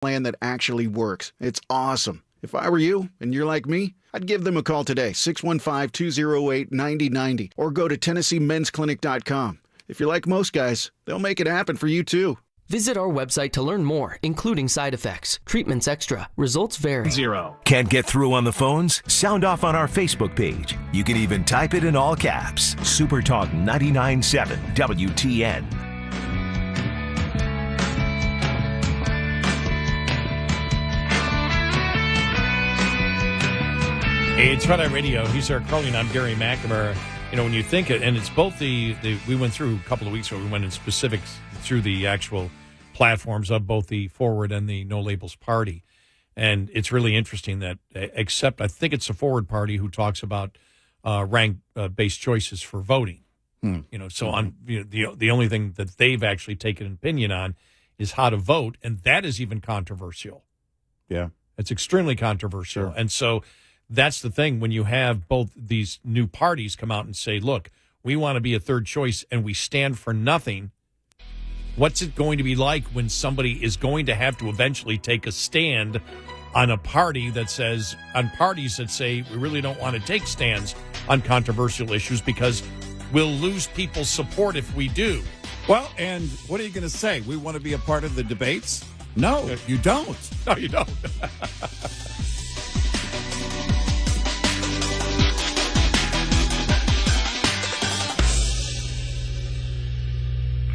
plan that actually works. It's awesome. If I were you, and you're like me, I'd give them a call today, 615-208-9090, or go to TennesseeMen'sClinic.com. If you're like most guys, they'll make it happen for you too. Visit our website to learn more, including side effects, treatments extra, results vary. 0. Can't get through on the phones? Sound off on our Facebook page. You can even type it in all caps. Super Talk 99.7 WTN. Hey, it's Red Eye Radio. He's Eric Carly, and I'm Gary McNamara. You know, when you think it, and it's both we went through a couple of weeks ago, we went in specifics through the actual platforms of both the Forward and the No Labels Party. And it's really interesting that, except I think it's the Forward Party who talks about rank-based choices for voting. You know, so on the only thing that they've actually taken an opinion on is how to vote, and that is even controversial. Yeah. It's extremely controversial. Sure. And so that's the thing when you have both these new parties come out and say, look, we want to be a third choice and we stand for nothing. What's it going to be like when somebody is going to have to eventually take a stand on a party that says, on parties that say we really don't want to take stands on controversial issues because we'll lose people's support if we do? Well, and what are you going to say? We want to be a part of the debates? No, you don't. No, you don't.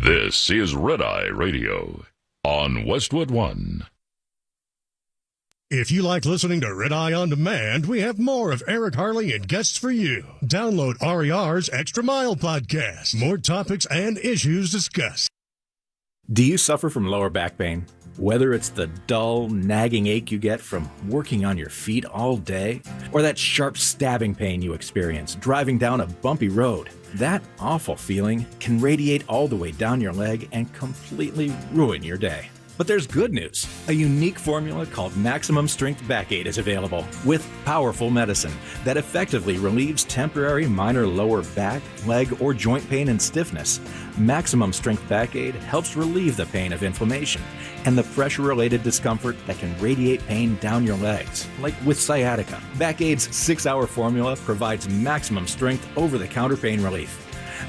This is Red Eye Radio on Westwood One. If you like listening to Red Eye On Demand, we have more of Eric Harley and guests for you. Download RER's Extra Mile podcast. More topics and issues discussed. Do you suffer from lower back pain? Whether it's the dull, nagging ache you get from working on your feet all day, or that sharp stabbing pain you experience driving down a bumpy road, that awful feeling can radiate all the way down your leg and completely ruin your day. But there's good news. A unique formula called Maximum Strength Back-Aid is available with powerful medicine that effectively relieves temporary minor lower back, leg, or joint pain and stiffness. Maximum Strength Back-Aid helps relieve the pain of inflammation and the pressure-related discomfort that can radiate pain down your legs, like with sciatica. Back-Aid's 6-hour formula provides maximum strength over-the-counter pain relief.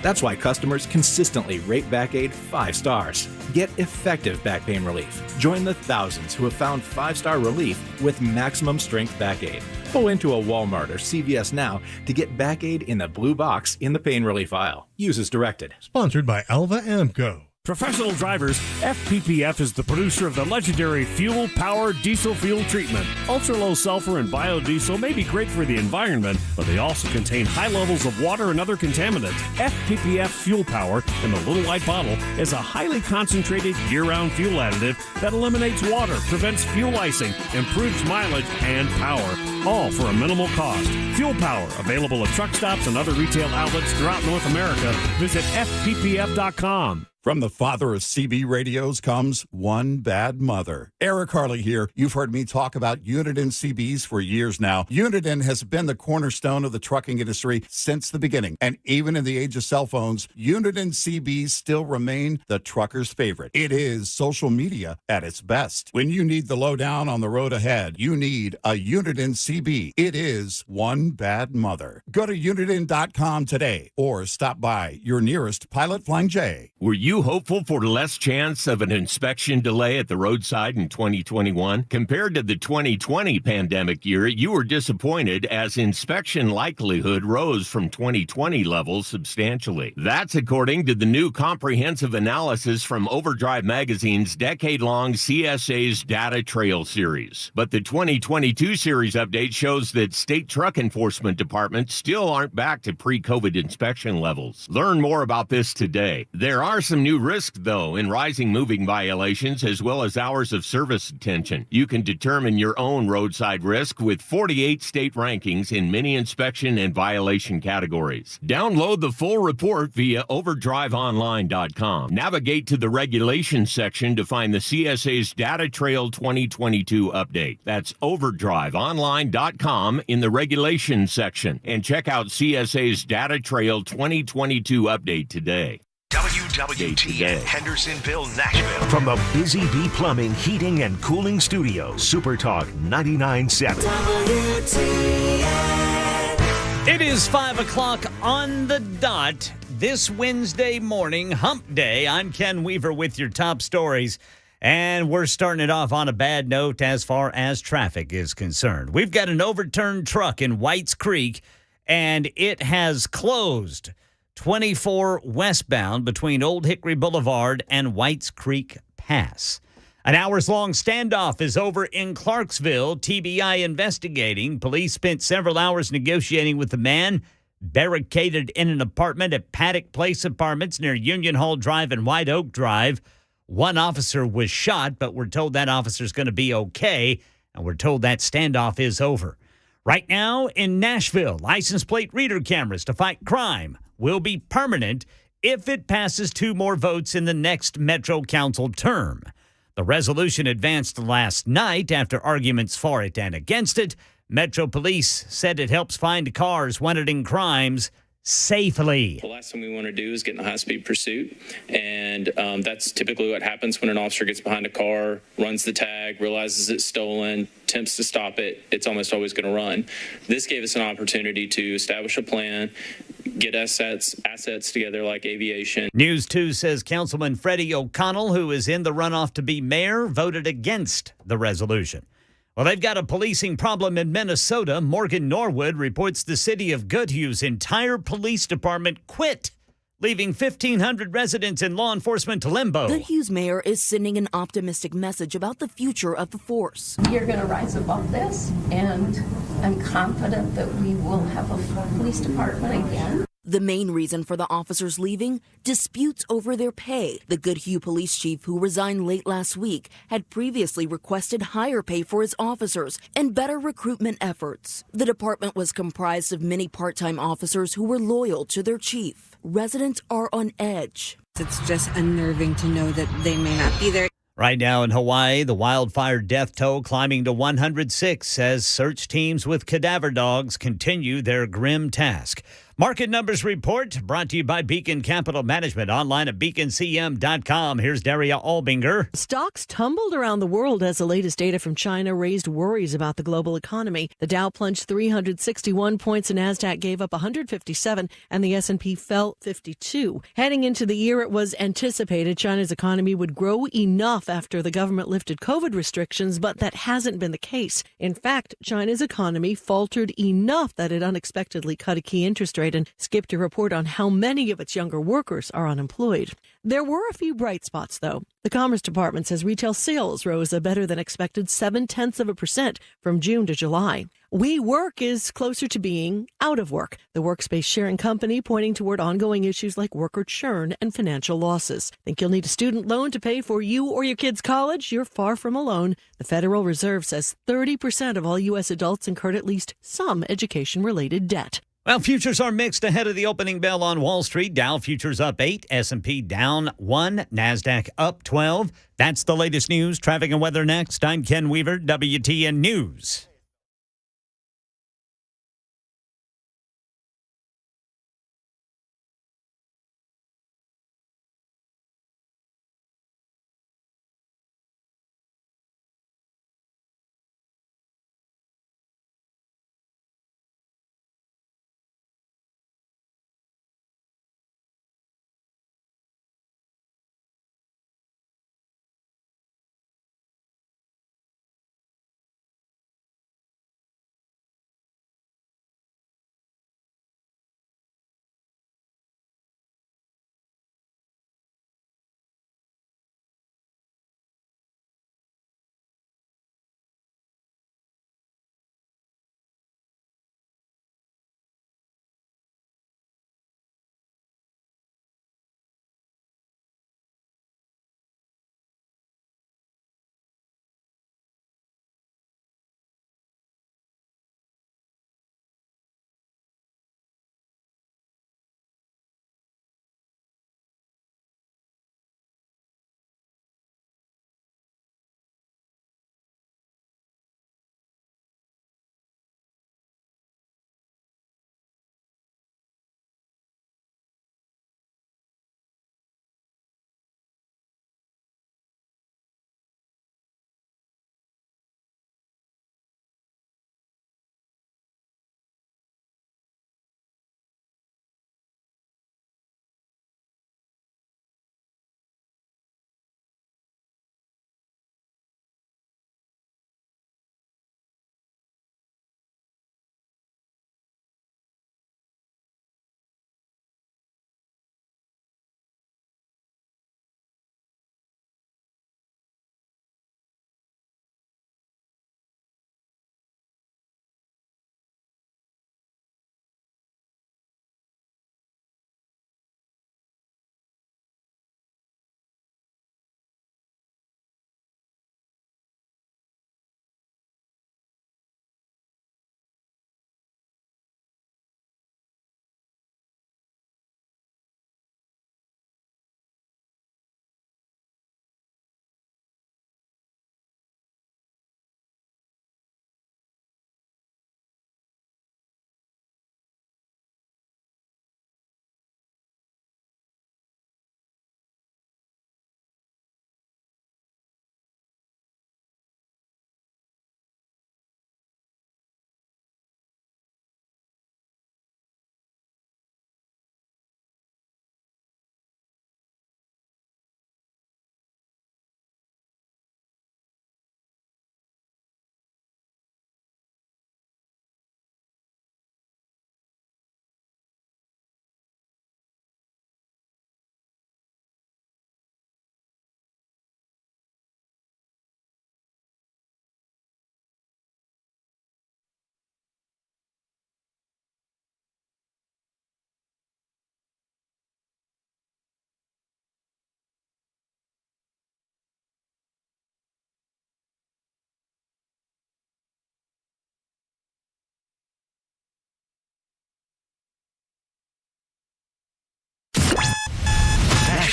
That's why customers consistently rate Back-Aid 5 stars. Get effective back pain relief. Join the thousands who have found 5-star relief with Maximum Strength Back-Aid. Pull into a Walmart or CVS now to get Back-Aid in the blue box in the pain relief aisle. Use as directed. Sponsored by Alva Amco. Professional drivers, FPPF is the producer of the legendary Fuel Power diesel fuel treatment. Ultra-low sulfur and biodiesel may be great for the environment, but they also contain high levels of water and other contaminants. FPPF Fuel Power in the little white bottle is a highly concentrated year-round fuel additive that eliminates water, prevents fuel icing, improves mileage and power, all for a minimal cost. Fuel Power, available at truck stops and other retail outlets throughout North America. Visit fppf.com. From the father of CB radios comes one bad mother. Eric Harley here. You've heard me talk about Uniden CBs for years now. Uniden has been the cornerstone of the trucking industry since the beginning. And even in the age of cell phones, Uniden CBs still remain the trucker's favorite. It is social media at its best. When you need the lowdown on the road ahead, you need a Uniden CB. It is one bad mother. Go to Uniden.com today or stop by your nearest Pilot Flying J. Were you hopeful for less chance of an inspection delay at the roadside in 2021? Compared to the 2020 pandemic year, you were disappointed as inspection likelihood rose from 2020 levels substantially. That's according to the new comprehensive analysis from Overdrive Magazine's decade-long CSA's Data Trail series. But the 2022 series update shows that state truck enforcement departments still aren't back to pre-COVID inspection levels. Learn more about this today. There are some new risks, though, in rising moving violations as well as hours of service detention. You can determine your own roadside risk with 48 state rankings in many inspection and violation categories. Download the full report via overdriveonline.com. Navigate to the regulations section to find the CSA's Data Trail 2022 update. That's overdriveonline.com in the regulations section. And check out CSA's Data Trail 2022 update today. WWTN Hendersonville, Nashville. From the Busy Bee Plumbing, Heating, and Cooling Studios, Super Talk 99.7. It is 5 o'clock on the dot this Wednesday morning, hump day. I'm Ken Weaver with your top stories, and we're starting it off on a bad note as far as traffic is concerned. We've got an overturned truck in Whites Creek, and it has closed 24 westbound between Old Hickory Boulevard and Whites Creek Pass. An hours-long standoff is over in Clarksville. TBI investigating. Police spent several hours negotiating with the man barricaded in an apartment at Paddock Place Apartments near Union Hall Drive and White Oak Drive. One officer was shot, but we're told that officer's going to be okay, and we're told that standoff is over. Right now in Nashville, license plate reader cameras to fight crime will be permanent if it passes 2 more votes in the next Metro Council term. The resolution advanced last night after arguments for it and against it. Metro Police said it helps find cars wanted in crimes safely. The last thing we want to do is get in a high-speed pursuit, and that's typically what happens when an officer gets behind a car, runs the tag, realizes it's stolen, attempts to stop it. It's almost always going to run. This gave us an opportunity to establish a plan, get assets together like aviation. News 2 says Councilman Freddie O'Connell, who is in the runoff to be mayor, voted against the resolution. Well, they've got a policing problem in Minnesota. Morgan Norwood reports the city of Goodhue's entire police department quit, leaving 1,500 residents in law enforcement limbo. Goodhue's mayor is sending an optimistic message about the future of the force. We are going to rise above this, and I'm confident that we will have a police department again. The main reason for the officers leaving? Disputes over their pay. The Goodhue police chief, who resigned late last week, had previously requested higher pay for his officers and better recruitment efforts. The department was comprised of many part-time officers who were loyal to their chief. Residents are on edge. It's just unnerving to know that they may not be there. Right now in Hawaii, the wildfire death toll climbing to 106 as search teams with cadaver dogs continue their grim task. Market Numbers Report brought to you by Beacon Capital Management, online at beaconcm.com. Here's Daria Albinger. Stocks tumbled around the world as the latest data from China raised worries about the global economy. The Dow plunged 361 points, the Nasdaq gave up 157, and the S&P fell 52. Heading into the year, it was anticipated China's economy would grow enough after the government lifted COVID restrictions, but that hasn't been the case. In fact, China's economy faltered enough that it unexpectedly cut a key interest rate and skipped a report on how many of its younger workers are unemployed. There were a few bright spots, though. The Commerce Department says retail sales rose a better than expected 0.7% from June to July. WeWork is closer to being out of work, the workspace sharing company pointing toward ongoing issues like worker churn and financial losses. Think you'll need a student loan to pay for you or your kids' college? You're far from alone. The Federal Reserve says 30% of all U.S. adults incurred at least some education-related debt. Well, futures are mixed ahead of the opening bell on Wall Street. Dow futures up 8, S&P down 1, NASDAQ up 12. That's the latest news. Traffic and weather next. I'm Ken Weaver, WTN News.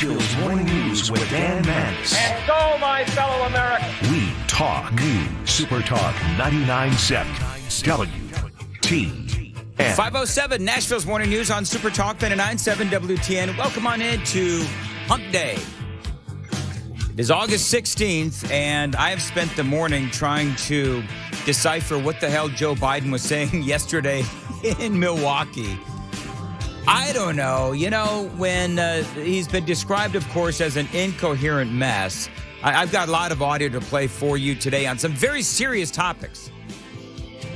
Nashville's Morning News with Dan Mandis. And so, my fellow Americans, We talk news. Super Talk 99.7 WTN. 507 Nashville's Morning News on Super Talk 99.7 WTN. Welcome on in to Hump Day. It is August 16th, and I have spent the morning trying to decipher what the hell Joe Biden was saying yesterday in Milwaukee. I don't know. You know, when he's been described, of course, as an incoherent mess, I've got a lot of audio to play for you today on some very serious topics.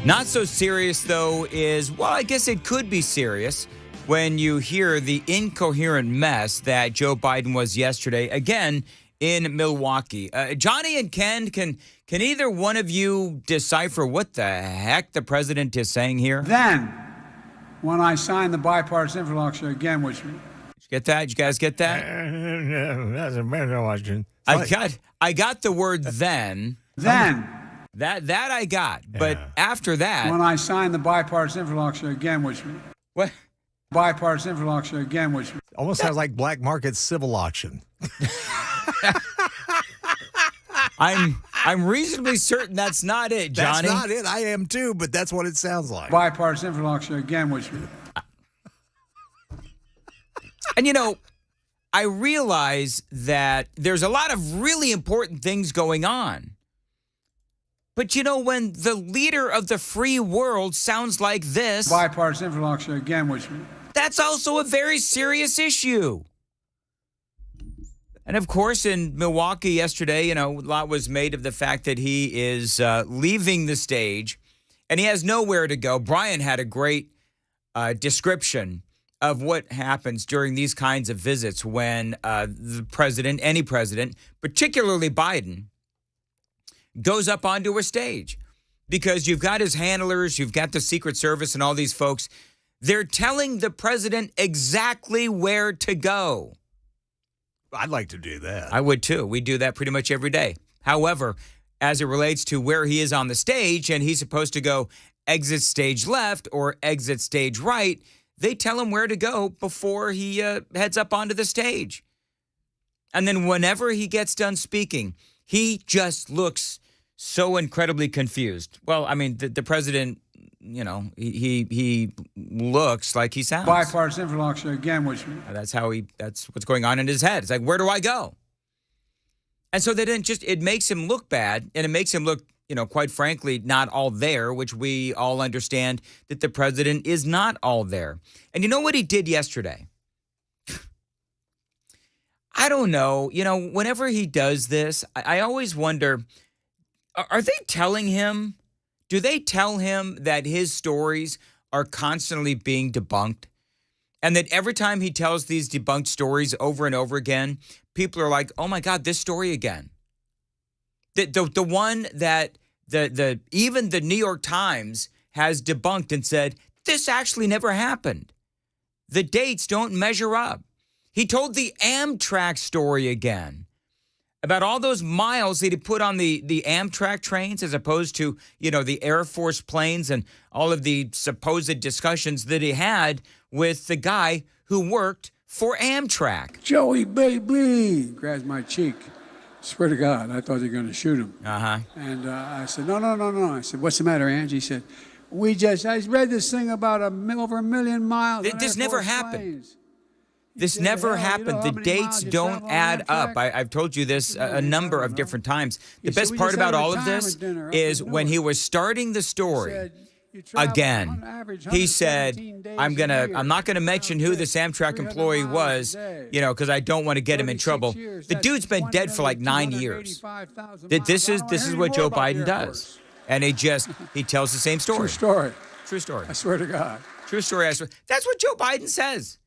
Not so serious, though, is, well, I guess it could be serious when you hear the incoherent mess that Joe Biden was yesterday, again, in Milwaukee. Johnny and Ken, can either one of you decipher what the heck the president is saying here? Then, when I signed the bipartisan infrastructure again, which... Did you get that? Did you guys get that? That's a better question. I got the word then. Then. That I got. Yeah. But after that... When I signed the bipartisan infrastructure again, which... What? Bipartisan infrastructure again, which... Almost sounds like black market civil auction. I'm reasonably certain that's not it, Johnny. That's not it. I am too, but that's what it sounds like. Bipartisan infrastructure again, which... And you know, I realize that there's a lot of really important things going on. But you know, when the leader of the free world sounds like this... Bipartisan infrastructure again, which... That's also a very serious issue. And of course, in Milwaukee yesterday, you know, a lot was made of the fact that he is leaving the stage and he has nowhere to go. Brian had a great description of what happens during these kinds of visits when the president, any president, particularly Biden, goes up onto a stage. Because you've got his handlers, you've got the Secret Service and all these folks. They're telling the president exactly where to go. I'd like to do that. I would too. We do that pretty much every day. However, as it relates to where he is on the stage and he's supposed to go exit stage left or exit stage right, they tell him where to go before he heads up onto the stage. And then whenever he gets done speaking, he just looks so incredibly confused. Well, I mean, the president, you know, he looks like he sounds. Bipartisan infrastructure again, which... That's what's going on in his head. It's like, where do I go? And so it makes him look bad, and it makes him look, you know, quite frankly, not all there, which we all understand that the president is not all there. And you know what he did yesterday? I don't know. You know, whenever he does this, I always wonder, are they telling him? Do they tell him that his stories are constantly being debunked? And that every time he tells these debunked stories over and over again, people are like, oh my God, this story again. The one that even the New York Times has debunked and said, this actually never happened. The dates don't measure up. He told the Amtrak story again. About all those miles that he put on the Amtrak trains as opposed to, you know, the Air Force planes and all of the supposed discussions that he had with the guy who worked for Amtrak. Joey, baby, grabs my cheek. Swear to God, I thought they were going to shoot him. Uh-huh. And I said, no. I said, what's the matter, Angie? He said, I read this thing about over 1 million miles. This never happened. This never happened. The dates don't add up. I've told you this a number of different times. The best part about all of this is when he was starting the story, again, he said, I'm not gonna mention who this Amtrak employee was, you know, because I don't want to get him in trouble. The dude's been dead for like 9 years. This is what Joe Biden does. And he tells the same story. True story. I swear to God. True story. That's what Joe Biden says.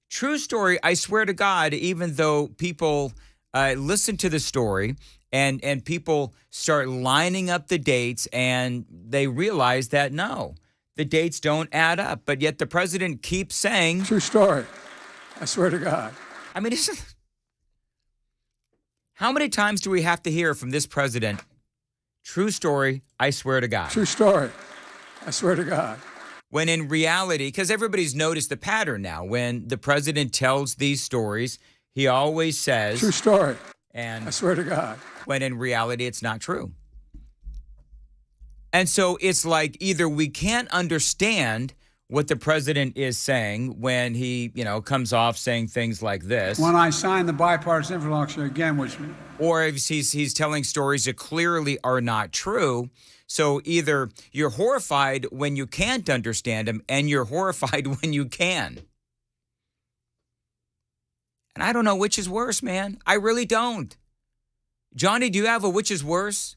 True story, I swear to God, even though people listen to the story and people start lining up the dates and they realize that, no, the dates don't add up. But yet the president keeps saying... True story. I swear to God. I mean, how many times do we have to hear from this president, true story, I swear to God? True story. I swear to God. When in reality, because everybody's noticed the pattern now, when the president tells these stories, he always says... True story. And I swear to God. When in reality, it's not true. And so it's like either we can't understand what the president is saying when he, comes off saying things like this. When I signed the bipartisan infrastructure again, which... Or if he's telling stories that clearly are not true. So either you're horrified when you can't understand him and you're horrified when you can. And I don't know which is worse, man. I really don't. Johnny, do you have a which is worse?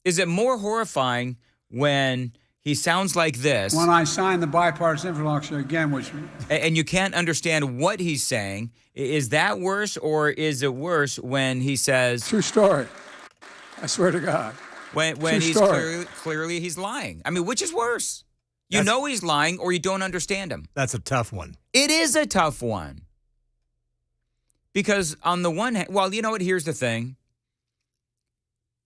Is it more horrifying when he sounds like this? When I signed the bipartisan infrastructure again, which... And you can't understand what he's saying. Is that worse, or is it worse when he says... True story. I swear to God. When he's clearly he's lying. I mean, which is worse? You know he's lying, or you don't understand him. That's a tough one. It is a tough one. Because on the one hand, well, you know what? Here's the thing.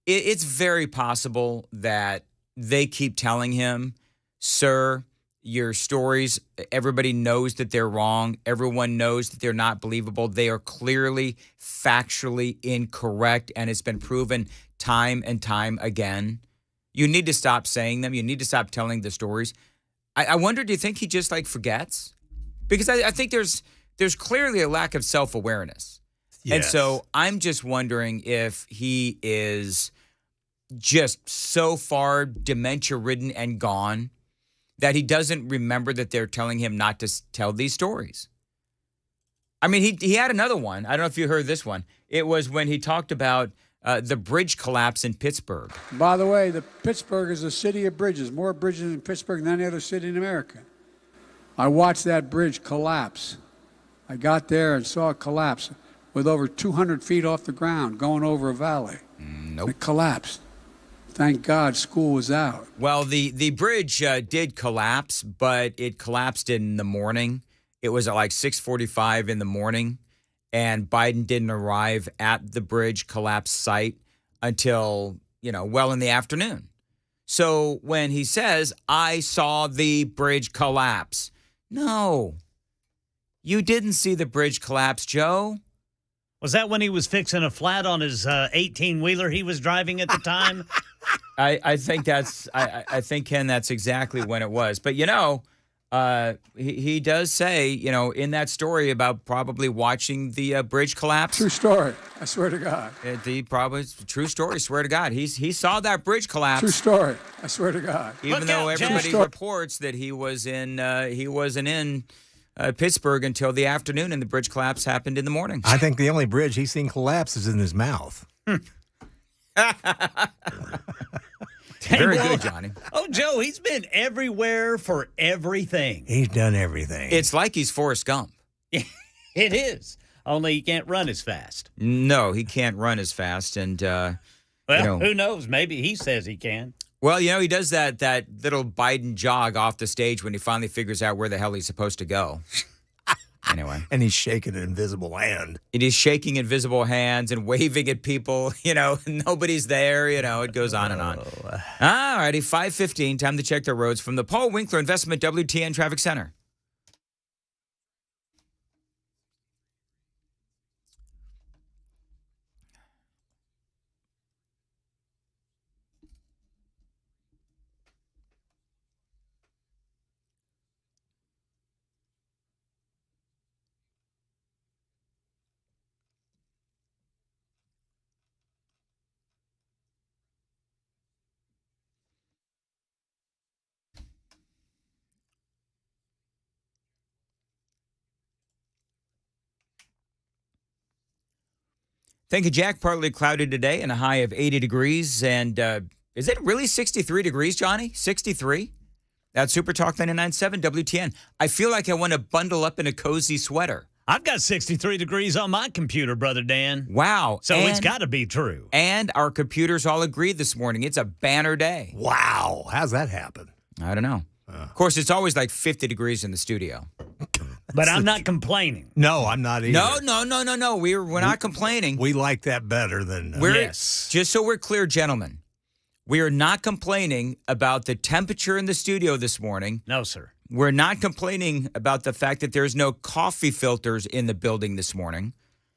It's very possible that they keep telling him, sir, your stories, everybody knows that they're wrong. Everyone knows that they're not believable. They are clearly factually incorrect, and it's been proven time and time again. You need to stop saying them. You need to stop telling the stories. I wonder, do you think he just forgets? Because I think there's clearly a lack of self-awareness. Yes. And so I'm just wondering if he is just so far dementia-ridden and gone that he doesn't remember that they're telling him not to tell these stories. I mean, he had another one. I don't know if you heard this one. It was when he talked about the bridge collapse in Pittsburgh. By the way, Pittsburgh is a city of bridges, more bridges in Pittsburgh than any other city in America. I watched that bridge collapse. I got there and saw it collapse with over 200 feet off the ground going over a valley. Nope. It collapsed. Thank God school was out. Well, the bridge did collapse, but it collapsed in the morning. It was at 6:45 in the morning, and Biden didn't arrive at the bridge collapse site until, well in the afternoon. So when he says, I saw the bridge collapse, no, you didn't see the bridge collapse, Joe. Was that when he was fixing a flat on his 18-wheeler he was driving at the time? I think I think, Ken, that's exactly when it was. But, he does say, in that story about probably watching the bridge collapse. True story. I swear to God. True story. Swear to God. He saw that bridge collapse. True story. I swear to God. Even though everybody reports that he wasn't in Pittsburgh until the afternoon, and the bridge collapse happened in the morning. I think the only bridge he's seen collapse is in his mouth. Very good, Johnny. Oh, Joe, he's been everywhere for everything. He's done everything. It's like he's Forrest Gump. It is. Only he can't run as fast. No, he can't run as fast. And, who knows? Maybe he says he can. Well, he does that little Biden jog off the stage when he finally figures out where the hell he's supposed to go. Anyway. And he's shaking an invisible hand. It is shaking invisible hands and waving at people. Nobody's there. It goes on and on. All righty, 5:15. Time to check the roads from the Paul Winkler Investment WTN Traffic Center. Thank you, Jack. Partly cloudy today and a high of 80 degrees. And is it really 63 degrees, Johnny? 63? That's Super Talk 99.7 WTN. I feel like I want to bundle up in a cozy sweater. I've got 63 degrees on my computer, Brother Dan. Wow. So it's got to be true. And our computers all agreed this morning. It's a banner day. Wow. How's that happen? I don't know. Of course, it's always 50 degrees in the studio. But I'm not complaining. No, I'm not either. No. We're not complaining. We like that better than... Yes. Just so we're clear, gentlemen, we are not complaining about the temperature in the studio this morning. No, sir. We're not complaining about the fact that there's no coffee filters in the building this morning.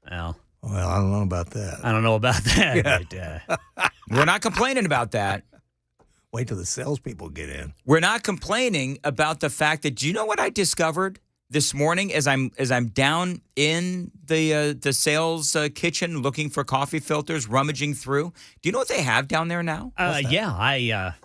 Well, I don't know about that. I don't know about that. Yeah. But, We're not complaining about that. Wait till the salespeople get in. We're not complaining about the fact that, do you know what I discovered this morning as I'm down in the sales kitchen looking for coffee filters, rummaging through? Do you know what they have down there now? yeah,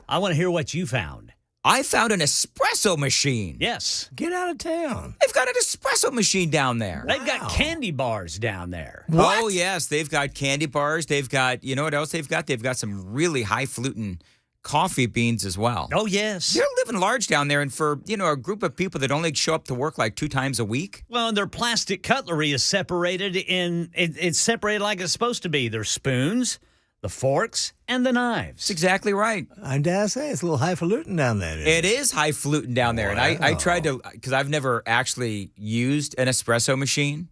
I want to hear what you found. I found an espresso machine. Yes. Get out of town. They've got an espresso machine down there. They've got candy bars down there. Oh, yes. They've got candy bars. They've got, you know what else they've got? They've got some really highfalutin coffee beans as well. Oh, yes. They're living large down there. And for, a group of people that only show up to work like 2 times a week. Well, and their plastic cutlery is separated it's separated like it's supposed to be. There's spoons, the forks, and the knives. That's exactly right. I'm dare say it's a little highfalutin down there. It is highfalutin down there. And I tried to, because I've never actually used an espresso machine.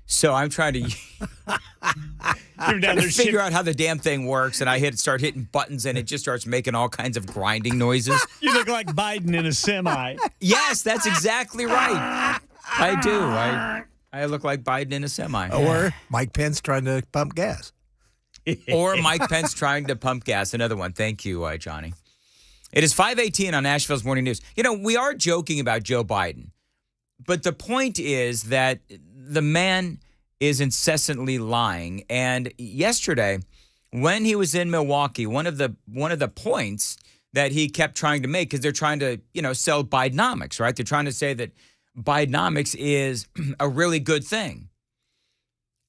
So I'm trying to figure out how the damn thing works. And I start hitting buttons and it just starts making all kinds of grinding noises. You look like Biden in a semi. Yes, that's exactly right. I do. I look like Biden in a semi. Or Mike Pence trying to pump gas. Or Mike Pence trying to pump gas. Another one. Thank you, Johnny. It is 5:18 on Nashville's Morning News. We are joking about Joe Biden, but the point is that the man is incessantly lying. And yesterday, when he was in Milwaukee, one of the points that he kept trying to make, because they're trying to, sell Bidenomics, right? They're trying to say that Bidenomics is a really good thing.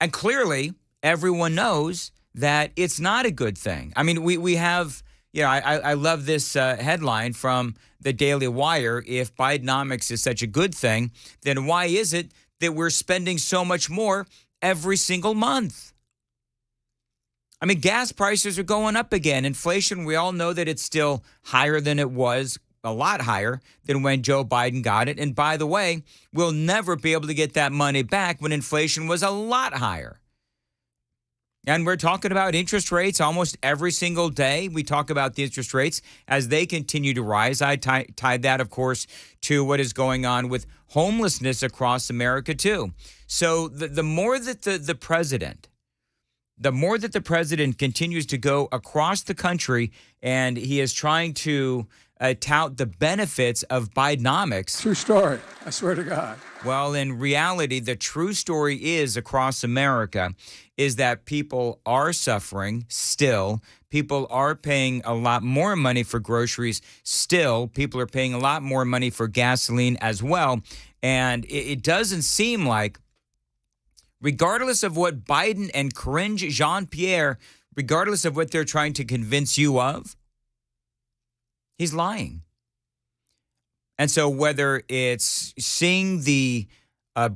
And clearly, everyone knows that it's not a good thing. I mean, we have, I love this headline from the Daily Wire. If Bidenomics is such a good thing, then why is it that we're spending so much more every single month? I mean, gas prices are going up again. Inflation, we all know that it's still higher than it was, a lot higher than when Joe Biden got it. And by the way, we'll never be able to get that money back when inflation was a lot higher. And we're talking about interest rates almost every single day. We talk about the interest rates as they continue to rise. I tied that, of course, to what is going on with homelessness across America, too. So the more that the president continues to go across the country and he is trying to tout the benefits of Bidenomics. True story. I swear to God. Well, in reality, the true story is across America is that people are suffering still. People are paying a lot more money for groceries still. People are paying a lot more money for gasoline as well. And it doesn't seem like, regardless of what Biden and Karine Jean-Pierre, regardless of what they're trying to convince you of, he's lying. And so whether it's seeing the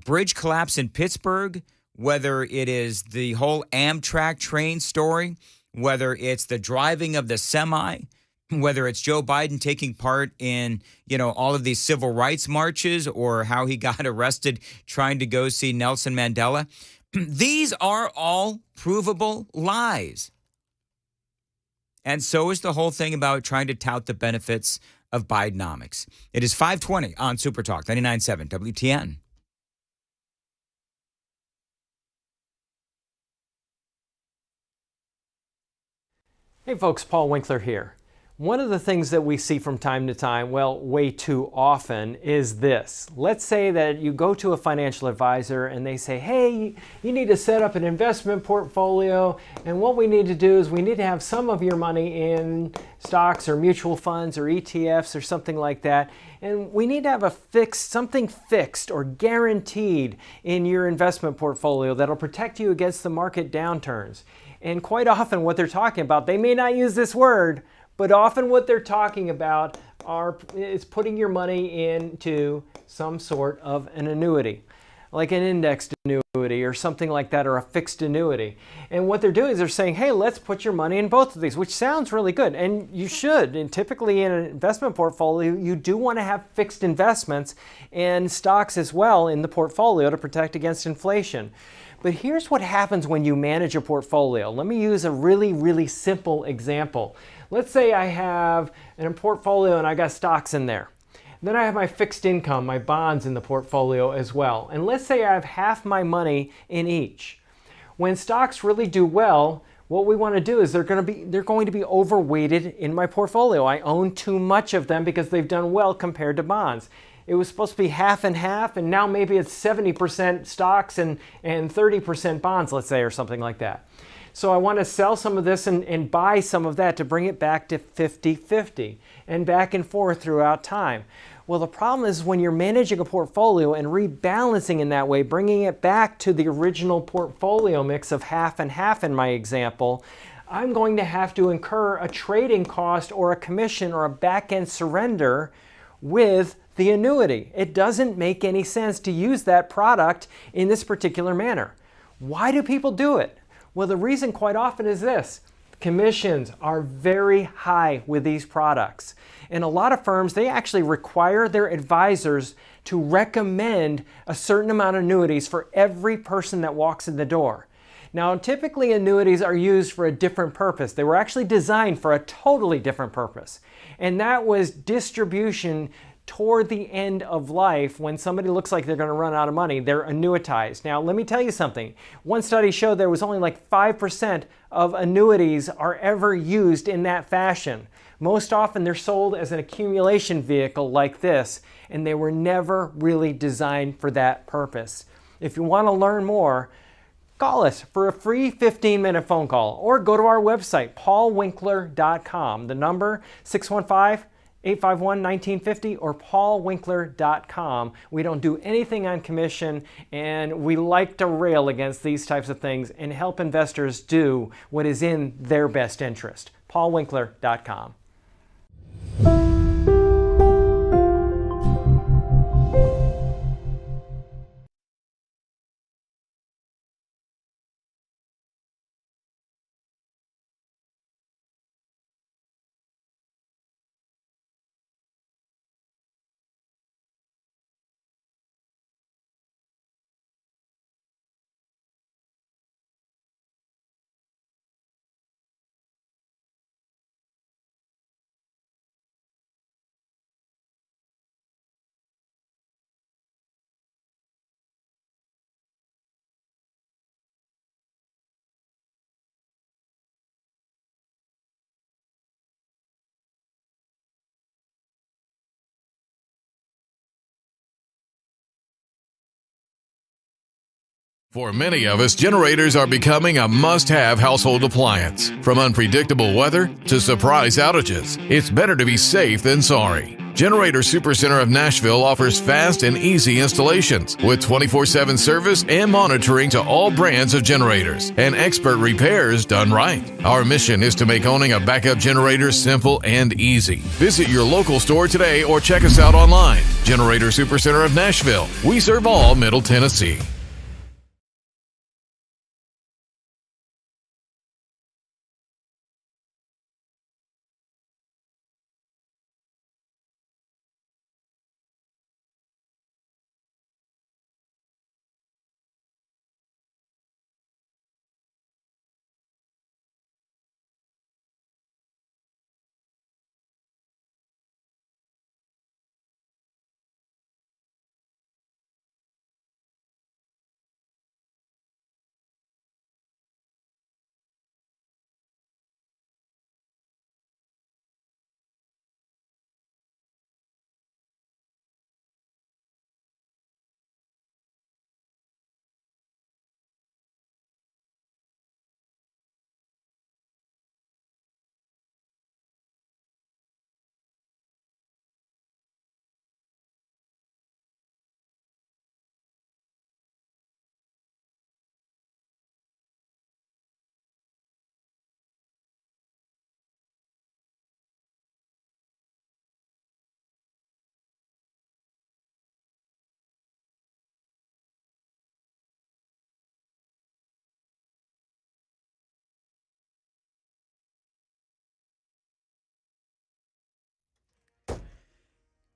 bridge collapse in Pittsburgh, whether it is the whole Amtrak train story, whether it's the driving of the semi, whether it's Joe Biden taking part in, all of these civil rights marches or how he got arrested trying to go see Nelson Mandela, these are all provable lies. And so is the whole thing about trying to tout the benefits of Bidenomics. It is 5:20 on Super Talk 99.7 WTN. Hey folks, Paul Winkler here. One of the things that we see from time to time, well, way too often, is this. Let's say that you go to a financial advisor and they say, hey, you need to set up an investment portfolio, and what we need to do is we need to have some of your money in stocks or mutual funds or ETFs or something like that, and we need to have something fixed or guaranteed in your investment portfolio that'll protect you against the market downturns. And quite often what they're talking about, they may not use this word, but often what they're talking about is putting your money into some sort of an annuity, like an indexed annuity or something like that, or a fixed annuity. And what they're doing is they're saying, hey, let's put your money in both of these, which sounds really good. And you should. And typically in an investment portfolio, you do want to have fixed investments and stocks as well in the portfolio to protect against inflation. But here's what happens when you manage a portfolio. Let me use a really, really simple example. Let's say I have a portfolio and I got stocks in there. Then I have my fixed income, my bonds in the portfolio as well. And let's say I have half my money in each. When stocks really do well, what we want to do is they're going to be overweighted in my portfolio. I own too much of them because they've done well compared to bonds. It was supposed to be half and half, and now maybe it's 70% stocks and 30% bonds, let's say, or something like that. So I want to sell some of this and buy some of that to bring it back to 50-50 and back and forth throughout time. Well, the problem is when you're managing a portfolio and rebalancing in that way, bringing it back to the original portfolio mix of half and half in my example, I'm going to have to incur a trading cost or a commission or a back-end surrender with the annuity. It doesn't make any sense to use that product in this particular manner. Why do people do it? Well, the reason quite often is this. Commissions are very high with these products. And a lot of firms, they actually require their advisors to recommend a certain amount of annuities for every person that walks in the door. Now, typically annuities are used for a different purpose. They were actually designed for a totally different purpose. And that was distribution toward the end of life. When somebody looks like they're going to run out of money, they're annuitized. Now, let me tell you something. One study showed there was only like 5% of annuities are ever used in that fashion. Most often they're sold as an accumulation vehicle like this, and they were never really designed for that purpose. If you want to learn more, call us for a free 15-minute phone call or go to our website, paulwinkler.com. The number 615-851-1950 or paulwinkler.com. We don't do anything on commission, and we like to rail against these types of things and help investors do what is in their best interest. paulwinkler.com. For many of us, generators are becoming a must-have household appliance. From unpredictable weather to surprise outages, it's better to be safe than sorry. Generator Supercenter of Nashville offers fast and easy installations with 24/7 service and monitoring to all brands of generators and expert repairs done right. Our mission is to make owning a backup generator simple and easy. Visit your local store today or check us out online. Generator Supercenter of Nashville. We serve all Middle Tennessee.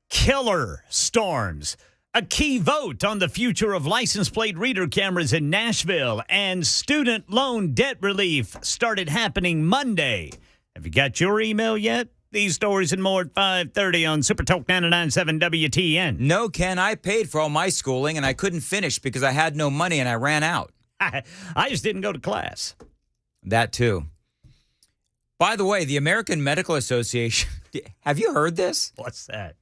Killer storms. A key vote on the future of license plate reader cameras in Nashville, and student loan debt relief started happening Monday. Have you got your email yet? These stories and more at 5:30 on Super Talk 99.7 WTN. No, Ken, I paid for all my schooling, and I couldn't finish because I had no money and I ran out. I just didn't go to class. That too. By the way, the American Medical Association, have you heard this? What's that?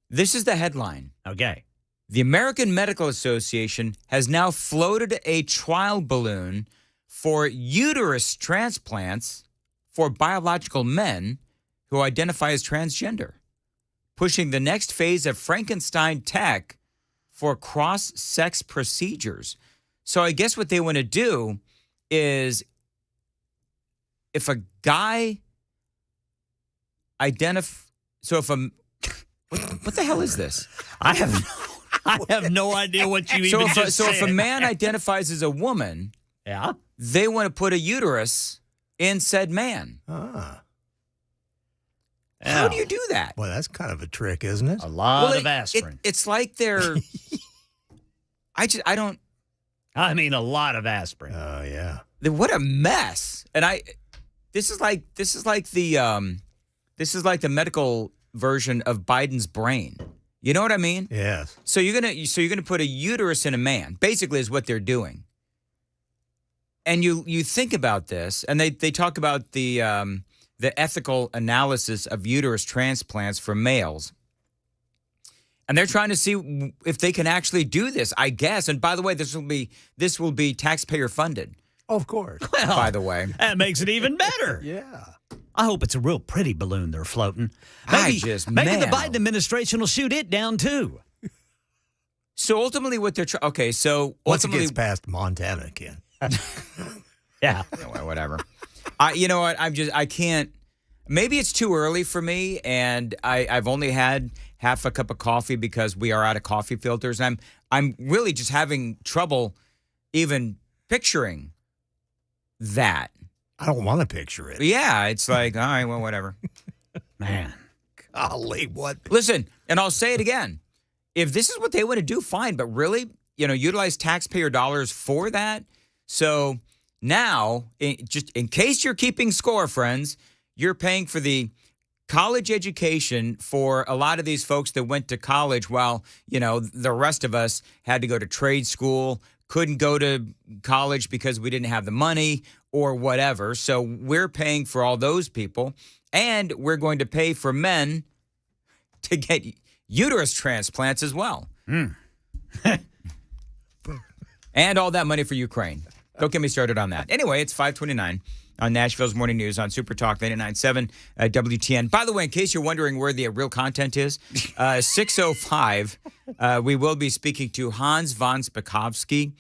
This is the headline. Okay. The American Medical Association has now floated a trial balloon for uterus transplants for biological men who identify as transgender, pushing the next phase of Frankenstein tech for cross-sex procedures. So I guess what they want to do is if a guy what the hell is this? I have no idea what you even just said. So if a man identifies as a woman, yeah, they want to put a uterus in said man. Ah. How do you do that? Well, that's kind of a trick, isn't it? A lot of aspirin. It's like they're. I mean, a lot of aspirin. Oh yeah. What a mess! And this is like the medical version of Biden's brain. You know what I mean? Yes. So you're gonna put a uterus in a man. Basically, is what they're doing. And you think about this, and they talk about the ethical analysis of uterus transplants for males. And they're trying to see if they can actually do this, I guess. And by the way, this will be taxpayer funded. Of course. Well, by the way, that makes it even better. Yeah. I hope it's a real pretty balloon they're floating. Maybe the Biden administration will shoot it down too. So ultimately, what they're once it gets past Montana, Ken. Yeah. Whatever. You know what? I can't. Maybe it's too early for me, and I've only had half a cup of coffee because we are out of coffee filters. I'm really just having trouble even picturing that. I don't want to picture it. Yeah, it's like, all right, well, whatever. Man. Golly, what? Listen, and I'll say it again. If this is what they want to do, fine. But really, utilize taxpayer dollars for that. So now, just in case you're keeping score, friends, you're paying for the college education for a lot of these folks that went to college while, the rest of us had to go to trade school, couldn't go to college because we didn't have the money or whatever. So we're paying for all those people, and we're going to pay for men to get uterus transplants as well. And all that money for Ukraine. Don't get me started on that. Anyway, it's 5:29 on Nashville's Morning News on Super Talk 99.7 WTN. By the way, in case you're wondering where the real content is, 6:05, we will be speaking to Hans von Spakovsky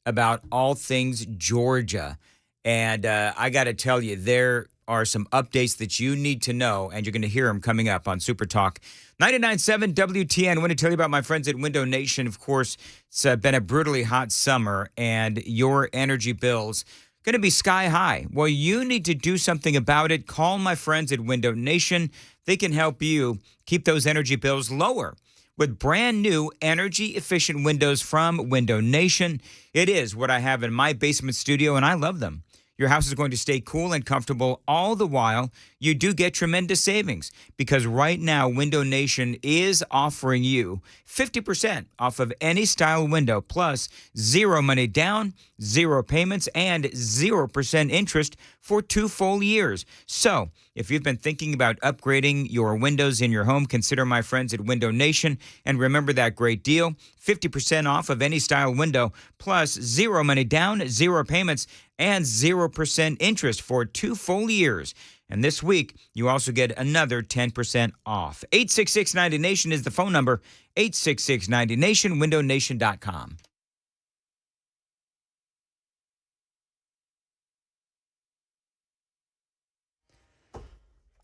about all things Georgia. And I got to tell you, there are some updates that you need to know, and you're going to hear them coming up on Super Talk 99.7 WTN. I want to tell you about my friends at Window Nation. Of course, it's been a brutally hot summer, and your energy bills going to be sky high. Well, you need to do something about it. Call my friends at Window Nation. They can help you keep those energy bills lower with brand new energy-efficient windows from Window Nation. It is what I have in my basement studio, and I love them. Your house is going to stay cool and comfortable all the while. You do get tremendous savings because right now Window Nation is offering you 50% off of any style window, plus zero money down, zero payments, and 0% interest for 2 full years. So if you've been thinking about upgrading your windows in your home, consider my friends at Window Nation. And remember that great deal, 50% off of any style window, plus zero money down, zero payments, and 0% interest for 2 full years. And this week, you also get another 10% off. 866-90-NATION is the phone number, 866-90-NATION, windownation.com.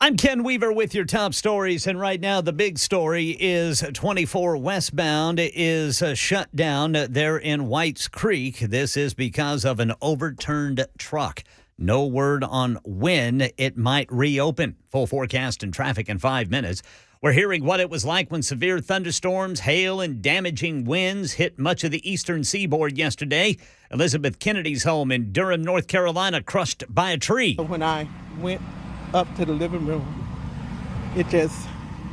I'm Ken Weaver with your top stories, and right now the big story is 24 westbound is shut down there in Whites Creek. This is because of an overturned truck. No word on when it might reopen. Full forecast and traffic in 5 minutes. We're hearing what it was like when severe thunderstorms, hail, and damaging winds hit much of the eastern seaboard yesterday. Elizabeth Kennedy's home in Durham, North Carolina, crushed by a tree. When I went up to the living room, it just,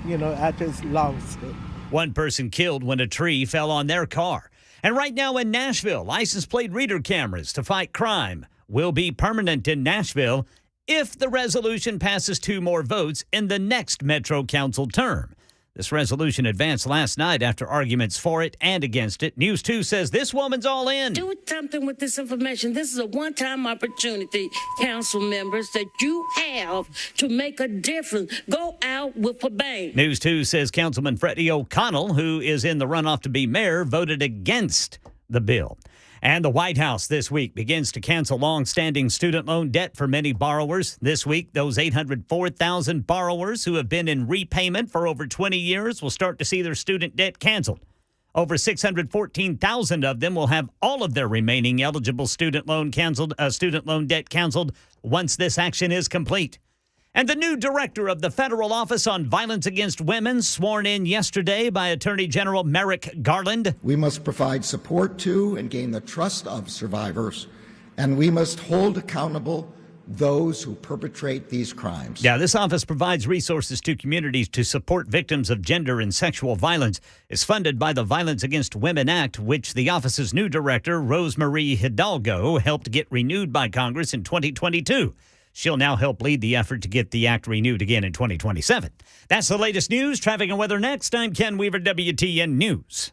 I just lost it. One person killed when a tree fell on their car. And right now in Nashville, license plate reader cameras to fight crime will be permanent in Nashville if the resolution passes 2 more votes in the next Metro Council term. This resolution advanced last night after arguments for it and against it. News 2 says this woman's all in. Do something with this information. This is a one-time opportunity, council members, that you have to make a difference. Go out with a bang. News 2 says Councilman Freddie O'Connell, who is in the runoff to be mayor, voted against the bill. And the White House this week begins to cancel long-standing student loan debt for many borrowers. This week, those 804,000 borrowers who have been in repayment for over 20 years will start to see their student debt canceled. Over 614,000 of them will have all of their remaining eligible student loan debt canceled once this action is complete. And the new director of the Federal Office on Violence Against Women, sworn in yesterday by Attorney General Merrick Garland. We must provide support to and gain the trust of survivors, and we must hold accountable those who perpetrate these crimes. Yeah, this office provides resources to communities to support victims of gender and sexual violence. It's funded by the Violence Against Women Act, which the office's new director, Rosemarie Hidalgo, helped get renewed by Congress in 2022. She'll now help lead the effort to get the act renewed again in 2027. That's the latest news. Traffic and weather next. I'm Ken Weaver, WTN News.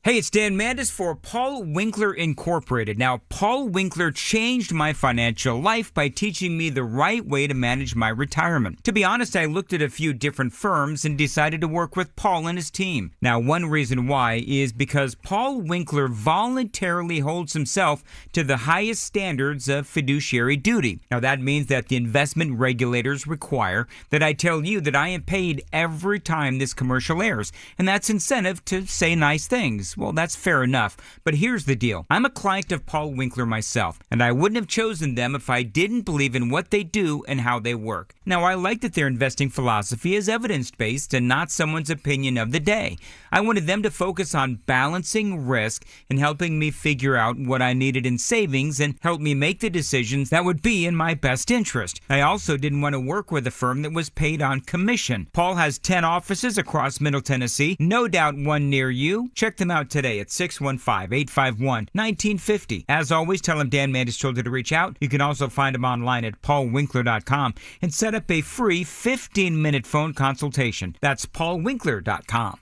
Hey, it's Dan Mandis for Paul Winkler Incorporated. Now, Paul Winkler changed my financial life by teaching me the right way to manage my retirement. To be honest, I looked at a few different firms and decided to work with Paul and his team. Now, one reason why is because Paul Winkler voluntarily holds himself to the highest standards of fiduciary duty. Now, that means that the investment regulators require that I tell you that I am paid every time this commercial airs, and that's incentive to say nice things. Well, that's fair enough, but here's the deal. I'm a client of Paul Winkler myself, and I wouldn't have chosen them if I didn't believe in what they do and how they work. Now, I like that their investing philosophy is evidence-based and not someone's opinion of the day. I wanted them to focus on balancing risk and helping me figure out what I needed in savings and help me make the decisions that would be in my best interest. I also didn't want to work with a firm that was paid on commission. Paul has 10 offices across Middle Tennessee, no doubt one near you. Check them out today at 615-851-1950. As always, tell him Dan Mandis told you to reach out. You can also find him online at paulwinkler.com and set up a free 15-minute phone consultation. That's paulwinkler.com.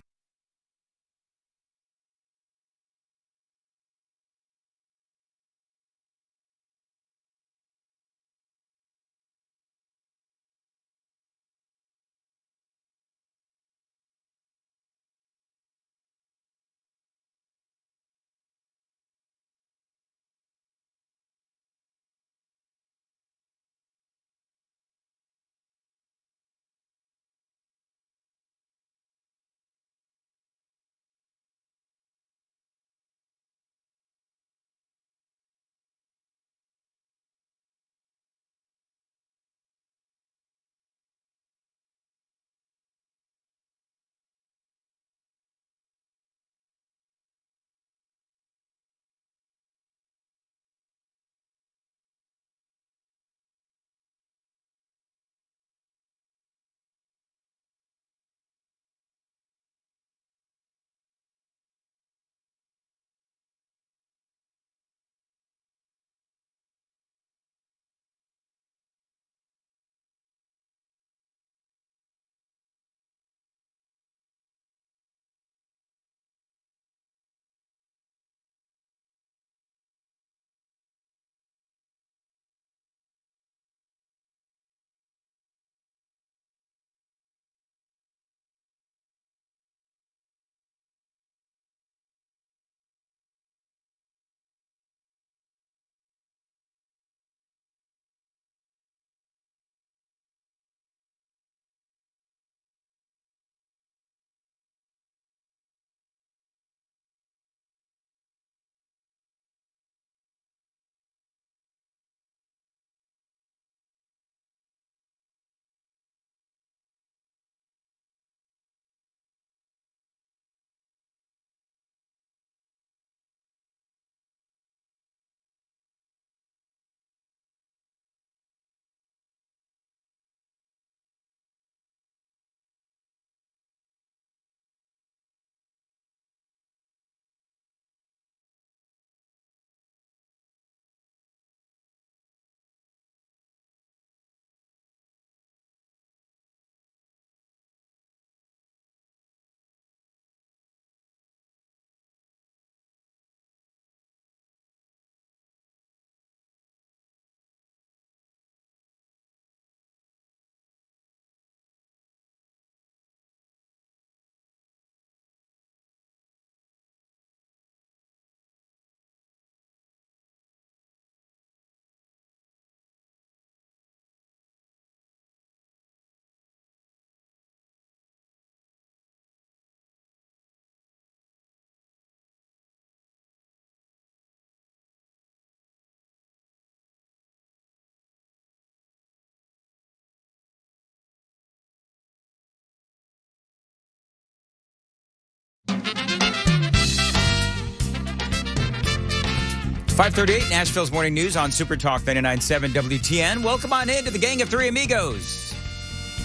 538, Nashville's Morning News on Super Talk 99.7 WTN. Welcome on in to the gang of three amigos.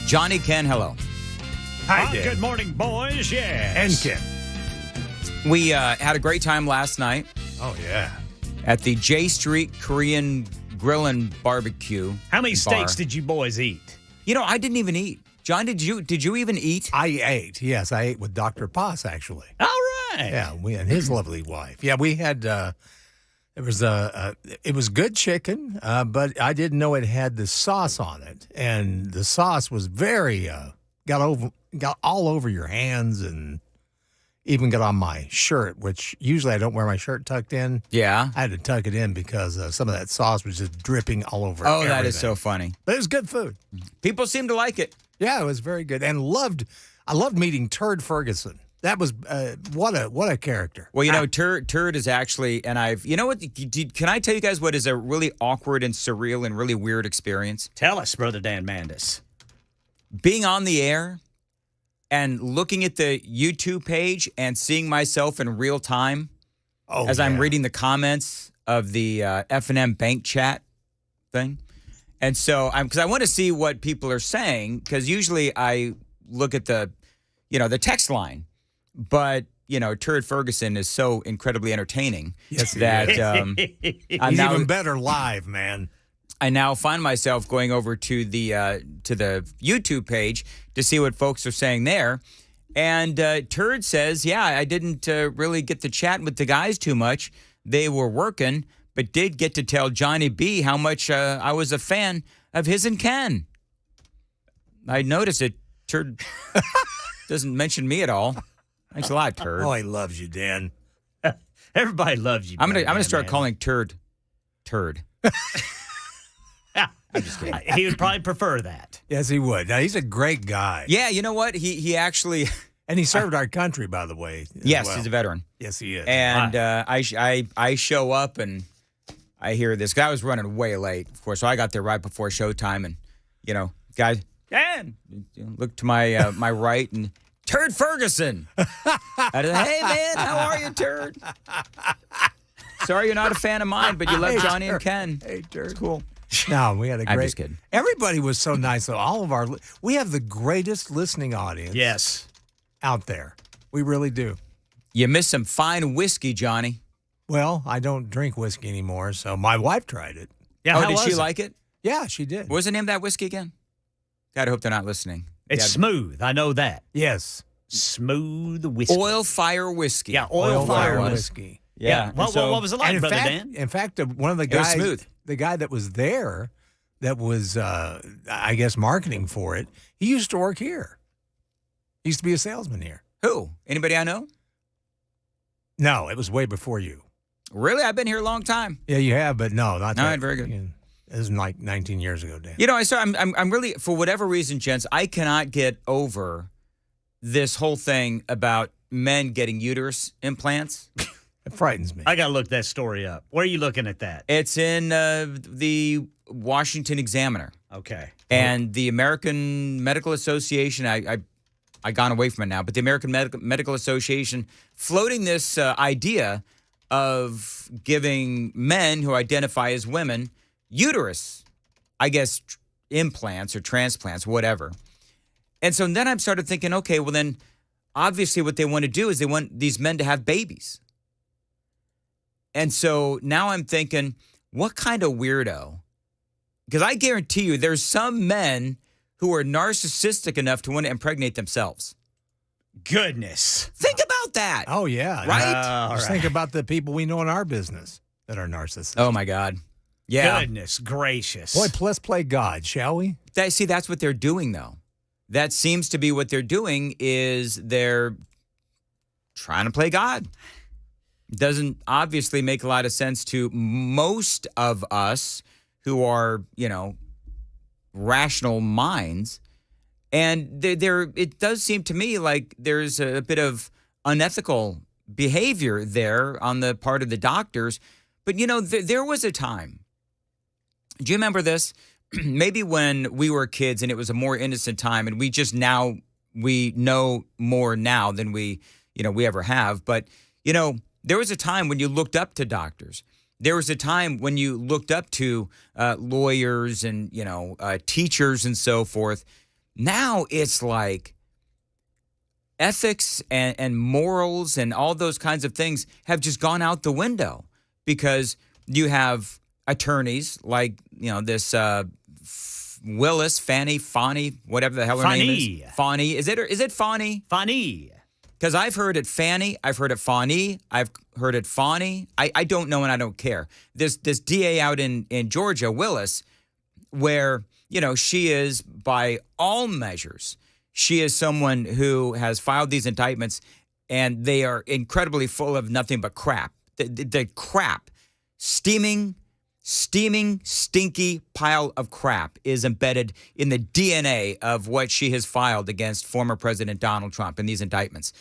Johnny, Ken, hello. Hi, Dan. Good morning, boys. Yes. And Ken. We had a great time last night. Oh, yeah. At the J Street Korean Grill and Barbecue. How many bar. steaks did you boys eat? You know, I didn't even eat. John, did you even eat? I ate. Yes, I ate with Dr. Poss, actually. All right. Yeah, we and his lovely wife. Yeah, we had, it was good chicken, but I didn't know it had the sauce on it. And the sauce was very, got all over your hands and even got on my shirt, which usually I don't wear my shirt tucked in. Yeah. I had to tuck it in because some of that sauce was just dripping all over Oh, everything. that is so funny. But it was good food. People seem to like it. Yeah, it was very good. And I loved meeting Turd Ferguson. That was, what a character. Well, you know, Turd is actually, and you know what, can I tell you guys what is a really awkward and surreal and really weird experience? Tell us, Brother Dan Mandis. Being on the air and looking at the YouTube page and seeing myself in real time as I'm reading the comments of the F&M bank chat thing. And so, because I want to see what people are saying, because usually I look at the text line. But, Turd Ferguson is so incredibly entertaining. Yes, that he's even better live, man. I now find myself going over to the YouTube page to see what folks are saying there. And Turd says, yeah, I didn't really get to chat with the guys too much. They were working, but did get to tell Johnny B how much I was a fan of his and Ken. I noticed it. Turd doesn't mention me at all. Thanks a lot, Turd. Oh, he loves you, Dan. Everybody loves you. I'm gonna start calling Turd. I'm just kidding. He would probably prefer that. Yes, he would. Now, he's a great guy. Yeah, you know what? He actually... And he served our country, by the way. Yes, he's a veteran. Yes, he is. And I show up and I hear this. Guy was running way late, of course, so I got there right before showtime. And, guys, Dan, look to my my right and... Turd Ferguson. I said, hey, man, how are you, Turd? Sorry you're not a fan of mine, but you love Johnny and Ken. Hey, Turd. It's cool. No, we had a great... I'm just kidding. Everybody was so nice. So we have the greatest listening audience. Yes. Out there. We really do. You missed some fine whiskey, Johnny. Well, I don't drink whiskey anymore, so my wife tried it. Yeah, did she like it? Yeah, she did. What was the name of that whiskey again? God, I hope they're not listening. It's smooth. I know that. Yes. Smooth whiskey. Oil fire whiskey. Yeah, oil fire whiskey. Yeah. What was it like, Brother Dan? In fact, one of the guys, smooth. The guy that was there, that was, I guess, marketing for it, he used to work here. He used to be a salesman here. Who? Anybody I know? No, it was way before you. Really? I've been here a long time. Yeah, you have, but no, not that. All right, very good. It was like 19 years ago, Dan. I'm really, for whatever reason, gents, I cannot get over this whole thing about men getting uterus implants. It frightens me. I got to look that story up. Where are you looking at that? It's in the Washington Examiner. Okay. And the American Medical Association, I gone away from it now, but the American Medical Association floating this idea of giving men who identify as women uterus, I guess, implants or transplants, whatever. And so then I started thinking, okay, well then, obviously what they want to do is they want these men to have babies. And so now I'm thinking, what kind of weirdo? Because I guarantee you there's some men who are narcissistic enough to want to impregnate themselves. Goodness. Think about that. Oh, yeah. Right? Just think about the people we know in our business that are narcissists. Oh, my God. Yeah. Goodness gracious. Boy, let's play God, shall we? See, that's what they're doing, though. That seems to be what they're doing is they're trying to play God. Doesn't obviously make a lot of sense to most of us who are, rational minds. And it does seem to me like there's a bit of unethical behavior there on the part of the doctors. But, there was a time. Do you remember this? Maybe when we were kids and it was a more innocent time and we know more now than we ever have. But, there was a time when you looked up to doctors. There was a time when you looked up to lawyers and, teachers and so forth. Now it's like ethics and morals and all those kinds of things have just gone out the window because you have attorneys like, this Willis, Fani, whatever the hell her name is. Fani. Is it Fani? Fani. Because I've heard it Fanny, I've heard it Fani, I've heard it Fani. I don't know and I don't care. This DA out in Georgia, Willis, where, she is by all measures, she is someone who has filed these indictments and they are incredibly full of nothing but crap. The crap, steaming, stinky pile of crap is embedded in the DNA of what she has filed against former President Donald Trump in these indictments.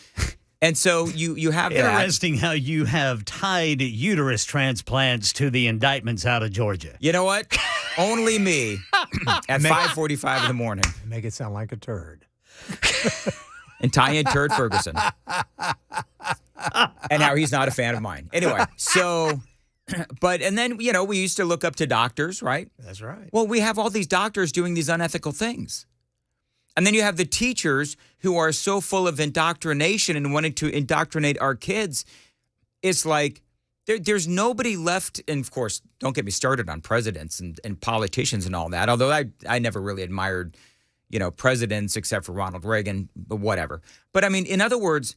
And so you have that. Interesting how you have tied uterus transplants to the indictments out of Georgia. You know what? Only me at 5:45 in the morning. Make it sound like a turd. And tie in Turd Ferguson. And now he's not a fan of mine. Anyway, so... and then, we used to look up to doctors, right? That's right. Well, we have all these doctors doing these unethical things. And then you have the teachers who are so full of indoctrination and wanting to indoctrinate our kids. It's like there's nobody left. And, of course, don't get me started on presidents and politicians and all that, although I never really admired, presidents except for Ronald Reagan, but whatever. But, I mean, in other words,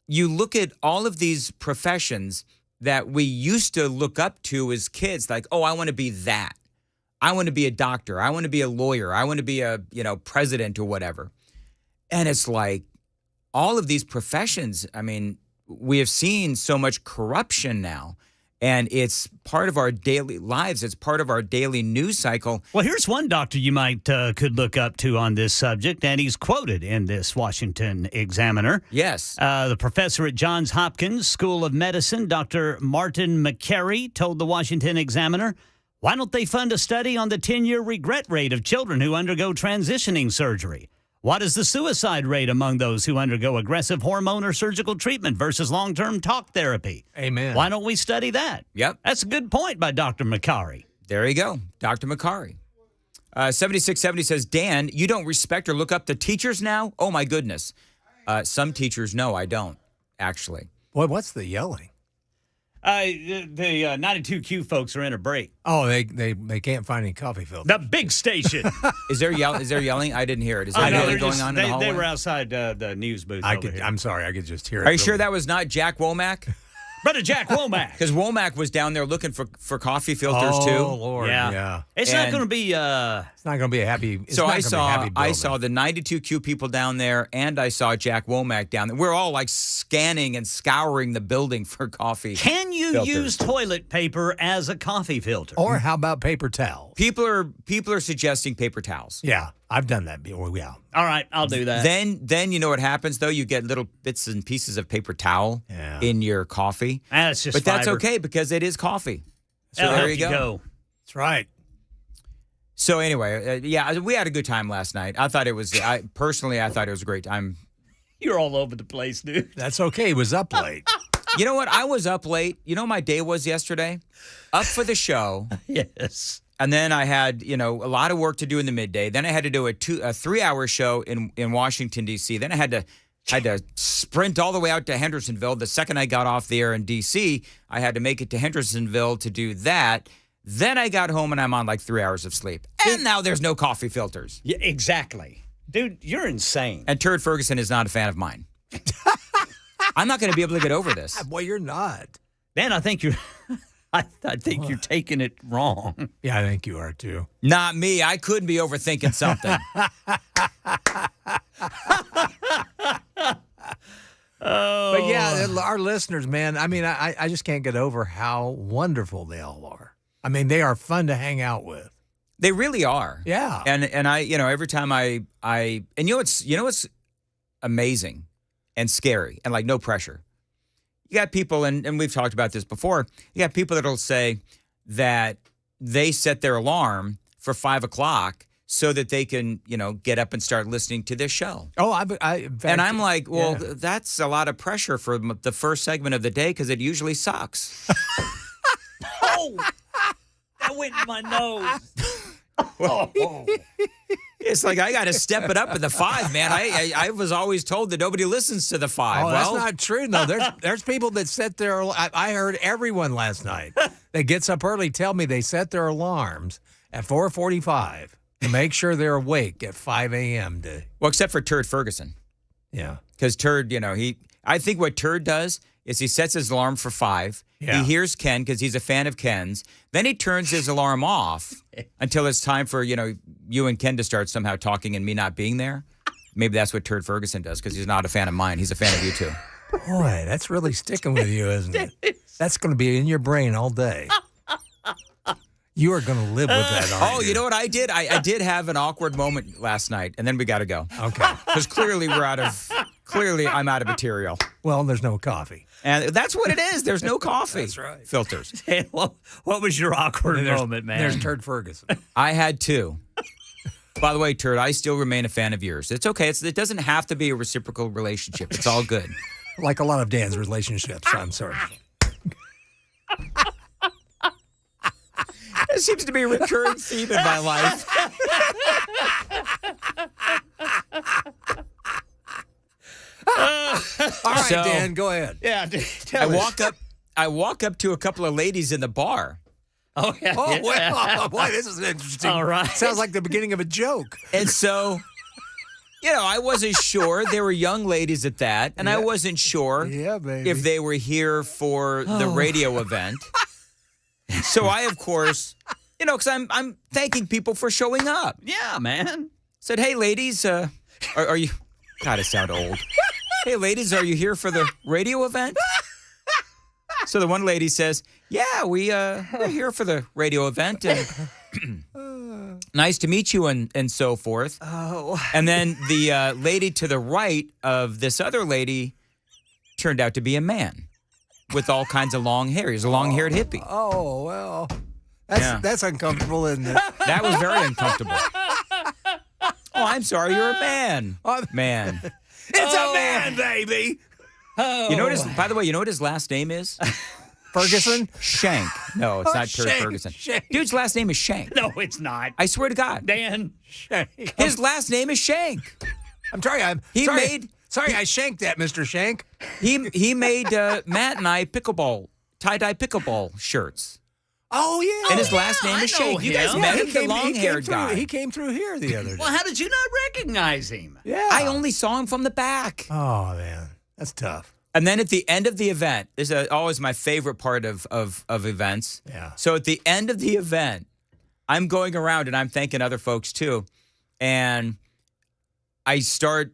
you look at all of these professions that we used to look up to as kids, like, oh, I want to be that. I want to be a doctor. I want to be a lawyer. I want to be a, president or whatever. And it's like all of these professions, I mean, we have seen so much corruption now. And it's part of our daily lives. It's part of our daily news cycle. Well, here's one doctor you might could look up to on this subject, and he's quoted in this Washington Examiner. Yes. The professor at Johns Hopkins School of Medicine, Dr. Martin McCary, told the Washington Examiner, why don't they fund a study on the 10-year regret rate of children who undergo transitioning surgery? What is the suicide rate among those who undergo aggressive hormone or surgical treatment versus long-term talk therapy? Amen. Why don't we study that? Yep. That's a good point by Dr. McCary. There you go, Dr. McCary. 7670 says, Dan, you don't respect or look up the teachers now? Oh, my goodness. Some teachers, no, I don't, actually. Boy, what's the yelling? The 92Q folks are in a break. Oh, they can't find any coffee filters. The big station. Is there yelling? I didn't hear it. Is there yelling going on in the hallway? They were outside the news booth. I'm sorry, I could just hear it. Are you sure that was not Jack Womack? Brother Jack Womack. Because Womack was down there looking for coffee filters too. Oh Lord, yeah. It's not going to be. It's not going to be a happy. So I saw the 92Q people down there, and I saw Jack Womack down there. We're all like scanning and scouring the building for coffee. Can you use toilet paper as a coffee filter? Or how about paper towel? People are suggesting paper towels. Yeah, I've done that before. Yeah. All right, I'll do that. Then you know what happens though? You get little bits and pieces of paper towel in your coffee. That's just. But that's okay because it is coffee. So there you go. That's right. So anyway, we had a good time last night. I thought it was. I thought it was a great time. You're all over the place, dude. That's okay. He was up late. You know what? I was up late. You know what my day was yesterday? Up for the show. Yes. And then I had, a lot of work to do in the midday. Then I had to do a 3-hour show in Washington, D.C. Then I had to sprint all the way out to Hendersonville. The second I got off the air in D.C., I had to make it to Hendersonville to do that. Then I got home and I'm on like 3 hours of sleep. And now there's no coffee filters. Yeah, exactly. Dude, you're insane. And Turd Ferguson is not a fan of mine. I'm not going to be able to get over this. Boy, you're not. Man, I think you're... I think you're taking it wrong. Yeah, I think you are too. Not me. I couldn't be overthinking something. But yeah, our listeners, man, I mean, I just can't get over how wonderful they all are. I mean, they are fun to hang out with. They really are. Yeah. And I, every time I and what's amazing and scary and like no pressure. You got people, and we've talked about this before, you got people that'll say that they set their alarm for 5 o'clock so that they can, get up and start listening to this show. Oh, and I'm like, well, that's a lot of pressure for the first segment of the day because it usually sucks. Oh, that went in my nose. It's like, I got to step it up in the 5, man. I was always told that nobody listens to the 5. Oh, well, that's not true. No, there's people that set their. I heard everyone last night that gets up early tell me they set their alarms at 4:45 to make sure they're awake at 5 a.m. Well, except for Turd Ferguson. Yeah, because Turd, I think what Turd does is he sets his alarm for 5. Yeah. He hears Ken because he's a fan of Ken's. Then he turns his alarm off until it's time for, you and Ken to start somehow talking and me not being there. Maybe that's what Turd Ferguson does because he's not a fan of mine. He's a fan of you too. Boy, that's really sticking with you, isn't it? That's going to be in your brain all day. You are going to live with that, aren't you? You know what I did? I did have an awkward moment last night, and then we got to go. Okay. Because clearly I'm out of material. Well, there's no coffee. And that's what it is. There's no coffee. That's right. Filters. Hey, what was your awkward moment, man? There's Turd Ferguson. I had 2. By the way, Turd, I still remain a fan of yours. It's okay. It doesn't have to be a reciprocal relationship. It's all good. Like a lot of Dan's relationships, I'm sorry. It seems to be a recurring theme in my life. All right, Dan, go ahead. Yeah, I walk up to a couple of ladies in the bar. Oh, yeah. Oh, well, boy, this is interesting. All right. Sounds like the beginning of a joke. And so, I wasn't sure. There were young ladies at that, and I wasn't sure if they were here for the radio event. So I, of course, because I'm thanking people for showing up. Yeah, man. Said, hey, ladies, are you... God, I sound old. Hey, ladies, are you here for the radio event? So the one lady says, yeah, we're here for the radio event. And nice to meet you and so forth. Oh. And then the lady to the right of this other lady turned out to be a man with all kinds of long hair. He's a long-haired hippie. Oh, well. That's uncomfortable, isn't it? That was very uncomfortable. Oh, I'm sorry, you're a man. Man. It's a man, baby. Oh. By the way, you know what his last name is? Ferguson? Shank. No, it's not Turd Ferguson. Shank. Dude's last name is Shank. No, it's not. I swear to God. Dan. Shank. His last name is Shank. I'm sorry. Sorry, I shanked that, Mr. Shank. He made Matt and I tie-dye pickleball shirts. Oh, yeah. And his last name is Shank. You guys met him, the long-haired guy. He came through here the other day. Well, how did you not recognize him? Yeah. I only saw him from the back. Oh, man. That's tough. And then at the end of the event, this is always my favorite part of events. Yeah. So at the end of the event, I'm going around and I'm thanking other folks too. And I start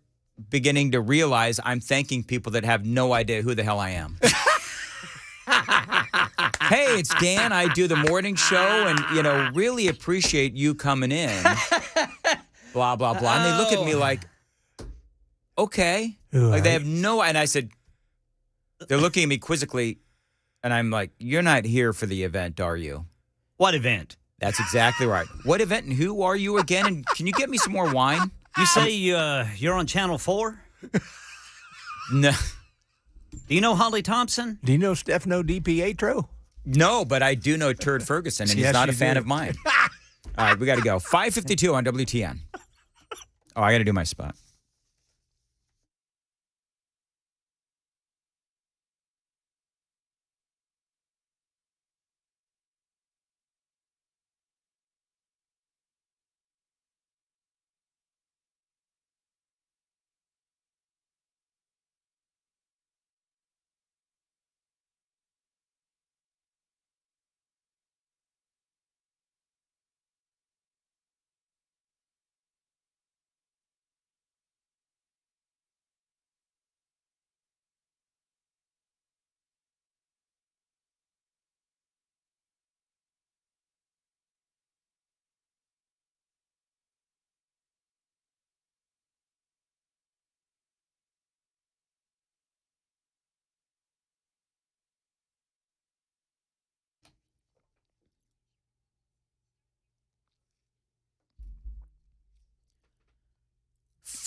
beginning to realize I'm thanking people that have no idea who the hell I am. Hey, it's Dan. I do the morning show and, really appreciate you coming in. Blah, blah, blah. And they look at me like, okay. Like they have no, and I said, they're looking at me quizzically, and I'm like, you're not here for the event, are you? What event? That's exactly right. What event and who are you again? And can you get me some more wine? You say you're on Channel 4? No. Do you know Holly Thompson? Do you know Stefano DiPietro? No, but I do know Turd Ferguson, and he's not a fan of mine. All right, we got to go. 5:52 on WTN. Oh, I got to do my spot.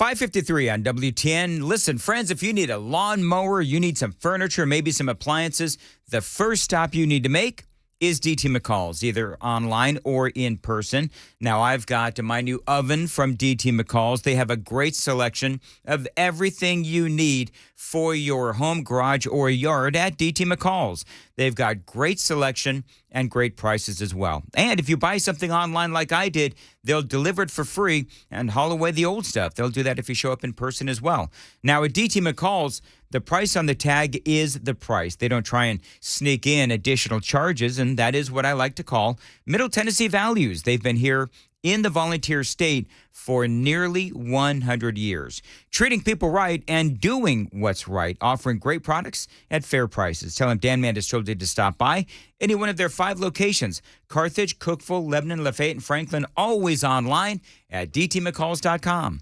$5.53 on WTN. Listen, friends, if you need a lawnmower, you need some furniture, maybe some appliances, the first stop you need to make is DT McCall's, either online or in person. Now, I've got my new oven from DT McCall's. They have a great selection of everything you need for your home, garage, or yard at DT McCall's. They've got great selection and great prices as well. And if you buy something online like I did, they'll deliver it for free and haul away the old stuff. They'll do that if you show up in person as well. Now, at DT McCall's, the price on the tag is the price. They don't try and sneak in additional charges, and that is what I like to call Middle Tennessee values. They've been here in the volunteer state for nearly 100 years, treating people right and doing what's right, offering great products at fair prices. Tell them Dan Mandis told you to stop by any one of their 5 locations: Carthage, Cookeville, Lebanon, Lafayette, and Franklin. Always online at dtmccalls.com.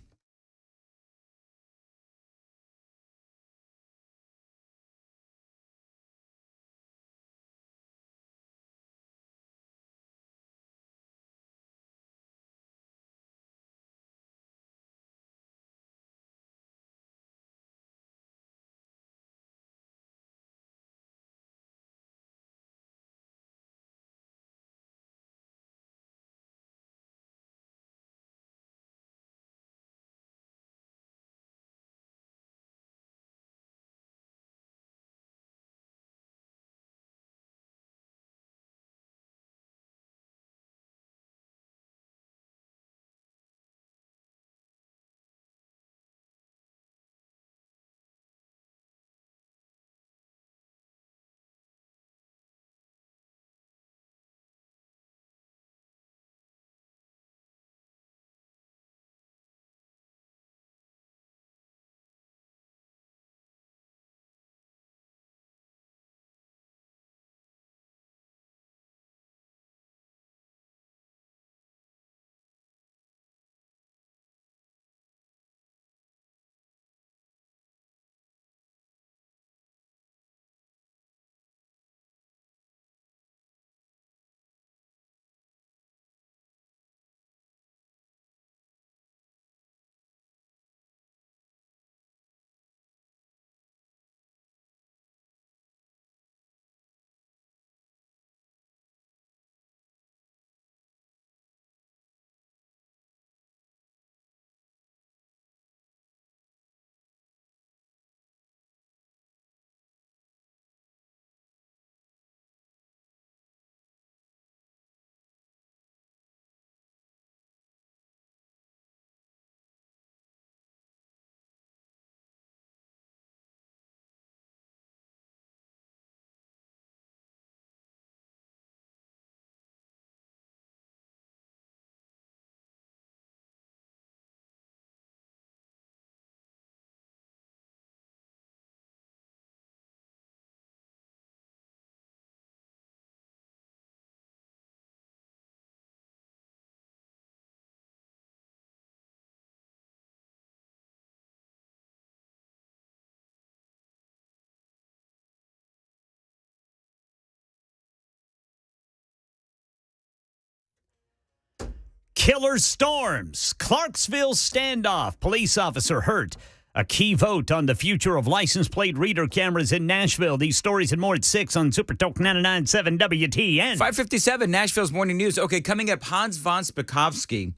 Killer storms. Clarksville standoff. Police officer hurt. A key vote on the future of license plate reader cameras in Nashville. These stories and more at 6 on Super Talk 99.7 WTN. 5:57, Nashville's Morning News. Okay, coming up, Hans von Spakovsky.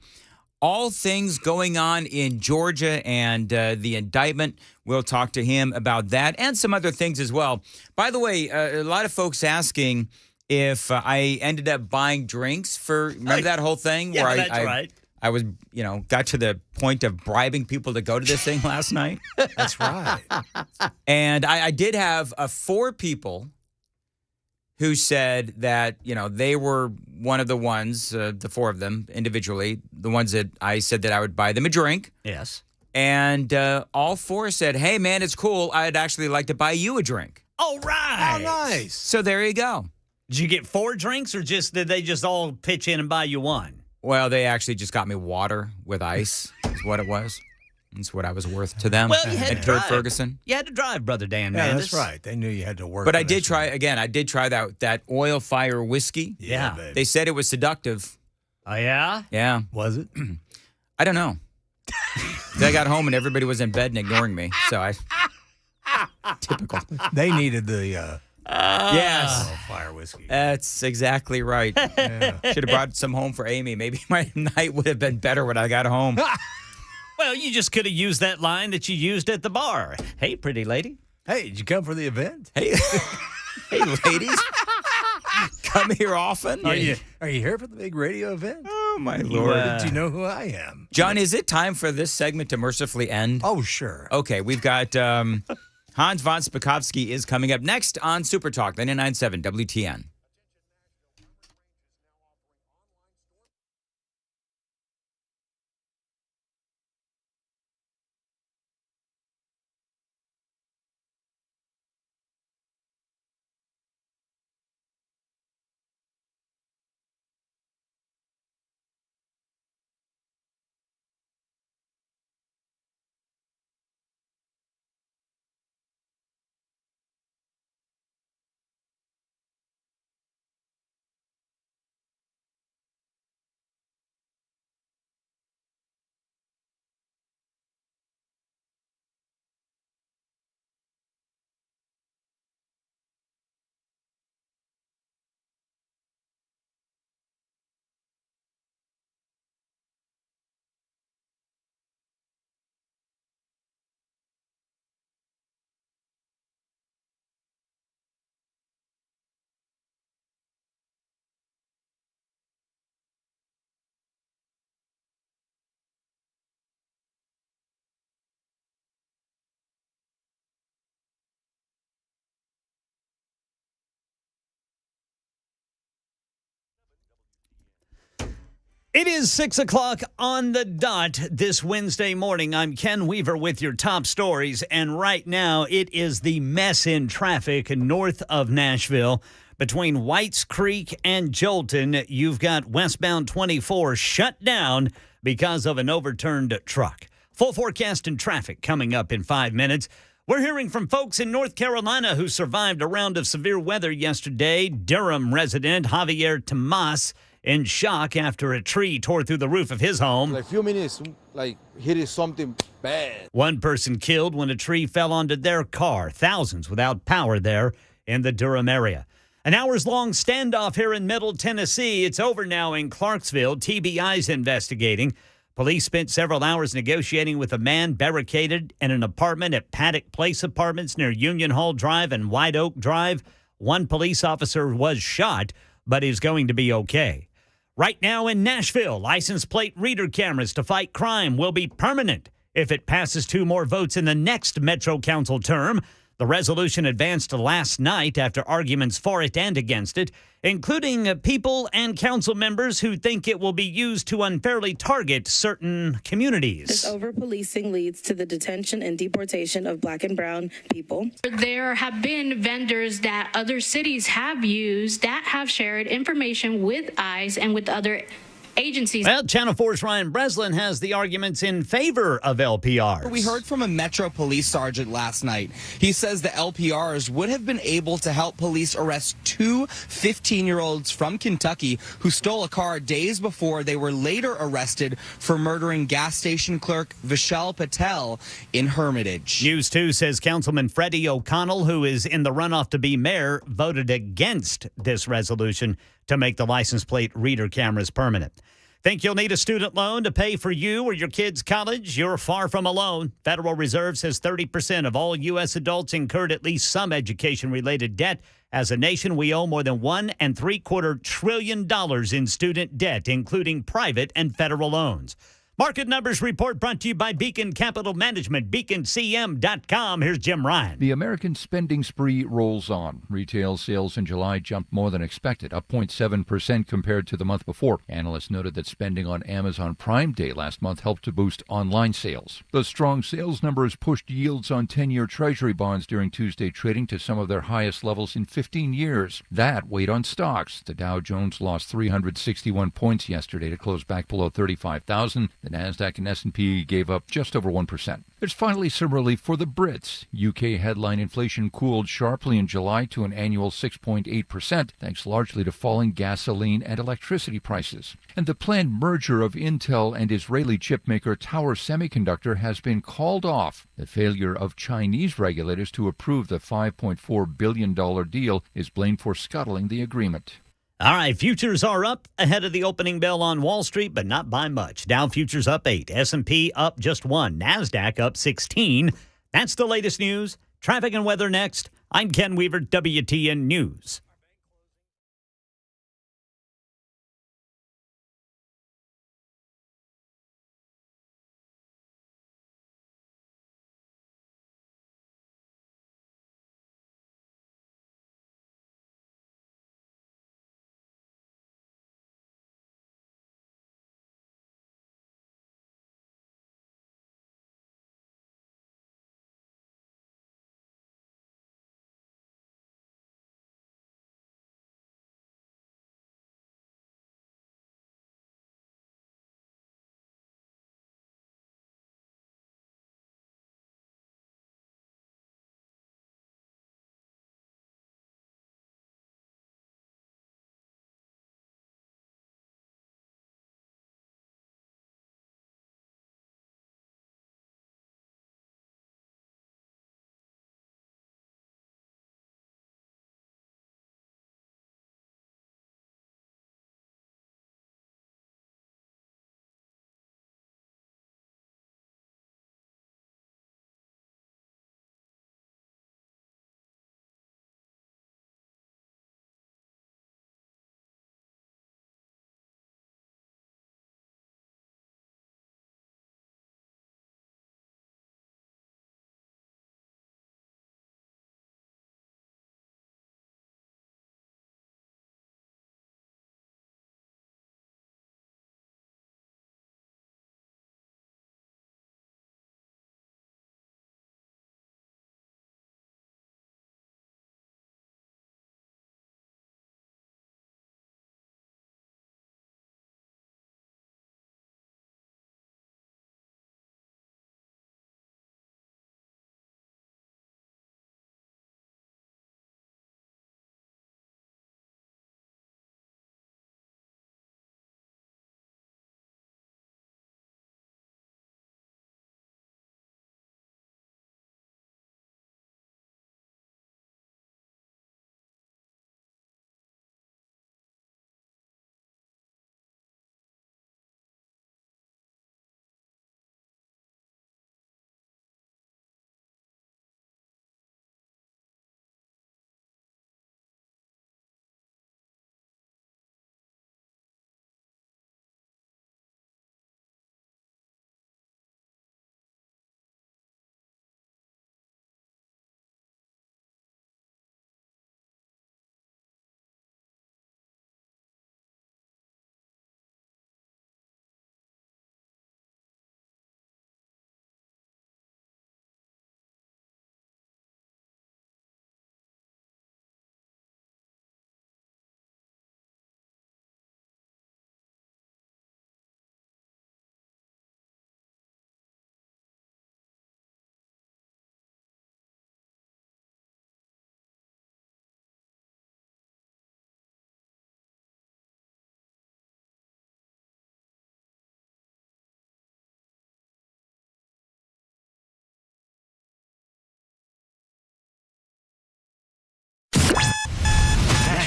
All things going on in Georgia and the indictment. We'll talk to him about that and some other things as well. By the way, a lot of folks asking if I ended up buying drinks for, remember that whole thing? Yeah, where that's right. I was, got to the point of bribing people to go to this thing last night. That's right. And I did have 4 people who said that, they were one of the ones, the 4 of them individually, the ones that I said that I would buy them a drink. Yes. And all 4 said, hey, man, it's cool. I'd actually like to buy you a drink. All right. Oh, nice. So there you go. Did you get 4 drinks or did they just all pitch in and buy you one? Well, they actually just got me water with ice is what it was. That's what I was worth to them. Well, you had to drive. Ferguson. You had to drive, Brother Dan. Yeah, Mandis. that's right. They knew you had to work. But I did try that oil fire whiskey. Yeah. Baby. They said it was seductive. Oh, yeah? Yeah. Was it? I don't know. I got home and everybody was in bed and ignoring me. So typical. They needed the Yes. Oh, fire whiskey. That's exactly right. Should have brought some home for Amy. Maybe my night would have been better when I got home. Well, you just could have used that line that you used at the bar. Hey, pretty lady. Hey, did you come for the event? Hey, hey, ladies. Come here often. Are you here for the big radio event? Oh, my Lord. Do you know who I am? John, is it time for this segment to mercifully end? Oh, sure. Okay, we've got Hans von Spakovsky is coming up next on Super Talk 99.7 WTN. It is 6 o'clock on the dot this Wednesday morning. I'm Ken Weaver with your top stories. And right now, it is the mess in traffic north of Nashville. Between Whites Creek and Jolton, you've got westbound 24 shut down because of an overturned truck. Full forecast and traffic coming up in 5 minutes. We're hearing from folks in North Carolina who survived a round of severe weather yesterday. Durham resident Javier Tomas in shock after a tree tore through the roof of his home. Like a few minutes, hitting something bad. One person killed when a tree fell onto their car. Thousands without power there in the Durham area. An hours-long standoff here in Middle Tennessee. It's over now in Clarksville. TBI's investigating. Police spent several hours negotiating with a man barricaded in an apartment at Paddock Place Apartments near Union Hall Drive and White Oak Drive. One police officer was shot, but is going to be okay. Right now in Nashville, license plate reader cameras to fight crime will be permanent if it passes 2 more votes in the next Metro Council term. The resolution advanced last night after arguments for it and against it, including people and council members who think it will be used to unfairly target certain communities. This over-policing leads to the detention and deportation of Black and brown people. There have been vendors that other cities have used that have shared information with ICE and with other agencies. Well, Channel 4's Ryan Breslin has the arguments in favor of LPRs. We heard from a Metro police sergeant last night. He says the LPRs would have been able to help police arrest 2 15-year-olds from Kentucky who stole a car days before they were later arrested for murdering gas station clerk Vishal Patel in Hermitage. News 2 says Councilman Freddie O'Connell, who is in the runoff to be mayor, voted against this resolution to make the license plate reader cameras permanent. Think you'll need a student loan to pay for you or your kids' college? You're far from alone. Federal Reserve says 30% of all U.S. adults incurred at least some education-related debt. As a nation, we owe more than $1.75 trillion in student debt, including private and federal loans. Market Numbers Report brought to you by Beacon Capital Management, beaconcm.com. Here's Jim Ryan. The American spending spree rolls on. Retail sales in July jumped more than expected, up 0.7% compared to the month before. Analysts noted that spending on Amazon Prime Day last month helped to boost online sales. The strong sales numbers pushed yields on 10-year Treasury bonds during Tuesday trading to some of their highest levels in 15 years. That weighed on stocks. The Dow Jones lost 361 points yesterday to close back below 35,000. The The Nasdaq and S&P gave up just over 1%. There's finally some relief for the Brits. UK headline inflation cooled sharply in July to an annual 6.8%, thanks largely to falling gasoline and electricity prices. And the planned merger of Intel and Israeli chipmaker Tower Semiconductor has been called off. The failure of Chinese regulators to approve the $5.4 billion deal is blamed for scuttling the agreement. All right, futures are up ahead of the opening bell on Wall Street, but not by much. Dow futures up 8, S&P up just 1, Nasdaq up 16. That's the latest news. Traffic and weather next. I'm Ken Weaver, WTN News.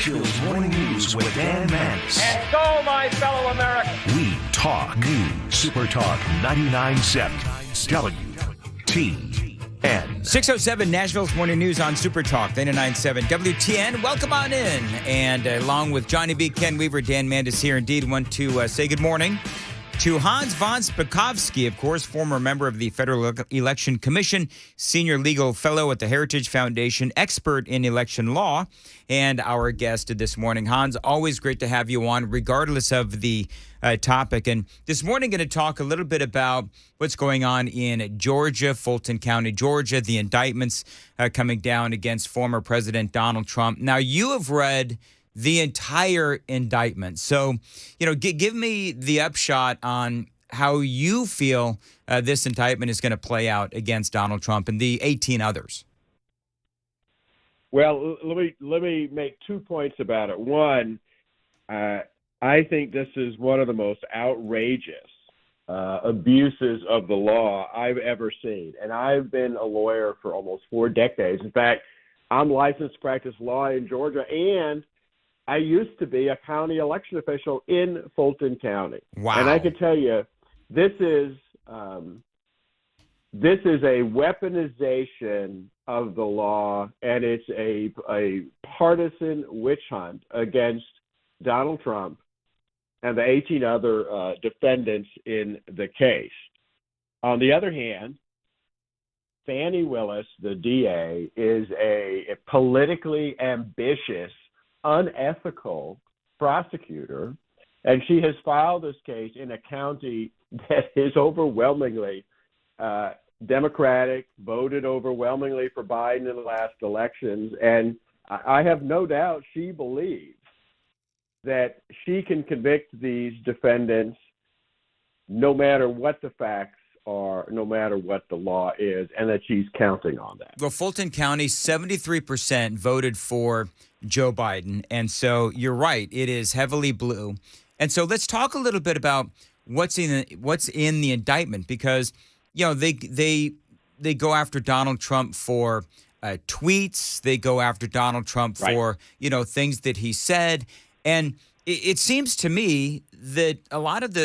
Nashville's Morning News with Dan Mandis. And go, my fellow Americans. We talk news. Super Talk 99.7 WTN. 607 Nashville's Morning News on Super Talk 99.7 WTN. Welcome on in. And along with Johnny B, Ken Weaver, Dan Mandis here. Indeed, want to say good morning to Hans von Spakovsky, of course, former member of the Federal Election Commission, senior legal fellow at the Heritage Foundation, expert in election law, and our guest this morning. Hans, always great to have you on, regardless of the topic. And this morning, going to talk a little bit about what's going on in Georgia, Fulton County, Georgia, the indictments coming down against former President Donald Trump. Now, you have read the entire indictment. So, give me the upshot on how you feel this indictment is going to play out against Donald Trump and the 18 others. Well, let me make 2 points about it. One, I think this is one of the most outrageous abuses of the law I've ever seen. And I've been a lawyer for almost 4 decades. In fact, I'm licensed to practice law in Georgia, and I used to be a county election official in Fulton County. Wow. And I can tell you, this is a weaponization of the law, and it's a partisan witch hunt against Donald Trump and the 18 other defendants in the case. On the other hand, Fani Willis, the DA, is a politically ambitious, unethical prosecutor, and she has filed this case in a county that is overwhelmingly Democratic, voted overwhelmingly for Biden in the last elections, and I have no doubt she believes that she can convict these defendants no matter what the facts are, no matter what the law is, and that she's counting on that. Well, Fulton County, 73% voted for Joe Biden, and so you're right, it is heavily blue. And so let's talk a little bit about what's in the indictment, because they go after Donald Trump for tweets, they go after Donald Trump for things that he said, and it seems to me that a lot of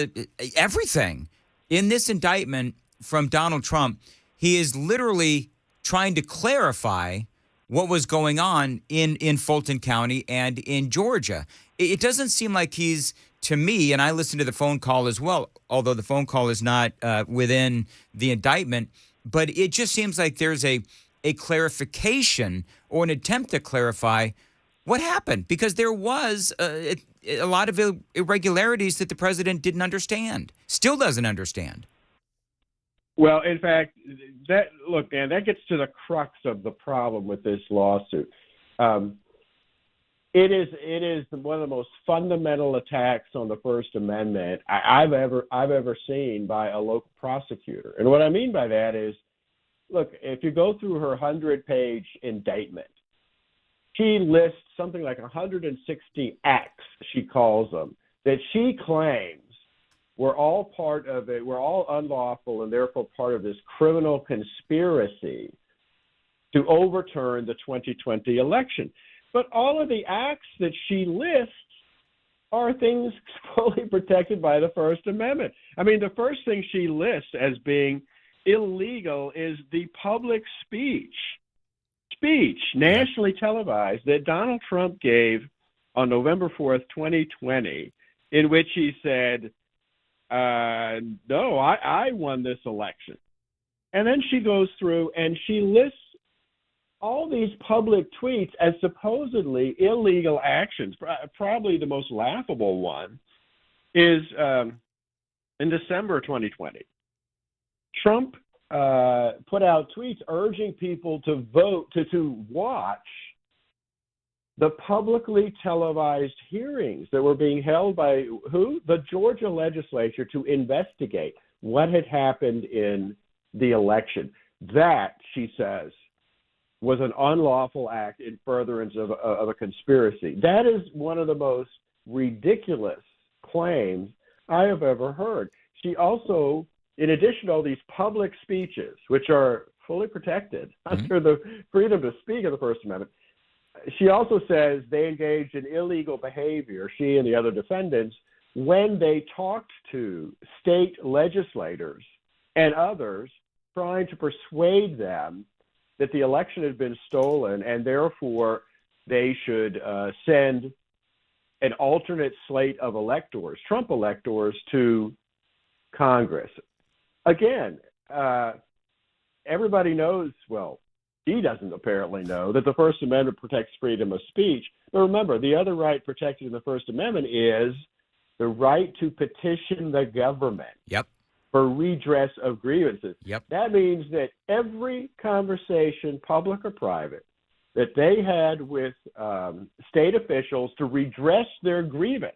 everything in this indictment from Donald Trump, he is literally trying to clarify what was going on in Fulton County and in Georgia. It doesn't seem like he's, to me, and I listened to the phone call as well, although the phone call is not within the indictment, but it just seems like there's a clarification or an attempt to clarify what happened, because there was a lot of irregularities that the president didn't understand, still doesn't understand. Well, in fact, that gets to the crux of the problem with this lawsuit. It is one of the most fundamental attacks on the First Amendment I've ever seen by a local prosecutor. And what I mean by that is, look, if you go through her 100-page indictment, she lists something like 160 acts, she calls them, that she claims were all part of it, were all unlawful and therefore part of this criminal conspiracy to overturn the 2020 election. But all of the acts that she lists are things fully protected by the First Amendment. I mean, the first thing she lists as being illegal is the public speech nationally televised that Donald Trump gave on November 4th, 2020, in which he said, no, I won this election. And then she goes through and she lists all these public tweets as supposedly illegal actions. Probably the most laughable one is in December 2020. Trump put out tweets urging people to vote, to watch the publicly televised hearings that were being held by who? The Georgia legislature, to investigate what had happened in the election. That, she says, was an unlawful act in furtherance of a conspiracy. That is one of the most ridiculous claims I have ever heard. She also, in addition to all these public speeches, which are fully protected under the freedom to speak of the First Amendment, she also says they engaged in illegal behavior, she and the other defendants, when they talked to state legislators and others trying to persuade them that the election had been stolen and therefore they should send an alternate slate of electors, Trump electors, to Congress. Again, everybody knows, well, he doesn't apparently know, that the First Amendment protects freedom of speech. But remember, the other right protected in the First Amendment is the right to petition the government for redress of grievances. That means that every conversation, public or private, that they had with state officials to redress their grievance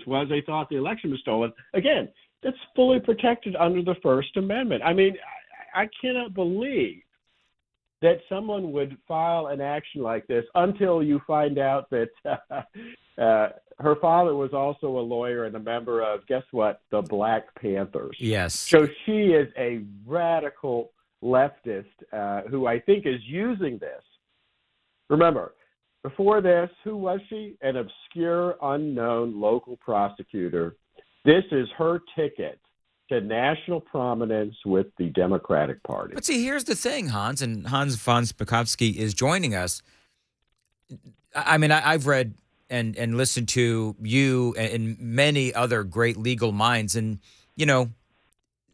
was they thought the election was stolen. Again, that's fully protected under the First Amendment. I mean, I cannot believe that someone would file an action like this until you find out that her father was also a lawyer and a member of, guess what, the Black Panthers. Yes. So she is a radical leftist who I think is using this. Remember, before this, who was she? An obscure, unknown local prosecutor. This is her ticket to national prominence with the Democratic Party. But see, here's the thing, Hans, and Hans von Spakovsky is joining us. I mean, I've read and listened to you and many other great legal minds, and, you know,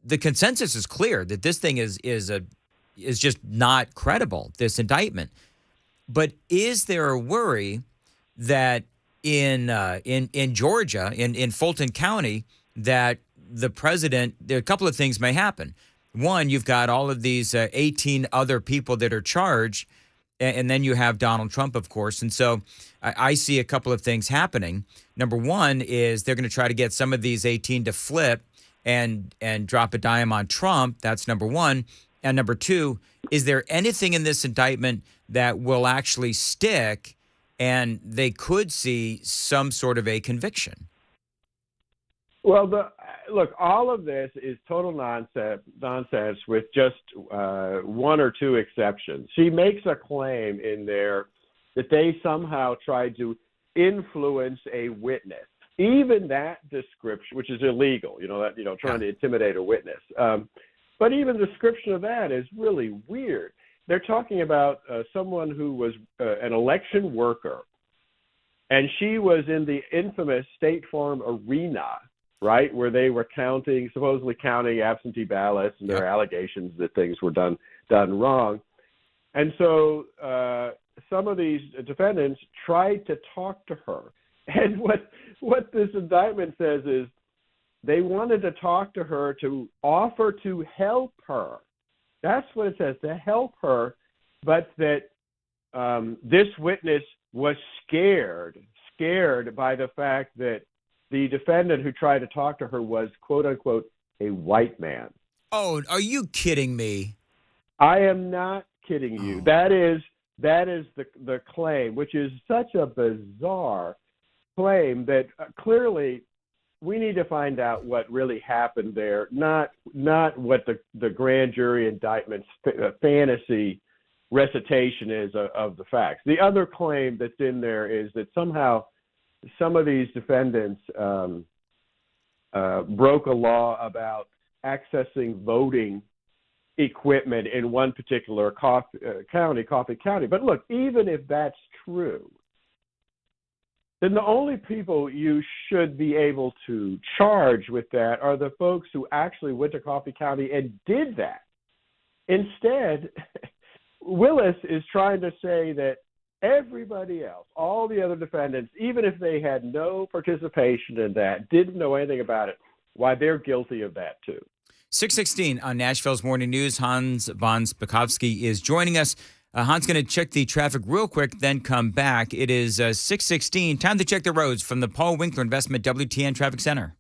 the consensus is clear that this thing is just not credible, this indictment. But is there a worry that in Georgia, in Fulton County, that the president, there are a couple of things may happen. One, you've got all of these 18 other people that are charged, and then you have Donald Trump, of course. And so I see a couple of things happening. Number one is they're going to try to get some of these 18 to flip and drop a dime on Trump. That's number one. And number two, is there anything in this indictment that will actually stick and they could see some sort of a conviction? Well, look, all of this is total nonsense with just one or two exceptions. She makes a claim in there that they somehow tried to influence a witness. Even that description, which is illegal, trying to intimidate a witness. But even the description of that is really weird. They're talking about someone who was an election worker, and she was in the infamous State Farm arena, right, where they were supposedly counting absentee ballots, and there are allegations that things were done wrong. And so some of these defendants tried to talk to her. And what this indictment says is they wanted to talk to her to offer to help her. That's what it says, to help her, but that this witness was scared by the fact that the defendant who tried to talk to her was, quote unquote, a white man. Oh, are you kidding me? I am not kidding you. That is the claim, which is such a bizarre claim that clearly we need to find out what really happened there, not what the grand jury indictment's fantasy recitation is of the facts. The other claim that's in there is that somehow some of these defendants broke a law about accessing voting equipment in one particular Coffee County. But look, even if that's true, then the only people you should be able to charge with that are the folks who actually went to Coffee County and did that. Instead, Willis is trying to say that everybody else, all the other defendants, even if they had no participation in that, didn't know anything about it, why they're guilty of that too. 6:16 on Nashville's Morning News. Hans von Spakovsky is joining us. Hans going to check the traffic real quick, then come back. It is 6:16. Time to check the roads from the Paul Winkler Investment WTN Traffic Center.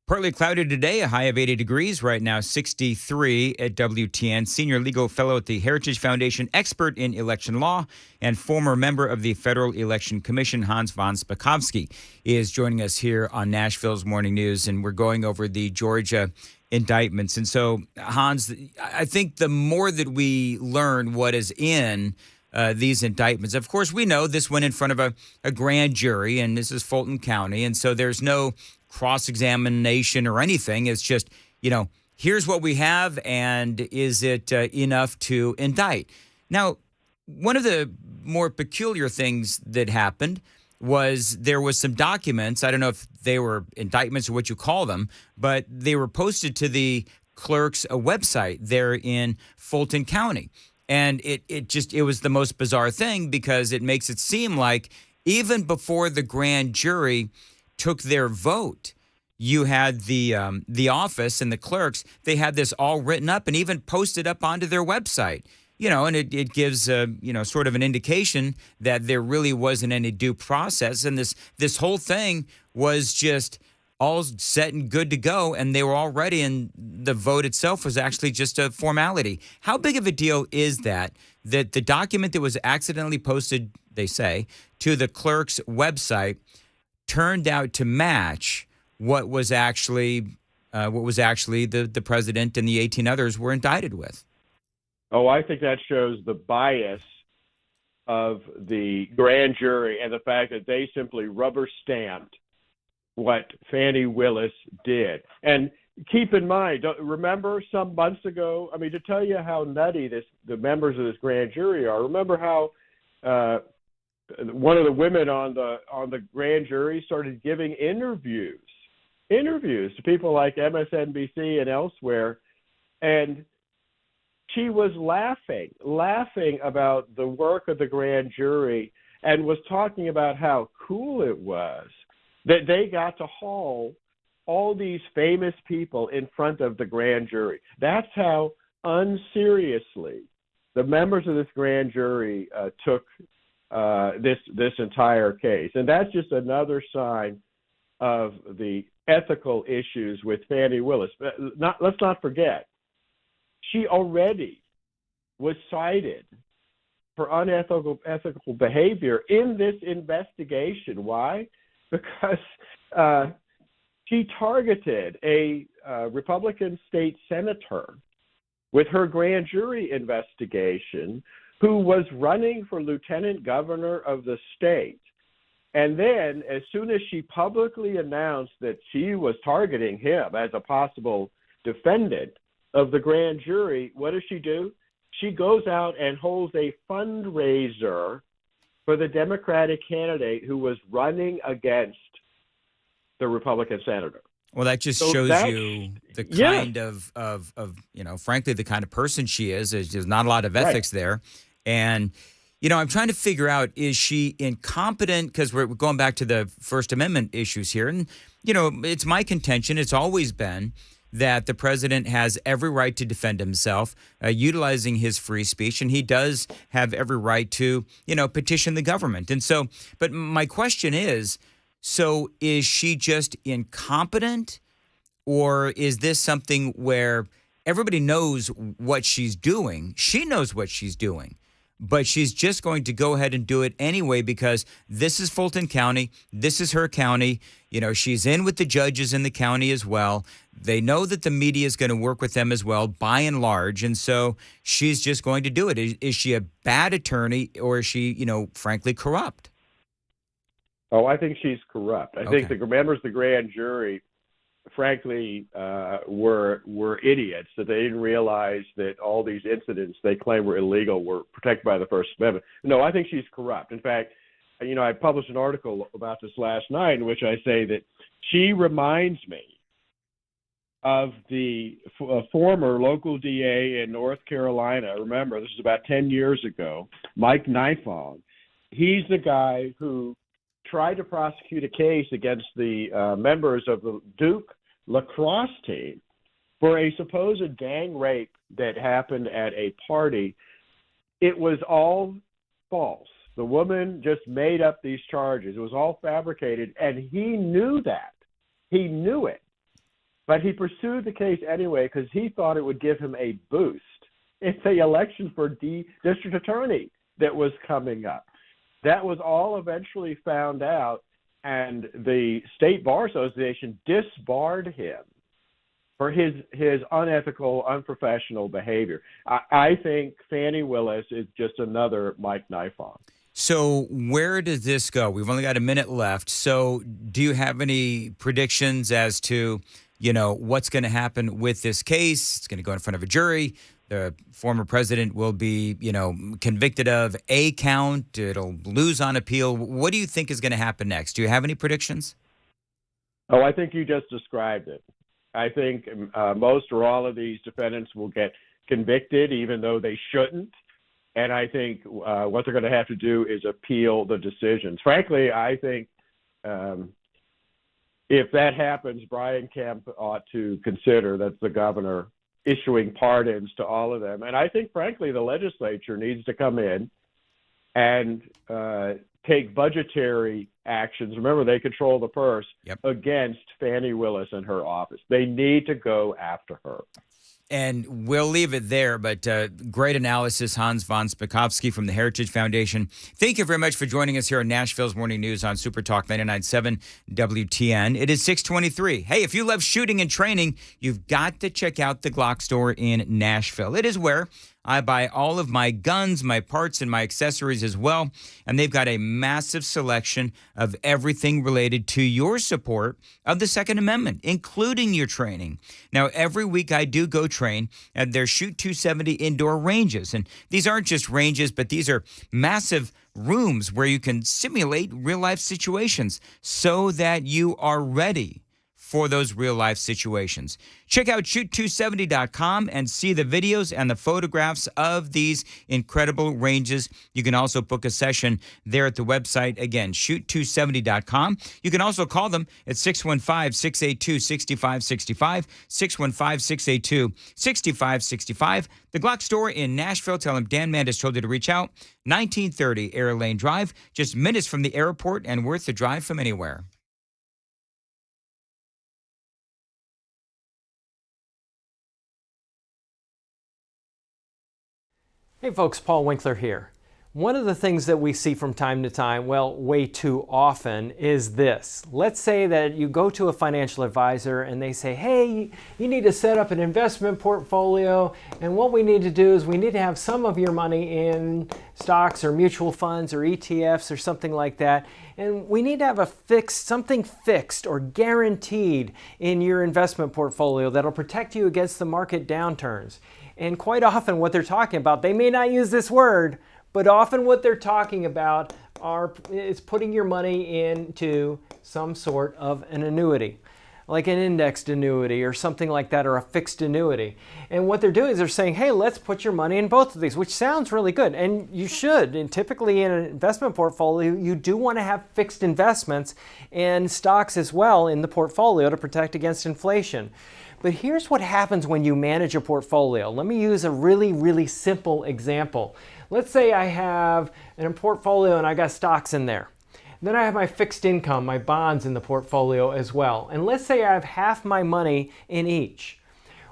Partly cloudy today, a high of 80 degrees. Right now, 63 at WTN. Senior legal fellow at the Heritage Foundation, expert in election law, and former member of the Federal Election Commission, Hans von Spakovsky, is joining us here on Nashville's Morning News, and we're going over the Georgia indictments. And so, Hans, I think the more that we learn what is in these indictments, of course, we know this went in front of a grand jury, and this is Fulton County, and so there's no cross-examination or anything. It's just, here's what we have, and is it enough to indict? Now, one of the more peculiar things that happened was there was some documents. I don't know if they were indictments or what you call them, but they were posted to the clerk's website there in Fulton County. And it was the most bizarre thing because it makes it seem like even before the grand jury took their vote, you had the office and the clerks, they had this all written up and even posted up onto their website. And it gives, sort of an indication that there really wasn't any due process. And this whole thing was just all set and good to go, and they were all ready, and the vote itself was actually just a formality. How big of a deal is that the document that was accidentally posted, they say, to the clerk's website turned out to match what was actually the president and the 18 others were indicted with? Oh, I think that shows the bias of the grand jury and the fact that they simply rubber stamped what Fani Willis did. And keep in mind, remember some months ago, to tell you how nutty the members of this grand jury are, remember how one of the women on the grand jury started giving interviews to people like MSNBC and elsewhere, and she was laughing about the work of the grand jury and was talking about how cool it was that they got to haul all these famous people in front of the grand jury. That's how unseriously the members of this grand jury took this entire case. And that's just another sign of the ethical issues with Fani Willis. Let's not forget, she already was cited for unethical behavior in this investigation. Why? Because she targeted a Republican state senator with her grand jury investigation who was running for lieutenant governor of the state. And then as soon as she publicly announced that she was targeting him as a possible defendant of the grand jury, what does she do? She goes out and holds a fundraiser for the Democratic candidate who was running against the Republican senator. Well, that just shows you the kind of frankly, the kind of person she is. There's not a lot of ethics there. And, I'm trying to figure out, is she incompetent? Because we're going back to the First Amendment issues here. And, it's my contention, it's always been that the president has every right to defend himself, utilizing his free speech, and he does have every right to, petition the government. And so, but my question is, so is she just incompetent, or is this something where everybody knows what she's doing? She knows what she's doing, but she's just going to go ahead and do it anyway because this is Fulton County. This is her county. She's in with the judges in the county as well. They know that the media is going to work with them as well, by and large. And so she's just going to do it. Is she a bad attorney, or is she, frankly, corrupt? Oh, I think she's corrupt. I think the members of the grand jury, frankly, were idiots, that they didn't realize that all these incidents they claim were illegal were protected by the First Amendment. No, I think she's corrupt. In fact, I published an article about this last night in which I say that she reminds me of the former local DA in North Carolina. Remember, this is about 10 years ago, Mike Nifong. He's the guy who tried to prosecute a case against the members of the Duke lacrosse team for a supposed gang rape that happened at a party. It was all false. The woman just made up these charges. It was all fabricated, and he knew that. He knew it. But he pursued the case anyway because he thought it would give him a boost. It's the election for district attorney that was coming up. That was all eventually found out, and the State Bar Association disbarred him for his unethical, unprofessional behavior. I think Fani Willis is just another Mike Nifong. So where does this go? We've only got a minute left. So do you have any predictions as to, what's going to happen with this case? It's going to go in front of a jury. The former president will be, convicted of a count. It'll lose on appeal. What do you think is going to happen next? Do you have any predictions? Oh, I think you just described it. I think most or all of these defendants will get convicted, even though they shouldn't. And I think what they're going to have to do is appeal the decisions. Frankly, I think if that happens, Brian Kemp ought to consider, that's the governor, issuing pardons to all of them. And I think, frankly, the legislature needs to come in and take budgetary actions. Remember, they control the purse against Fani Willis and her office. They need to go after her. And we'll leave it there, but great analysis, Hans von Spakovsky from the Heritage Foundation. Thank you very much for joining us here on Nashville's Morning News on Super Talk 99.7 WTN. It is 6:23. Hey, if you love shooting and training, you've got to check out the Glock store in Nashville. It is where I buy all of my guns, my parts, and my accessories as well. And they've got a massive selection of everything related to your support of the Second Amendment, including your training. Now, every week I do go train at their Shoot 270 indoor ranges. And these aren't just ranges, but these are massive rooms where you can simulate real-life situations so that you are ready for those real-life situations. Check out shoot270.com and see the videos and the photographs of these incredible ranges. You can also book a session there at the website. Again, shoot270.com. You can also call them at 615-682-6565, 615-682-6565. The Glock store in Nashville. Tell them Dan Mandis told you to reach out. 1930 Air Lane Drive, just minutes from the airport and worth the drive from anywhere. Hey folks, Paul Winkler here. One of the things that we see from time to time, well, way too often, is this. Let's say that you go to a financial advisor and they say, hey, you need to set up an investment portfolio, and what we need to do is we need to have some of your money in stocks or mutual funds or ETFs or something like that, and we need to have something fixed or guaranteed in your investment portfolio that'll protect you against the market downturns. And quite often what they're talking about, they may not use this word, but often what they're talking about is putting your money into some sort of an annuity, like an indexed annuity or something like that, or a fixed annuity. And what they're doing is they're saying, hey, let's put your money in both of these, which sounds really good. And you should. And typically in an investment portfolio, you do want to have fixed investments and stocks as well in the portfolio to protect against inflation. But here's what happens when you manage a portfolio. Let me use a really, really simple example. Let's say I have a portfolio and I got stocks in there. Then I have my fixed income, my bonds in the portfolio as well. And let's say I have half my money in each.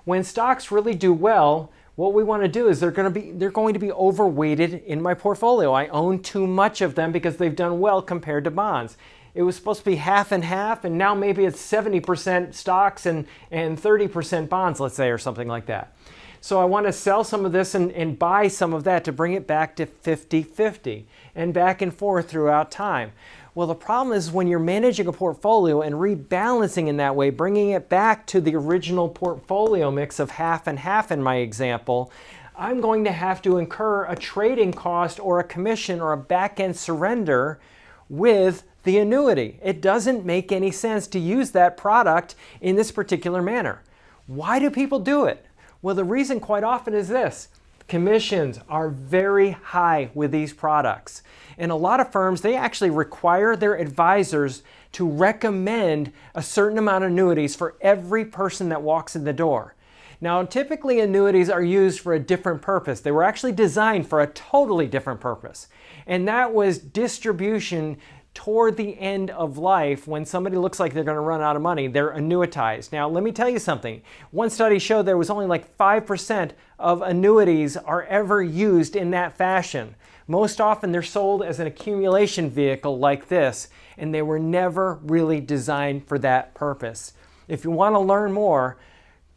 When stocks really do well, what we want to do is they're going to be overweighted in my portfolio. I own too much of them because they've done well compared to bonds. It was supposed to be half and half, and now maybe it's 70% stocks and 30% bonds, let's say, or something like that. So I want to sell some of this and buy some of that to bring it back to 50-50 and back and forth throughout time. Well, the problem is when you're managing a portfolio and rebalancing in that way, bringing it back to the original portfolio mix of half and half in my example, I'm going to have to incur a trading cost or a commission or a back-end surrender with the annuity. It doesn't make any sense to use that product in this particular manner. Why do people do it? Well, the reason quite often is this. Commissions are very high with these products. And a lot of firms, they actually require their advisors to recommend a certain amount of annuities for every person that walks in the door. Now, typically annuities are used for a different purpose. They were actually designed for a totally different purpose. And that was distribution toward the end of life. When somebody looks like they're going to run out of money, they're annuitized. Now, let me tell you something. One study showed there was only like 5% of annuities are ever used in that fashion. Most often they're sold as an accumulation vehicle like this, and they were never really designed for that purpose. If you want to learn more,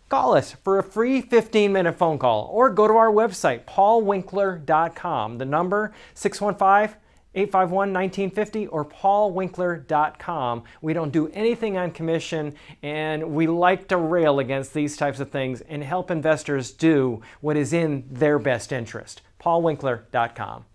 call us for a free 15-minute phone call or go to our website, paulwinkler.com. The number 615 851-1950 or paulwinkler.com. We don't do anything on commission, and we like to rail against these types of things and help investors do what is in their best interest. paulwinkler.com.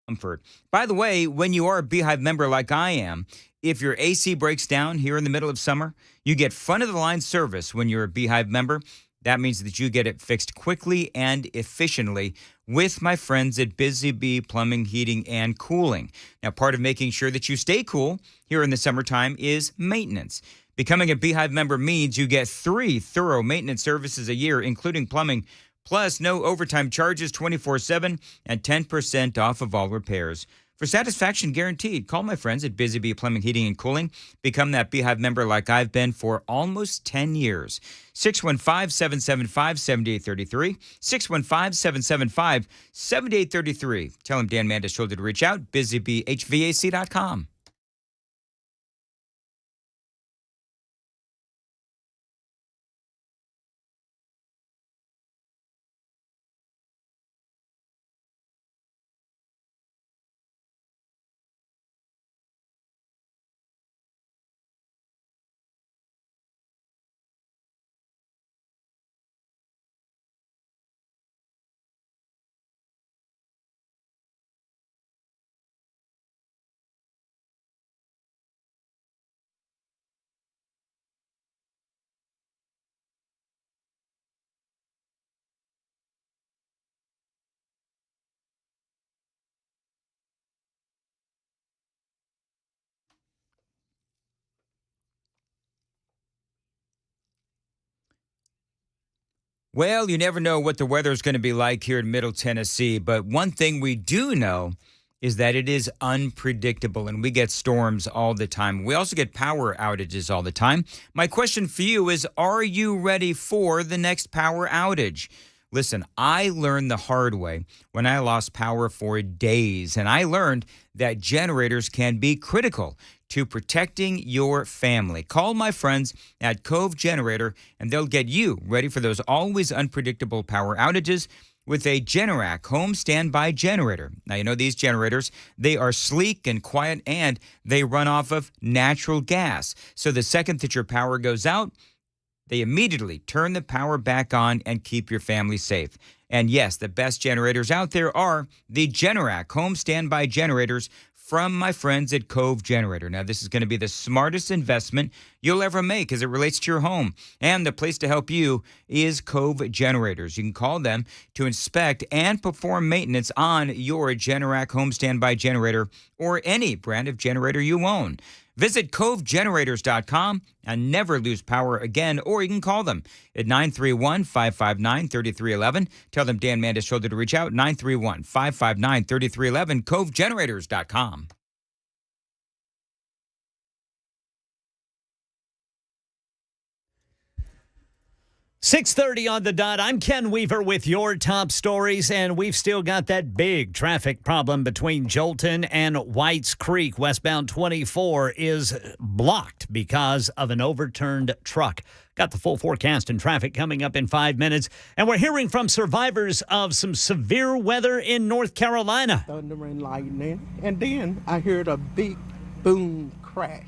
Comfort. By the way, when you are a Beehive member like I am, if your AC breaks down here in the middle of summer, you get front-of-the-line service when you're a Beehive member. That means that you get it fixed quickly and efficiently with my friends at Busy Bee Plumbing, Heating, and Cooling. Now, part of making sure that you stay cool here in the summertime is maintenance. Becoming a Beehive member means you get 3 thorough maintenance services a year, including plumbing, plus no overtime charges 24/7 and 10% off of all repairs. For satisfaction guaranteed, call my friends at Busy Bee Plumbing, Heating, and Cooling. Become that Beehive member like I've been for almost 10 years. 615-775-7833. 615-775-7833. Tell him Dan Mandis told you to reach out. BusyBeeHVAC.com. Well, you never know what the weather is going to be like here in Middle Tennessee, but one thing we do know is that it is unpredictable, and we get storms all the time. We also get power outages all the time. My question for you is, are you ready for the next power outage? Listen, I learned the hard way when I lost power for days, and I learned that generators can be critical to protecting your family. Call my friends at Cove Generator, and they'll get you ready for those always unpredictable power outages with a Generac home standby generator. Now, you know these generators, they are sleek and quiet, and they run off of natural gas. So the second that your power goes out, they immediately turn the power back on and keep your family safe. And yes, the best generators out there are the Generac home standby generators from my friends at Cove Generator. Now, this is going to be the smartest investment you'll ever make as it relates to your home. And the place to help you is Cove Generators. You can call them to inspect and perform maintenance on your Generac home standby generator or any brand of generator you own. Visit CoveGenerators.com and never lose power again, or you can call them at 931-559-3311. Tell them Dan Mandis told you to reach out, 931-559-3311, CoveGenerators.com. .30 on the dot. I'm Ken Weaver with your top stories, and we've still got that big traffic problem between Jolton and Whites Creek. Westbound 24 is blocked because of an overturned truck. Got the full forecast and traffic coming up in 5 minutes, and we're hearing from survivors of some severe weather in North Carolina. Thunder and lightning, and then I heard a big boom crash.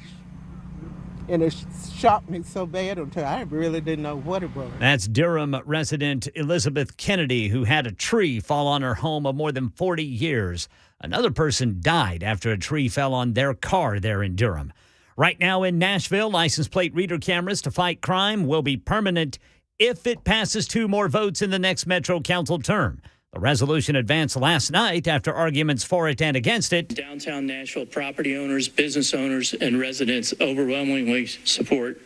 And it shocked me so bad until I really didn't know what it was. That's Durham resident Elizabeth Kennedy, who had a tree fall on her home of more than 40 years. Another person died after a tree fell on their car there in Durham. Right now in Nashville, license plate reader cameras to fight crime will be permanent if it passes 2 more votes in the next Metro Council term. The resolution advanced last night after arguments for it and against it. Downtown Nashville property owners, business owners, and residents overwhelmingly support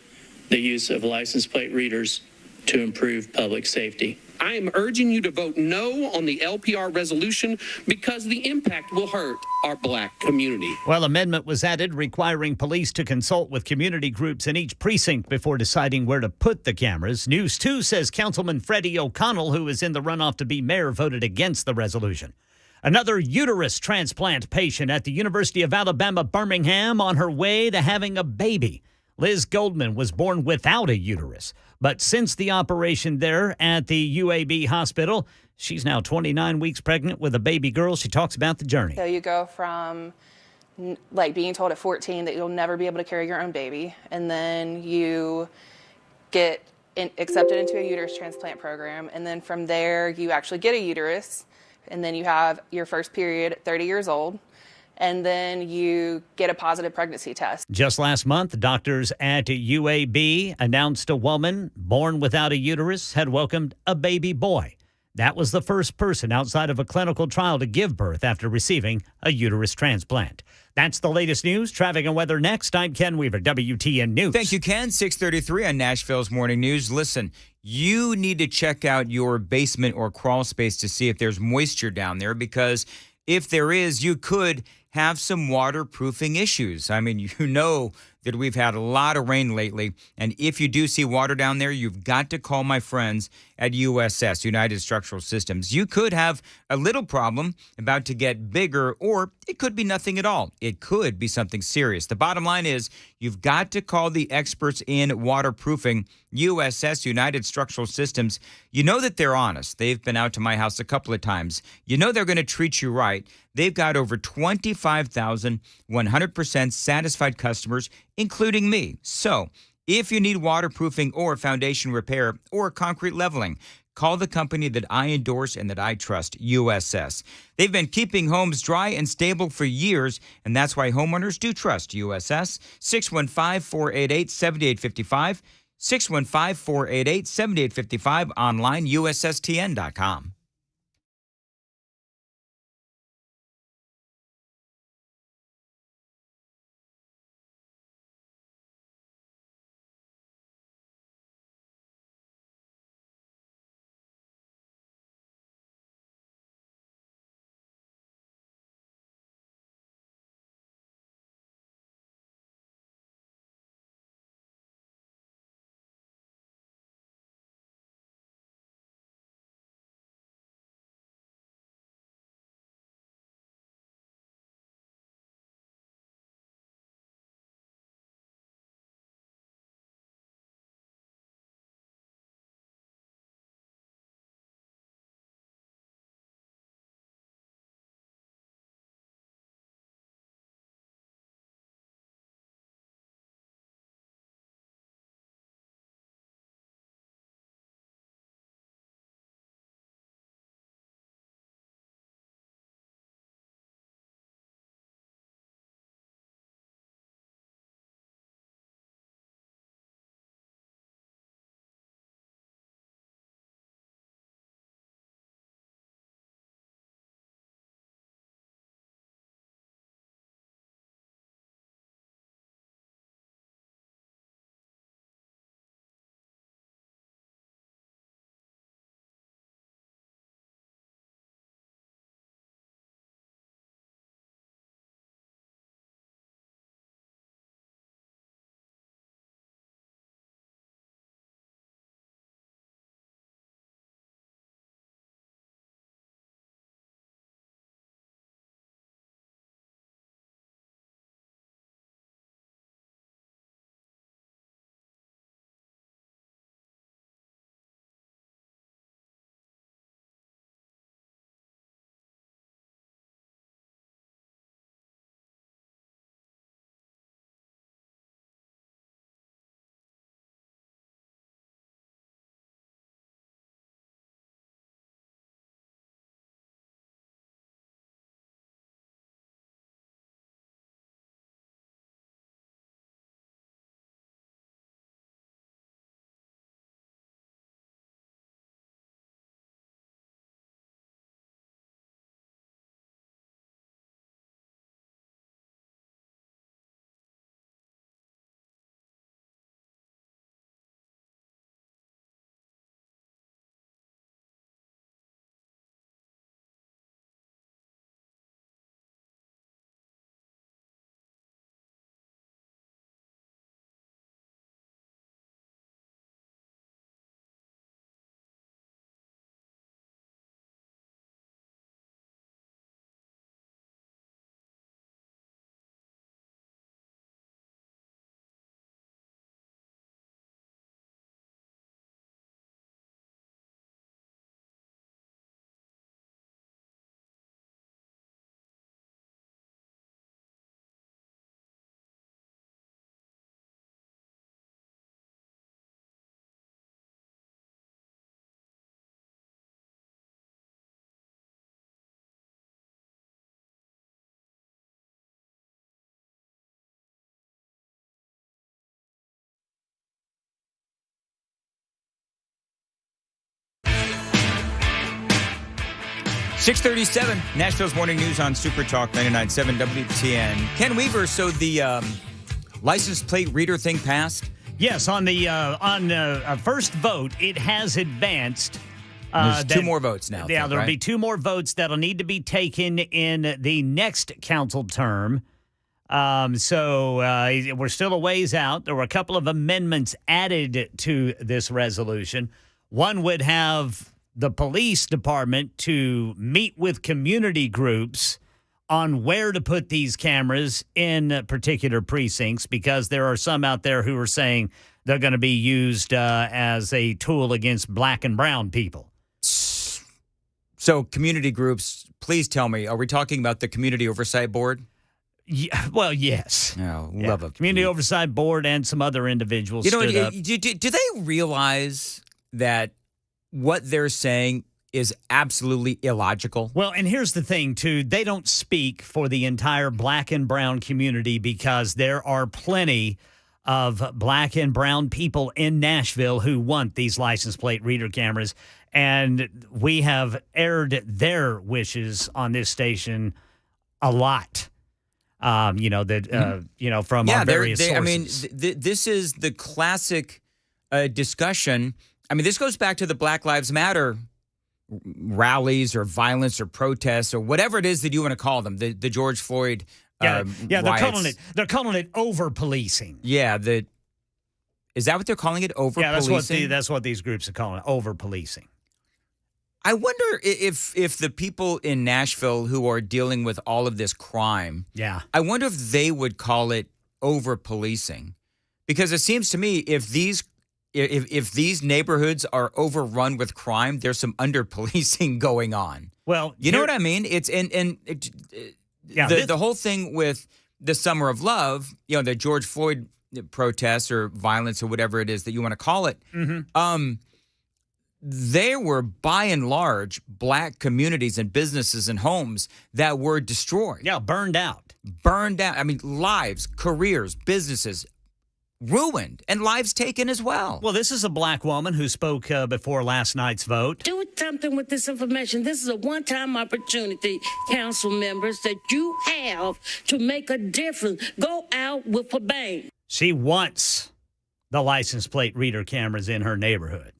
the use of license plate readers to improve public safety. I am urging you to vote no on the LPR resolution because the impact will hurt our black community. Well, amendment was added requiring police to consult with community groups in each precinct before deciding where to put the cameras. News 2 says Councilman Freddie O'Connell, who is in the runoff to be mayor, voted against the resolution. Another uterus transplant patient at the University of Alabama, Birmingham, on her way to having a baby. Liz Goldman was born without a uterus, but since the operation there at the UAB hospital, she's now 29 weeks pregnant with a baby girl. She talks about the journey. So you go from like being told at 14 that you'll never be able to carry your own baby, and then you get accepted into a uterus transplant program, and then from there you actually get a uterus, and then you have your first period at 30 years old, and then you get a positive pregnancy test. Just last month, doctors at UAB announced a woman born without a uterus had welcomed a baby boy. That was the first person outside of a clinical trial to give birth after receiving a uterus transplant. That's the latest news. Traffic and weather next. I'm Ken Weaver, WTN News. Thank you, Ken. 6:33 on Nashville's Morning News. Listen, you need to check out your basement or crawl space to see if there's moisture down there, because if there is, you could have some waterproofing issues. I mean, you know that we've had a lot of rain lately, and if you do see water down there, you've got to call my friends at USS, United Structural Systems. You could have a little problem about to get bigger, or it could be nothing at all. It could be something serious. The bottom line is you've got to call the experts in waterproofing, USS, United Structural Systems. You know that they're honest. They've been out to my house a couple of times. You know they're going to treat you right. They've got over 25,000 100% satisfied customers, including me. So if you need waterproofing or foundation repair or concrete leveling, call the company that I endorse and that I trust, USS. They've been keeping homes dry and stable for years, and that's why homeowners do trust USS. 615-488-7855. 615-488-7855. Online, USSTN.com. 6:37, Nashville's Morning News on Super Talk 99.7 WTN. Ken Weaver, so the license plate reader thing passed? Yes, on the first vote, it has advanced. There's two more votes now. Yeah, there'll be two more votes that'll need to be taken in the next council term. So we're still a ways out. There were a couple of amendments added to this resolution. One would have the police department to meet with community groups on where to put these cameras in particular precincts, because there are some out there who are saying they're going to be used as a tool against black and brown people. So community groups, please tell me, are we talking about the Community Oversight Board? Yeah, well, yes. Oh, love it. Community Oversight Board and some other individuals stood up. Do they realize that what they're saying is absolutely illogical? Well, and here's the thing, too. They don't speak for the entire black and brown community, because there are plenty of black and brown people in Nashville who want these license plate reader cameras. And we have aired their wishes on this station a lot. From our various sources. I mean, this is the classic discussion. I mean, this goes back to the Black Lives Matter rallies or violence or protests or whatever it is that you want to call them. The George Floyd riots. They're calling it over policing. Yeah, is that what they're calling it? Over policing? Yeah, that's what these groups are calling it, over policing. I wonder if the people in Nashville who are dealing with all of this crime, I wonder if they would call it over policing, because it seems to me if these neighborhoods are overrun with crime, there's some under policing going on. Well, you know what I mean? It's the whole thing with the Summer of Love, the George Floyd protests or violence or whatever it is that you want to call it. Mm-hmm. There were, by and large, black communities and businesses and homes that were destroyed. Yeah, burned out. I mean, lives, careers, businesses ruined, and lives taken as well. Well, this is a black woman who spoke before last night's vote. Do something with this information. This is a one-time opportunity, council members, that you have to make a difference. Go out with a bang. She wants the license plate reader cameras in her neighborhood.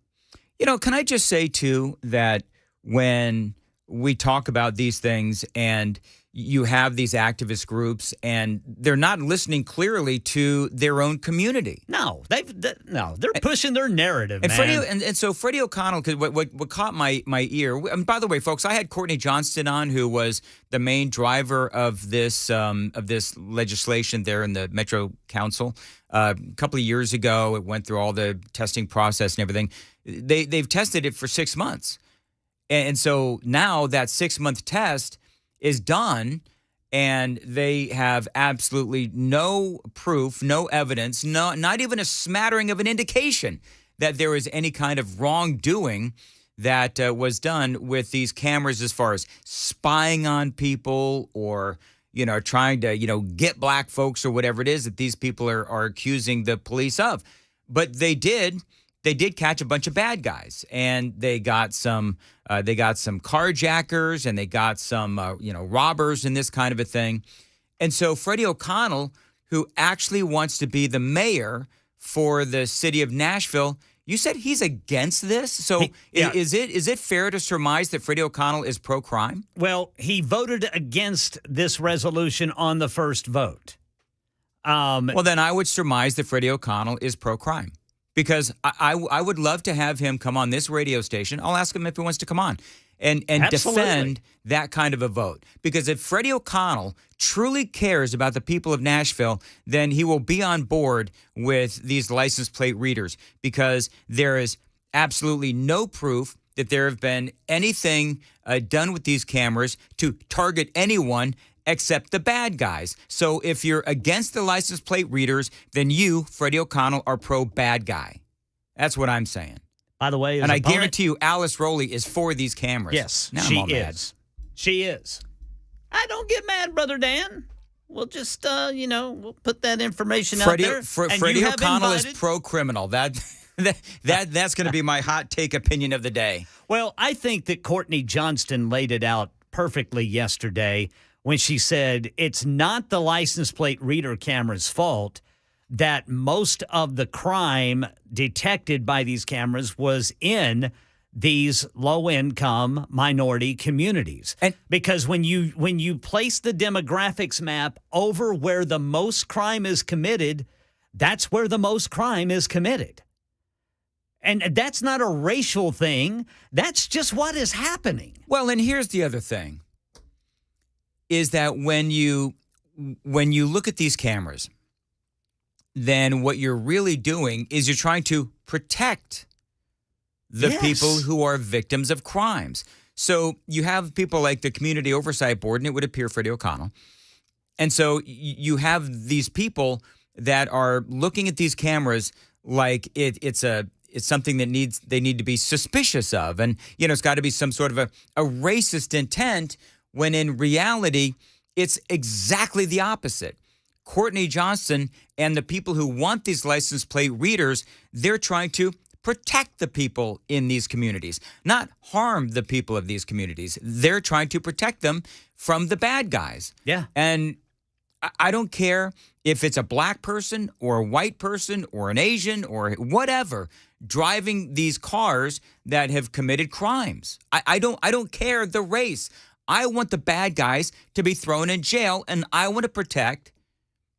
Can I just say, too, that when we talk about these things and you have these activist groups and they're not listening clearly to their own community. No, they're pushing their narrative, and man. So Freddie O'Connell, because what caught my ear, and by the way, folks, I had Courtney Johnston on, who was the main driver of this legislation there in the Metro Council. A couple of years ago, it went through all the testing process and everything. They've tested it for 6 months. And so now that 6-month test is done, and they have absolutely no proof, no evidence, not even a smattering of an indication that there was any kind of wrongdoing that was done with these cameras as far as spying on people or, trying to, get black folks or whatever it is that these people are accusing the police of. But they did catch a bunch of bad guys, and they got some carjackers, and they got some robbers and this kind of a thing. And so Freddie O'Connell, who actually wants to be the mayor for the city of Nashville, you said he's against this. So is it fair to surmise that Freddie O'Connell is pro-crime? Well, he voted against this resolution on the first vote. Well, then I would surmise that Freddie O'Connell is pro-crime. Because I would love to have him come on this radio station. I'll ask him if he wants to come on and defend that kind of a vote. Because if Freddie O'Connell truly cares about the people of Nashville, then he will be on board with these license plate readers, because there is absolutely no proof that there have been anything done with these cameras to target anyone except the bad guys. So if you're against the license plate readers, then you, Freddie O'Connell, are pro-bad guy. That's what I'm saying. By the way, and I guarantee you Alice Rowley is for these cameras. Yes, now she is. She is. I don't get mad, Brother Dan. We'll just, we'll put that information out there. Freddie O'Connell is pro-criminal. That's going to be my hot take opinion of the day. Well, I think that Courtney Johnston laid it out perfectly yesterday when she said it's not the license plate reader camera's fault that most of the crime detected by these cameras was in these low-income minority communities. And because when you place the demographics map over where the most crime is committed, that's where the most crime is committed. And that's not a racial thing. That's just what is happening. Well, and here's the other thing, is that when you look at these cameras, then what you're really doing is you're trying to protect the people who are victims of crimes. So you have people like the Community Oversight Board, and it would appear Freddie O'Connell. And so you have these people that are looking at these cameras like it's something that they need to be suspicious of. And, it's got to be some sort of a racist intent, when in reality, it's exactly the opposite. Courtney Johnston and the people who want these license plate readers, they're trying to protect the people in these communities, not harm the people of these communities. They're trying to protect them from the bad guys. Yeah. And I don't care if it's a black person or a white person or an Asian or whatever driving these cars that have committed crimes. I don't care the race. I want the bad guys to be thrown in jail, and I want to protect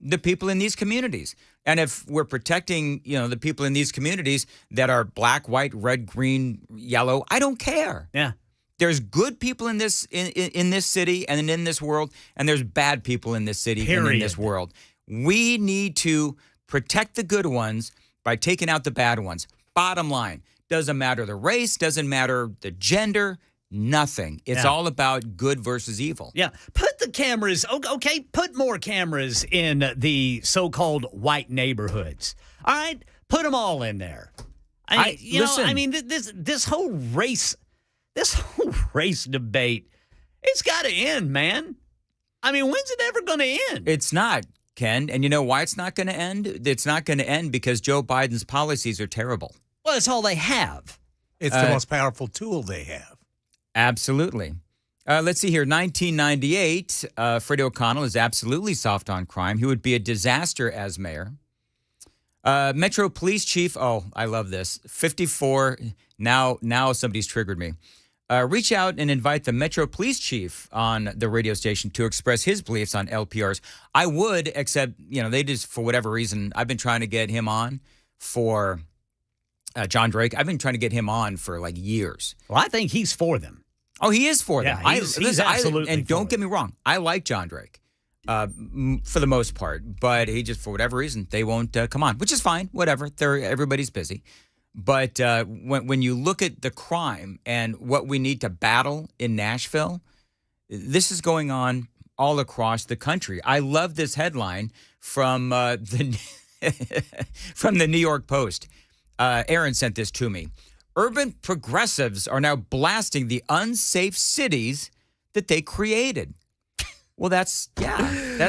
the people in these communities. And if we're protecting, the people in these communities that are black, white, red, green, yellow, I don't care. Yeah. There's good people in this in this city and in this world, and there's bad people in this city and in this world. We need to protect the good ones by taking out the bad ones. Bottom line, doesn't matter the race, doesn't matter the gender, nothing. It's all about good versus evil. Yeah. Put the cameras, okay, put more cameras in the so-called white neighborhoods. All right? Put them all in there. This whole race debate, it's got to end, man. I mean, when's it ever going to end? It's not, Ken. And you know why it's not going to end? It's not going to end because Joe Biden's policies are terrible. Well, it's all they have. It's the most powerful tool they have. Absolutely. Let's see here. 1998, Freddie O'Connell is absolutely soft on crime. He would be a disaster as mayor. Metro Police Chief, I love this. 54, now somebody's triggered me. Reach out and invite the Metro Police Chief on the radio station to express his beliefs on LPRs. I would, except, they just, for whatever reason, I've been trying to get him on for John Drake. I've been trying to get him on for like years. Well, I think he's for them. Oh, he is for them. He's absolutely and don't get me wrong, I like John Drake for the most part, but he just, for whatever reason, they won't come on, which is fine, whatever. Everybody's busy. But when you look at the crime and what we need to battle in Nashville, this is going on all across the country. I love this headline from from the New York Post. Aaron sent this to me. Urban progressives are now blasting the unsafe cities that they created. Well, that's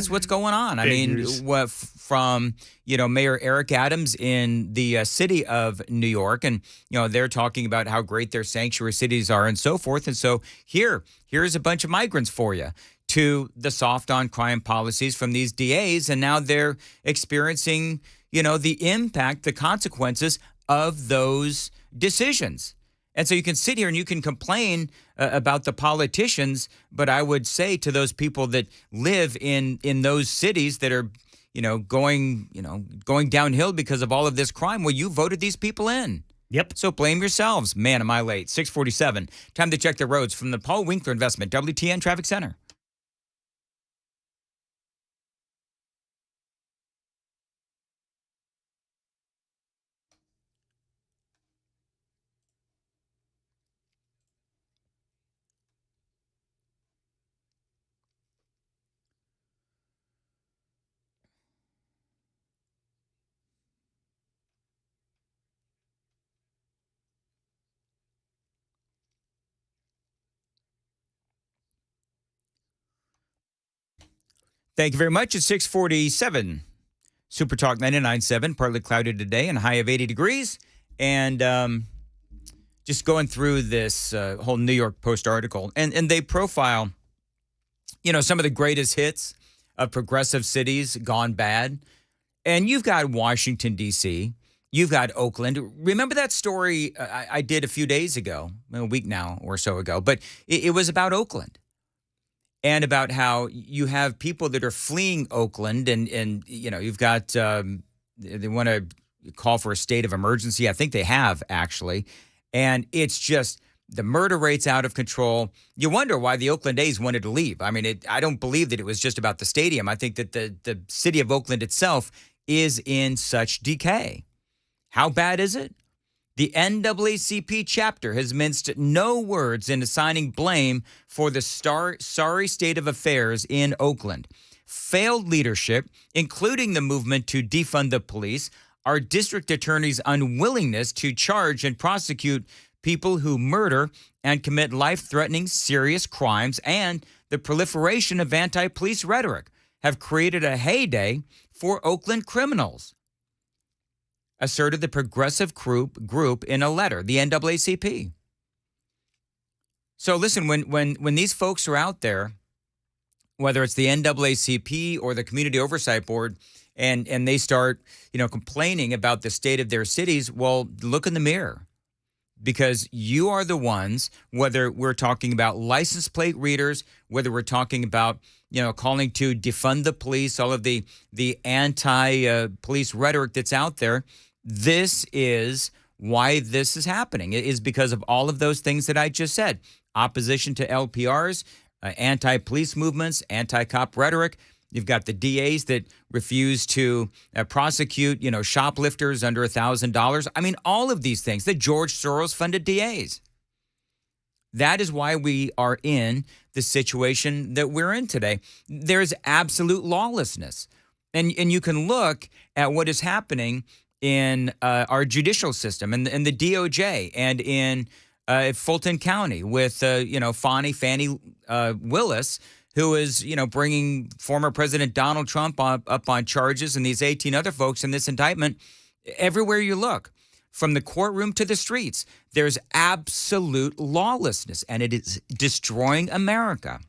what's going on. I mean, from, Mayor Eric Adams in the city of New York, and, they're talking about how great their sanctuary cities are and so forth. And so here's a bunch of migrants for you, to the soft on crime policies from these DAs. And now they're experiencing, the impact, the consequences of those decisions. And so you can sit here and you can complain about the politicians, but I would say to those people that live in those cities that are, going downhill because of all of this crime, well, you voted these people in. Yep. So blame yourselves. Man, am I late. 6:47. Time to check the roads from the Paul Winkler Investment WTN Traffic Center. Thank you very much. It's 6:47. Super Talk 99.7, partly cloudy today and a high of 80 degrees. and just going through this whole New York Post article, and they profile, some of the greatest hits of progressive cities gone bad. And you've got Washington, D.C., you've got Oakland. Remember that story I did a few days ago, a week now or so ago, but it was about Oakland and about how you have people that are fleeing Oakland and you've got, they want to call for a state of emergency. I think they have, actually. And it's just the murder rate's out of control. You wonder why the Oakland A's wanted to leave. I mean, I don't believe that it was just about the stadium. I think that the city of Oakland itself is in such decay. How bad is it? The NAACP chapter has minced no words in assigning blame for the sorry state of affairs in Oakland. Failed leadership, including the movement to defund the police, our district attorney's unwillingness to charge and prosecute people who murder and commit life-threatening serious crimes, and the proliferation of anti-police rhetoric have created a heyday for Oakland criminals, asserted the progressive group in a letter, the NAACP. So listen, when these folks are out there, whether it's the NAACP or the Community Oversight Board, and they start, complaining about the state of their cities, well, look in the mirror. Because you are the ones, whether we're talking about license plate readers, whether we're talking about, calling to defund the police, all of the anti-police rhetoric that's out there, this is why this is happening. It is because of all of those things that I just said. Opposition to LPRs, anti-police movements, anti-cop rhetoric. You've got the DAs that refuse to prosecute, shoplifters under $1,000. I mean, all of these things, the George Soros-funded DAs. That is why we are in the situation that we're in today. There's absolute lawlessness. And you can look at what is happening in our judicial system and the DOJ and in Fulton County with, Fannie Willis, who is, bringing former President Donald Trump up on charges and these 18 other folks in this indictment. Everywhere you look, from the courtroom to the streets, there's absolute lawlessness, and it is destroying America.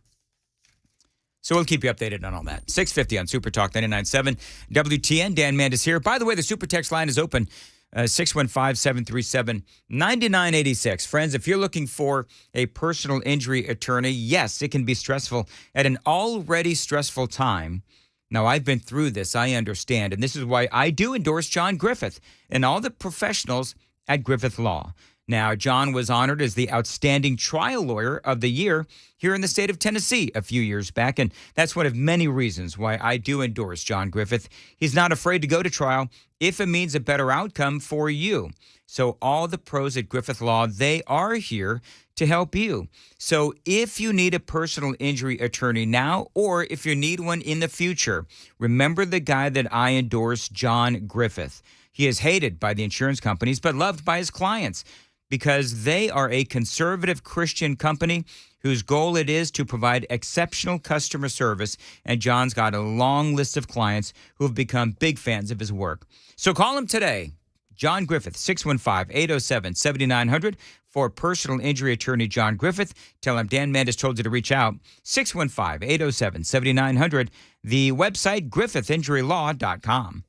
So we'll keep you updated on all that. 650 on Super Talk 99.7 WTN. Dan Mandis here. By the way, the Super Text line is open. 615-737-9986. Friends, if you're looking for a personal injury attorney, yes, it can be stressful at an already stressful time. Now, I've been through this. I understand. And this is why I do endorse John Griffith and all the professionals at Griffith Law. Now, John was honored as the Outstanding Trial Lawyer of the Year here in the state of Tennessee a few years back, and that's one of many reasons why I do endorse John Griffith. He's not afraid to go to trial if it means a better outcome for you. So all the pros at Griffith Law, they are here to help you. So if you need a personal injury attorney now, or if you need one in the future, remember the guy that I endorse, John Griffith. He is hated by the insurance companies, but loved by his clients, because they are a conservative Christian company whose goal it is to provide exceptional customer service. And John's got a long list of clients who have become big fans of his work. So call him today. John Griffith, 615-807-7900 for personal injury attorney John Griffith. Tell him Dan Mandis told you to reach out. 615-807-7900. The website, griffithinjurylaw.com.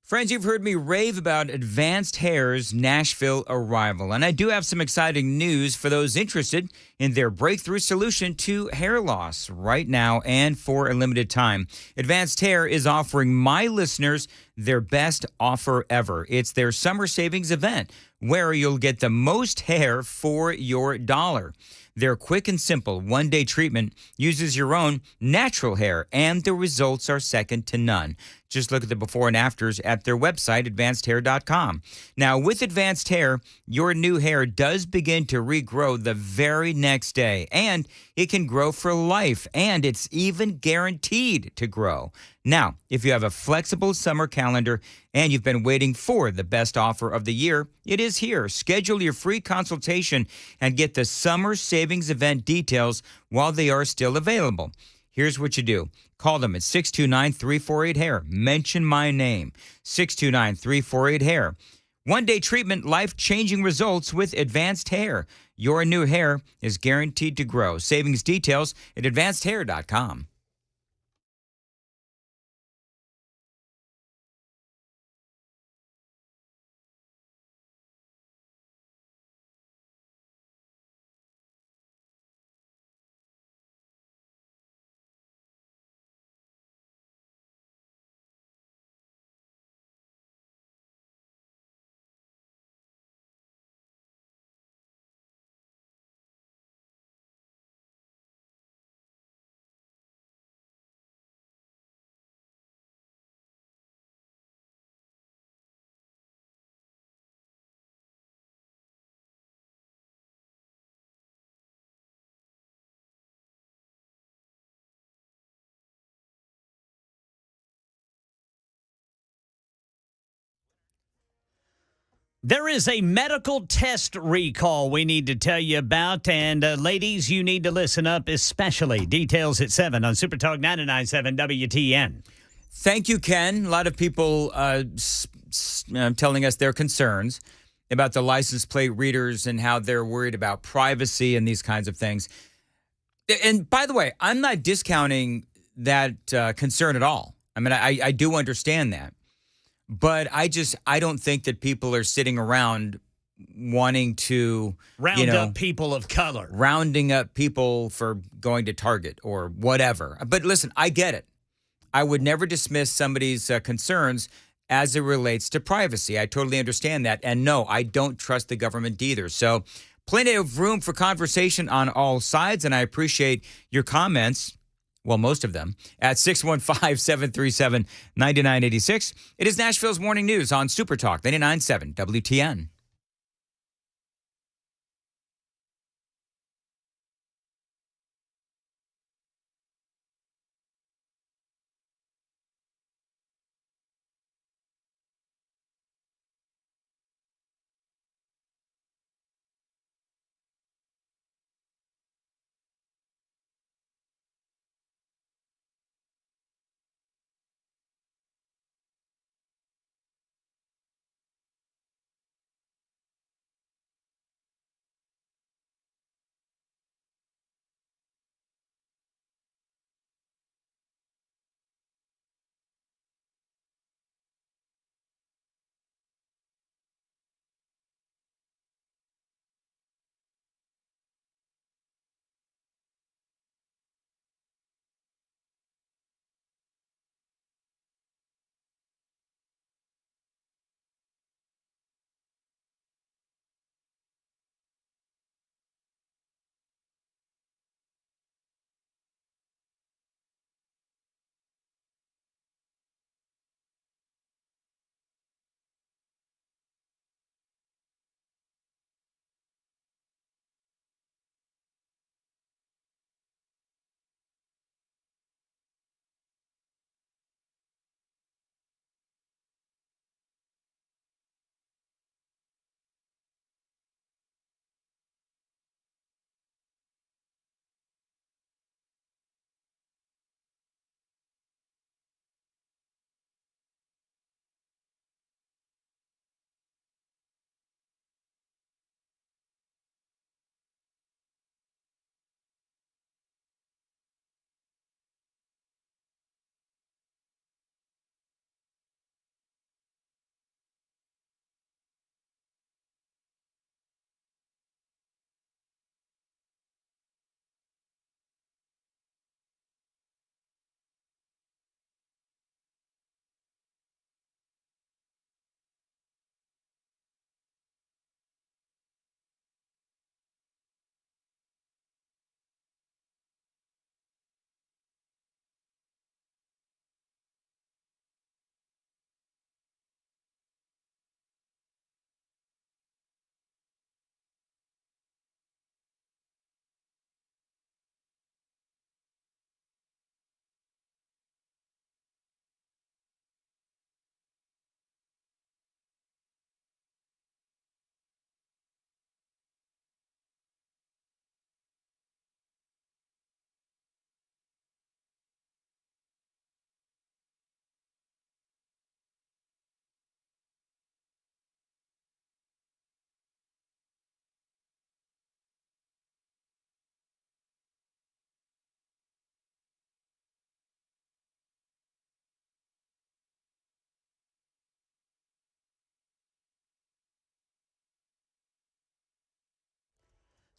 Friends, you've heard me rave about Advanced Hair's Nashville arrival, and I do have some exciting news for those interested in their breakthrough solution to hair loss right now and for a limited time. Advanced Hair is offering my listeners their best offer ever. It's their summer savings event where you'll get the most hair for your dollar. Their quick and simple one-day treatment uses your own natural hair, and the results are second to none. Just look at the before and afters at their website, advancedhair.com. Now, with Advanced Hair, your new hair does begin to regrow the very next day, and it can grow for life, and it's even guaranteed to grow. Now, if you have a flexible summer calendar and you've been waiting for the best offer of the year, it is here. Schedule your free consultation and get the summer savings event details while they are still available. Here's what you do. Call them at 629-348-HAIR. Mention my name, 629-348-HAIR. One-day treatment, life-changing results with Advanced Hair. Your new hair is guaranteed to grow. Savings details at advancedhair.com. There is a medical test recall we need to tell you about. And ladies, you need to listen up especially. Details at 7 on Super Talk 99.7 WTN. Thank you, Ken. A lot of people telling us their concerns about the license plate readers and how they're worried about privacy and these kinds of things. And by the way, I'm not discounting that concern at all. I mean, I do understand that. But I don't think that people are sitting around wanting to round up people of color, rounding up people for going to Target or whatever. But listen, I get it. I would never dismiss somebody's concerns as it relates to privacy. I totally understand that. And no, I don't trust the government either. So plenty of room for conversation on all sides. And I appreciate your comments. Well, most of them, at 615-737-9986. It is Nashville's Morning News on Super Talk 99.7 WTN.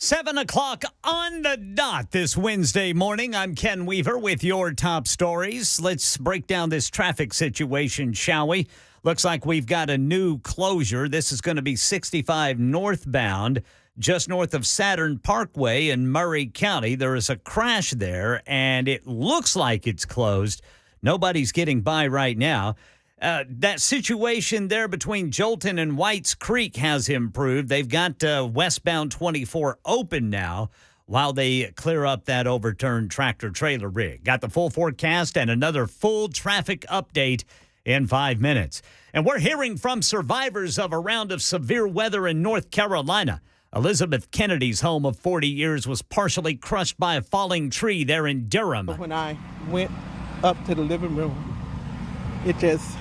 7 o'clock on the dot this Wednesday morning. I'm Ken Weaver with your top stories. Let's break down this traffic situation, shall we? Looks like we've got a new closure. This is going to be 65 northbound, just north of Saturn Parkway in Murray County. There is a crash there, and it looks like it's closed. Nobody's getting by right now. That situation there between Jolton and Whites Creek has improved. They've got westbound 24 open now while they clear up that overturned tractor-trailer rig. Got the full forecast and another full traffic update in 5 minutes. And we're hearing from survivors of a round of severe weather in North Carolina. Elizabeth Kennedy's home of 40 years was partially crushed by a falling tree there in Durham. When I went up to the living room, it just...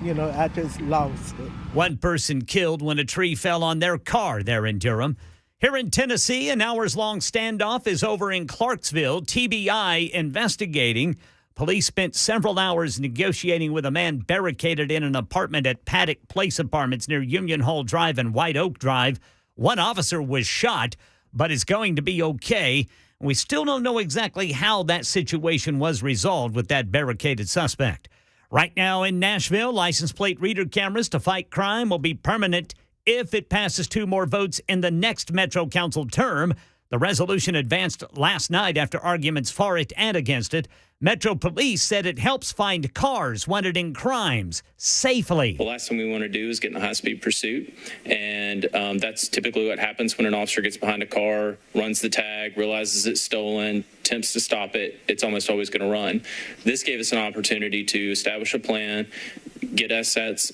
I just lost it. One person killed when a tree fell on their car there in Durham. Here in Tennessee, an hours-long standoff is over in Clarksville. TBI investigating. Police spent several hours negotiating with a man barricaded in an apartment at Paddock Place Apartments near Union Hall Drive and White Oak Drive. One officer was shot, but is going to be okay. We still don't know exactly how that situation was resolved with that barricaded suspect. Right now in Nashville, license plate reader cameras to fight crime will be permanent if it passes 2 more votes in the next Metro Council term. The resolution advanced last night after arguments for it and against it. Metro Police said it helps find cars wanted in crimes safely. The last thing we want to do is get in a high-speed pursuit, and that's typically what happens when an officer gets behind a car, runs the tag, realizes it's stolen, attempts to stop it. It's almost always going to run. This gave us an opportunity to establish a plan, get assets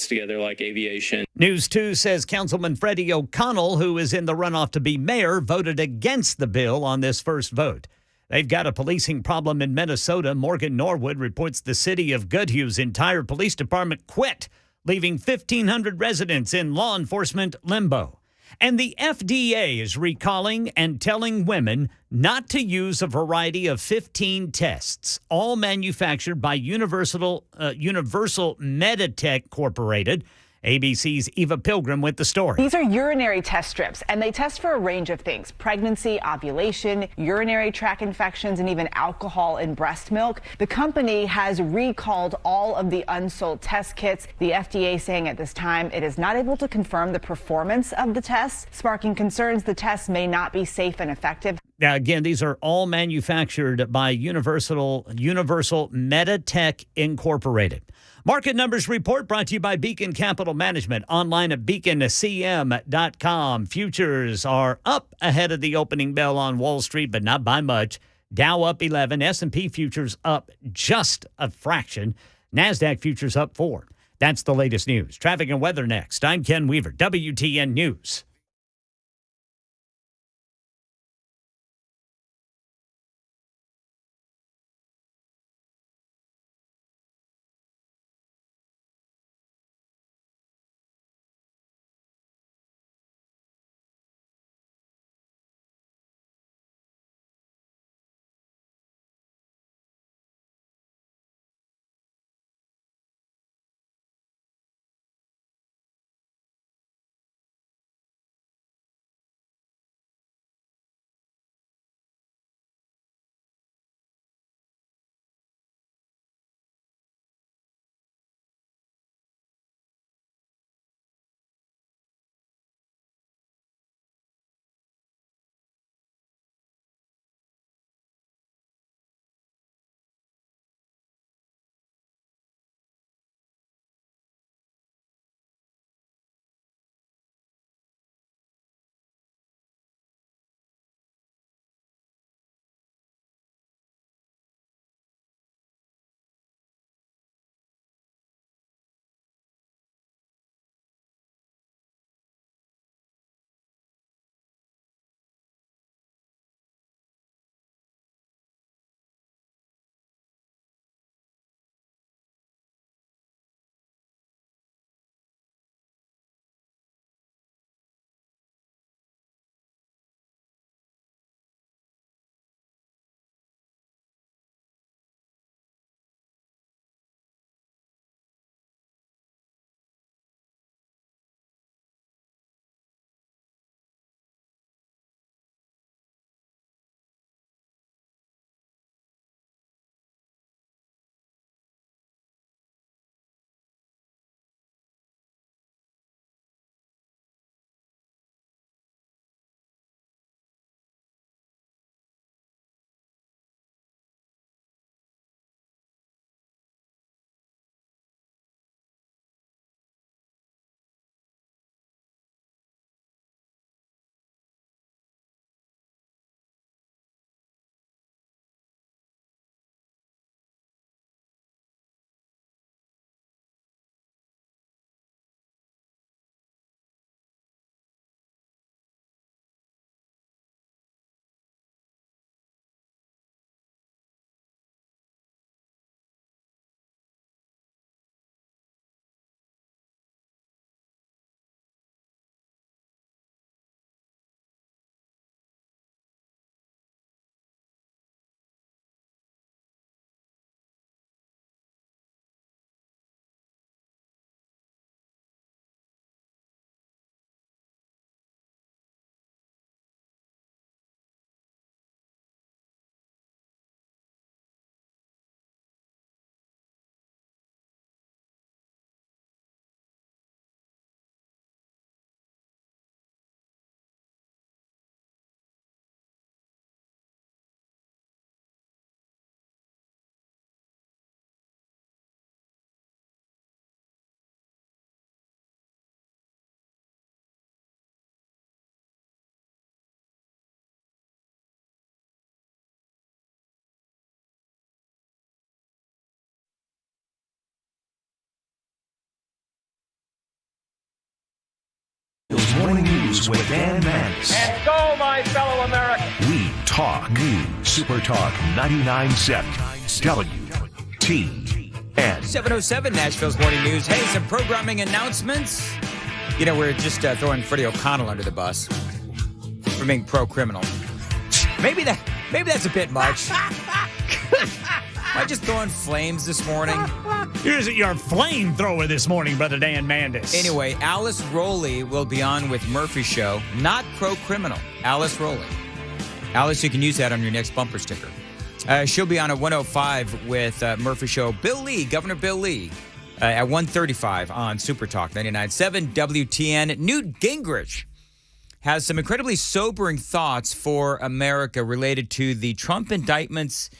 together like aviation. News 2 says Councilman Freddie O'Connell, who is in the runoff to be mayor, voted against the bill on this first vote. They've got a policing problem in Minnesota. Morgan Norwood reports the city of Goodhue's entire police department quit, leaving 1,500 residents in law enforcement limbo. And the FDA is recalling and telling women not to use a variety of 15 tests, all manufactured by Universal Meditech Corporated. ABC's Eva Pilgrim with the story. These are urinary test strips, and they test for a range of things: pregnancy, ovulation, urinary tract infections, and even alcohol in breast milk. The company has recalled all of the unsold test kits. The FDA saying at this time it is not able to confirm the performance of the tests, sparking concerns the tests may not be safe and effective. Now, again, these are all manufactured by Universal Meditech Incorporated. Market Numbers Report brought to you by Beacon Capital Management, online at beaconcm.com. Futures are up ahead of the opening bell on Wall Street, but not by much. Dow up 11, S&P futures up just a fraction, NASDAQ futures up 4. That's the latest news. Traffic and weather next. I'm Ken Weaver, WTN News. Morning News with Dan Mandis. And go, my fellow Americans. We talk news. Super Talk 99.7 WTN. 707 Nashville's Morning News. Hey, some programming announcements. You know, we're just throwing Freddie O'Connell under the bus for being pro-criminal. Maybe that's a bit much. Am I just throwing flames this morning? Here's your flamethrower this morning, Brother Dan Mandis. Anyway, Alice Rowley will be on with Murphy Show. Not pro-criminal. Alice Rowley. Alice, you can use that on your next bumper sticker. She'll be on at 105 with Murphy Show. Bill Lee, Governor Bill Lee, at 135 on Super Talk 99.7 WTN. Newt Gingrich has some incredibly sobering thoughts for America related to the Trump indictments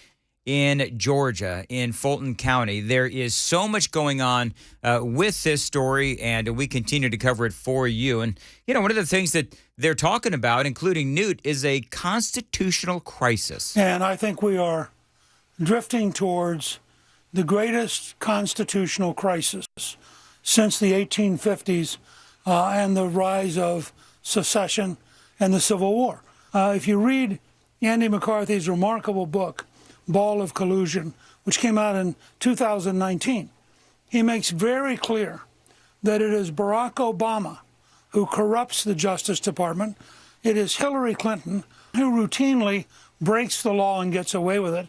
in Georgia, in Fulton County. There is so much going on with this story, and we continue to cover it for you. And, you know, one of the things that they're talking about, including Newt, is a constitutional crisis. And I think we are drifting towards the greatest constitutional crisis since the 1850s and the rise of secession and the Civil War. If you read Andy McCarthy's remarkable book, Ball of Collusion, which came out in 2019, he makes very clear that it is Barack Obama who corrupts the Justice Department. It is Hillary Clinton who routinely breaks the law and gets away with it.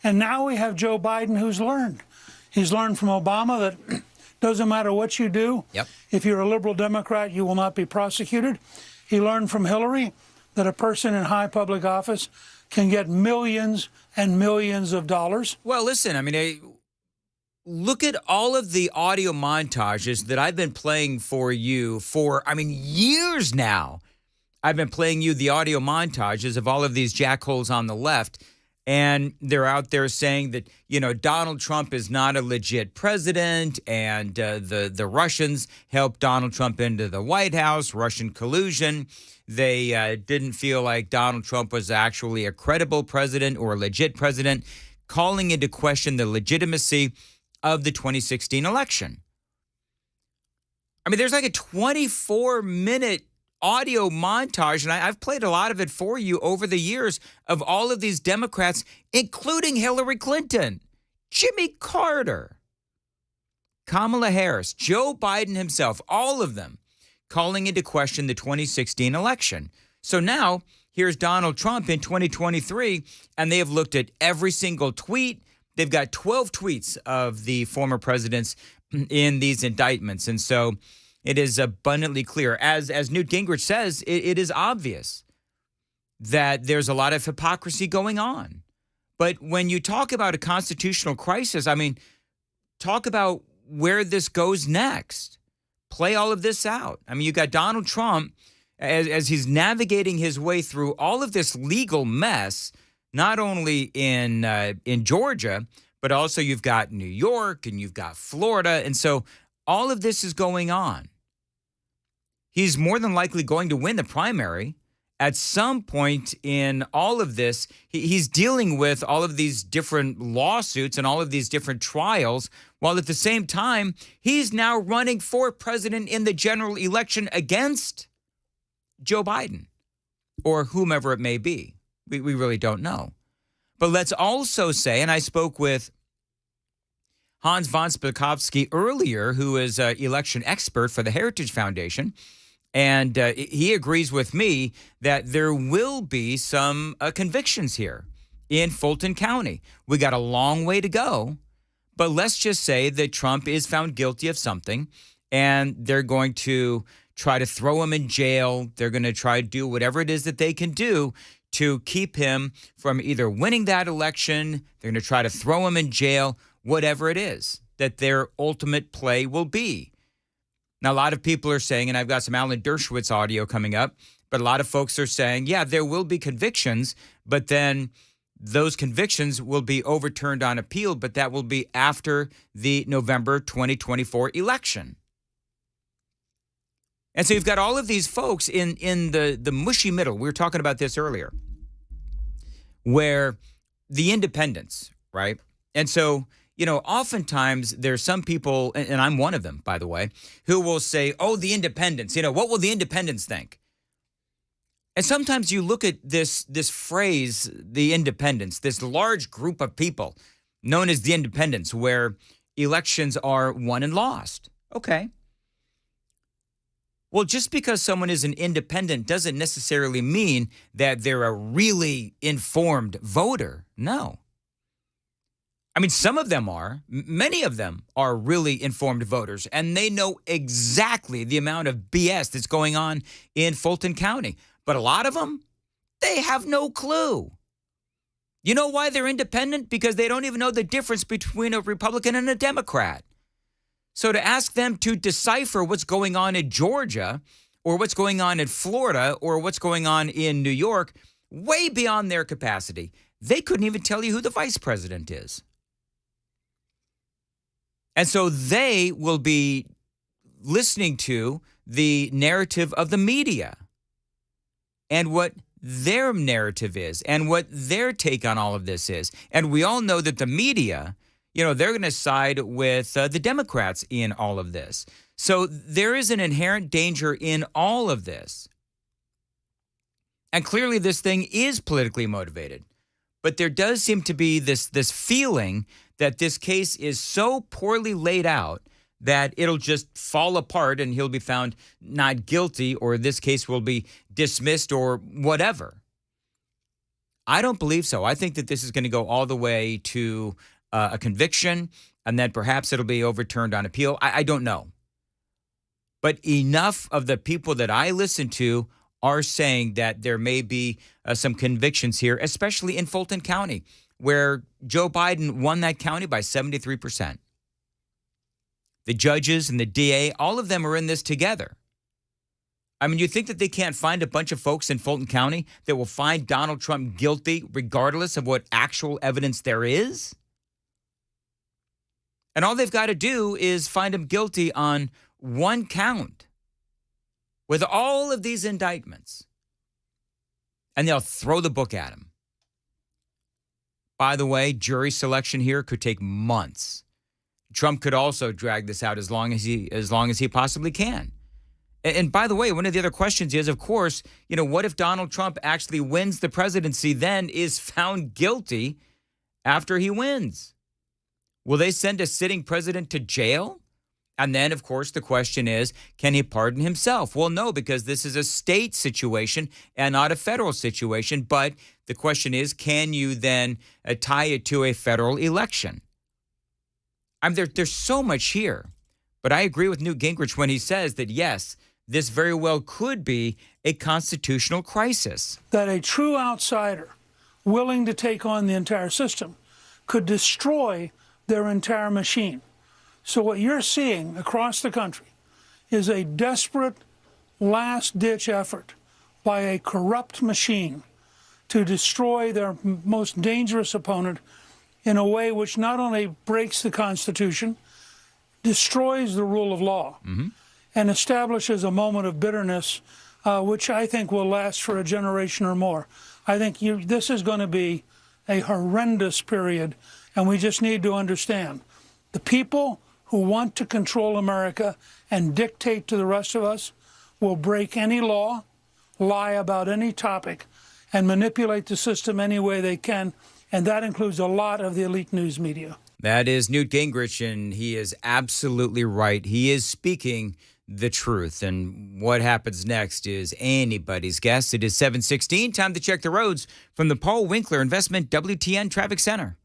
And now we have Joe Biden who's learned. He's learned from Obama that doesn't matter what you do. Yep. If you're a liberal Democrat, you will not be prosecuted. He learned from Hillary that a person in high public office can get millions and millions of dollars. Well, listen, I mean, look at all of the audio montages that I've been playing for you for, years now. I've been playing you the audio montages of all of these jackholes on the left, and they're out there saying that, you know, Donald Trump is not a legit president, and the Russians helped Donald Trump into the White House, Russian collusion. They didn't feel like Donald Trump was actually a credible president or a legit president, calling into question the legitimacy of the 2016 election. I mean, there's like a 24-minute audio montage, and I've played a lot of it for you over the years, of all of these Democrats, including Hillary Clinton, Jimmy Carter, Kamala Harris, Joe Biden himself, all of them calling into question the 2016 election. So now here's Donald Trump in 2023, and they have looked at every single tweet. They've got 12 tweets of the former presidents in these indictments. And so it is abundantly clear. As Newt Gingrich says, it is obvious that there's a lot of hypocrisy going on. But when you talk about a constitutional crisis, I mean, talk about where this goes next. Play all of this out. I mean, you got Donald Trump as he's navigating his way through all of this legal mess, not only in Georgia, but also you've got New York and you've got Florida. And so all of this is going on. He's more than likely going to win the primary. At some point in all of this, he's dealing with all of these different lawsuits and all of these different trials, while at the same time, he's now running for president in the general election against Joe Biden or whomever it may be. We really don't know. But let's also say, and I spoke with Hans von Spakovsky earlier, who is an election expert for the Heritage Foundation, and he agrees with me that there will be some convictions here in Fulton County. We got a long way to go, but let's just say that Trump is found guilty of something, and they're going to try to throw him in jail. They're going to try to do whatever it is that they can do to keep him from either winning that election. They're going to try to throw him in jail, whatever it is that their ultimate play will be. Now, a lot of people are saying, and I've got some Alan Dershowitz audio coming up, but a lot of folks are saying, yeah, there will be convictions, but then those convictions will be overturned on appeal, but that will be after the November 2024 election. And so you've got all of these folks in the mushy middle. We were talking about this earlier, where the independents, right? And so oftentimes there's some people, and I'm one of them, by the way, who will say, oh, the independents, what will the independents think? And sometimes you look at this phrase, the independents, this large group of people known as the independents, where elections are won and lost. Okay. Well, just because someone is an independent doesn't necessarily mean that they're a really informed voter. No. I mean, some of them are. Many of them are really informed voters, and they know exactly the amount of BS that's going on in Fulton County. But a lot of them, they have no clue. You know why they're independent? Because they don't even know the difference between a Republican and a Democrat. So to ask them to decipher what's going on in Georgia or what's going on in Florida or what's going on in New York, way beyond their capacity. They couldn't even tell you who the vice president is. And so they will be listening to the narrative of the media and what their narrative is and what their take on all of this is. And we all know that the media, they're going to side with the Democrats in all of this. So there is an inherent danger in all of this. And clearly this thing is politically motivated. But there does seem to be this feeling that this case is so poorly laid out that it'll just fall apart and he'll be found not guilty, or this case will be dismissed or whatever. I don't believe so. I think that this is going to go all the way to a conviction, and then perhaps it'll be overturned on appeal. I don't know. But enough of the people that I listen to are saying that there may be some convictions here, especially in Fulton County, where Joe Biden won that county by 73%. The judges and the DA, all of them are in this together. I mean, you think that they can't find a bunch of folks in Fulton County that will find Donald Trump guilty regardless of what actual evidence there is? And all they've got to do is find him guilty on one count with all of these indictments. And they'll throw the book at him. By the way, jury selection here could take months. Trump could also drag this out as long as he possibly can. And by the way, one of the other questions is, of course, what if Donald Trump actually wins the presidency, then is found guilty after he wins? Will they send a sitting president to jail? And then, of course, the question is, can he pardon himself? Well, no, because this is a state situation and not a federal situation. But the question is, can you then tie it to a federal election? There's so much here. But I agree with Newt Gingrich when he says that, yes, this very well could be a constitutional crisis. That a true outsider willing to take on the entire system could destroy their entire machine. So what you're seeing across the country is a desperate, last-ditch effort by a corrupt machine to destroy their most dangerous opponent in a way which not only breaks the Constitution, destroys the rule of law, and establishes a moment of bitterness, which I think will last for a generation or more. I think this is going to be a horrendous period, and we just need to understand the people who want to control America and dictate to the rest of us will break any law, lie about any topic, and manipulate the system any way they can. And that includes a lot of the elite news media. That is Newt Gingrich, and he is absolutely right. He is speaking the truth. And what happens next is anybody's guess. It is 7:16. Time to check the roads from the Paul Winkler Investment WTN Traffic Center.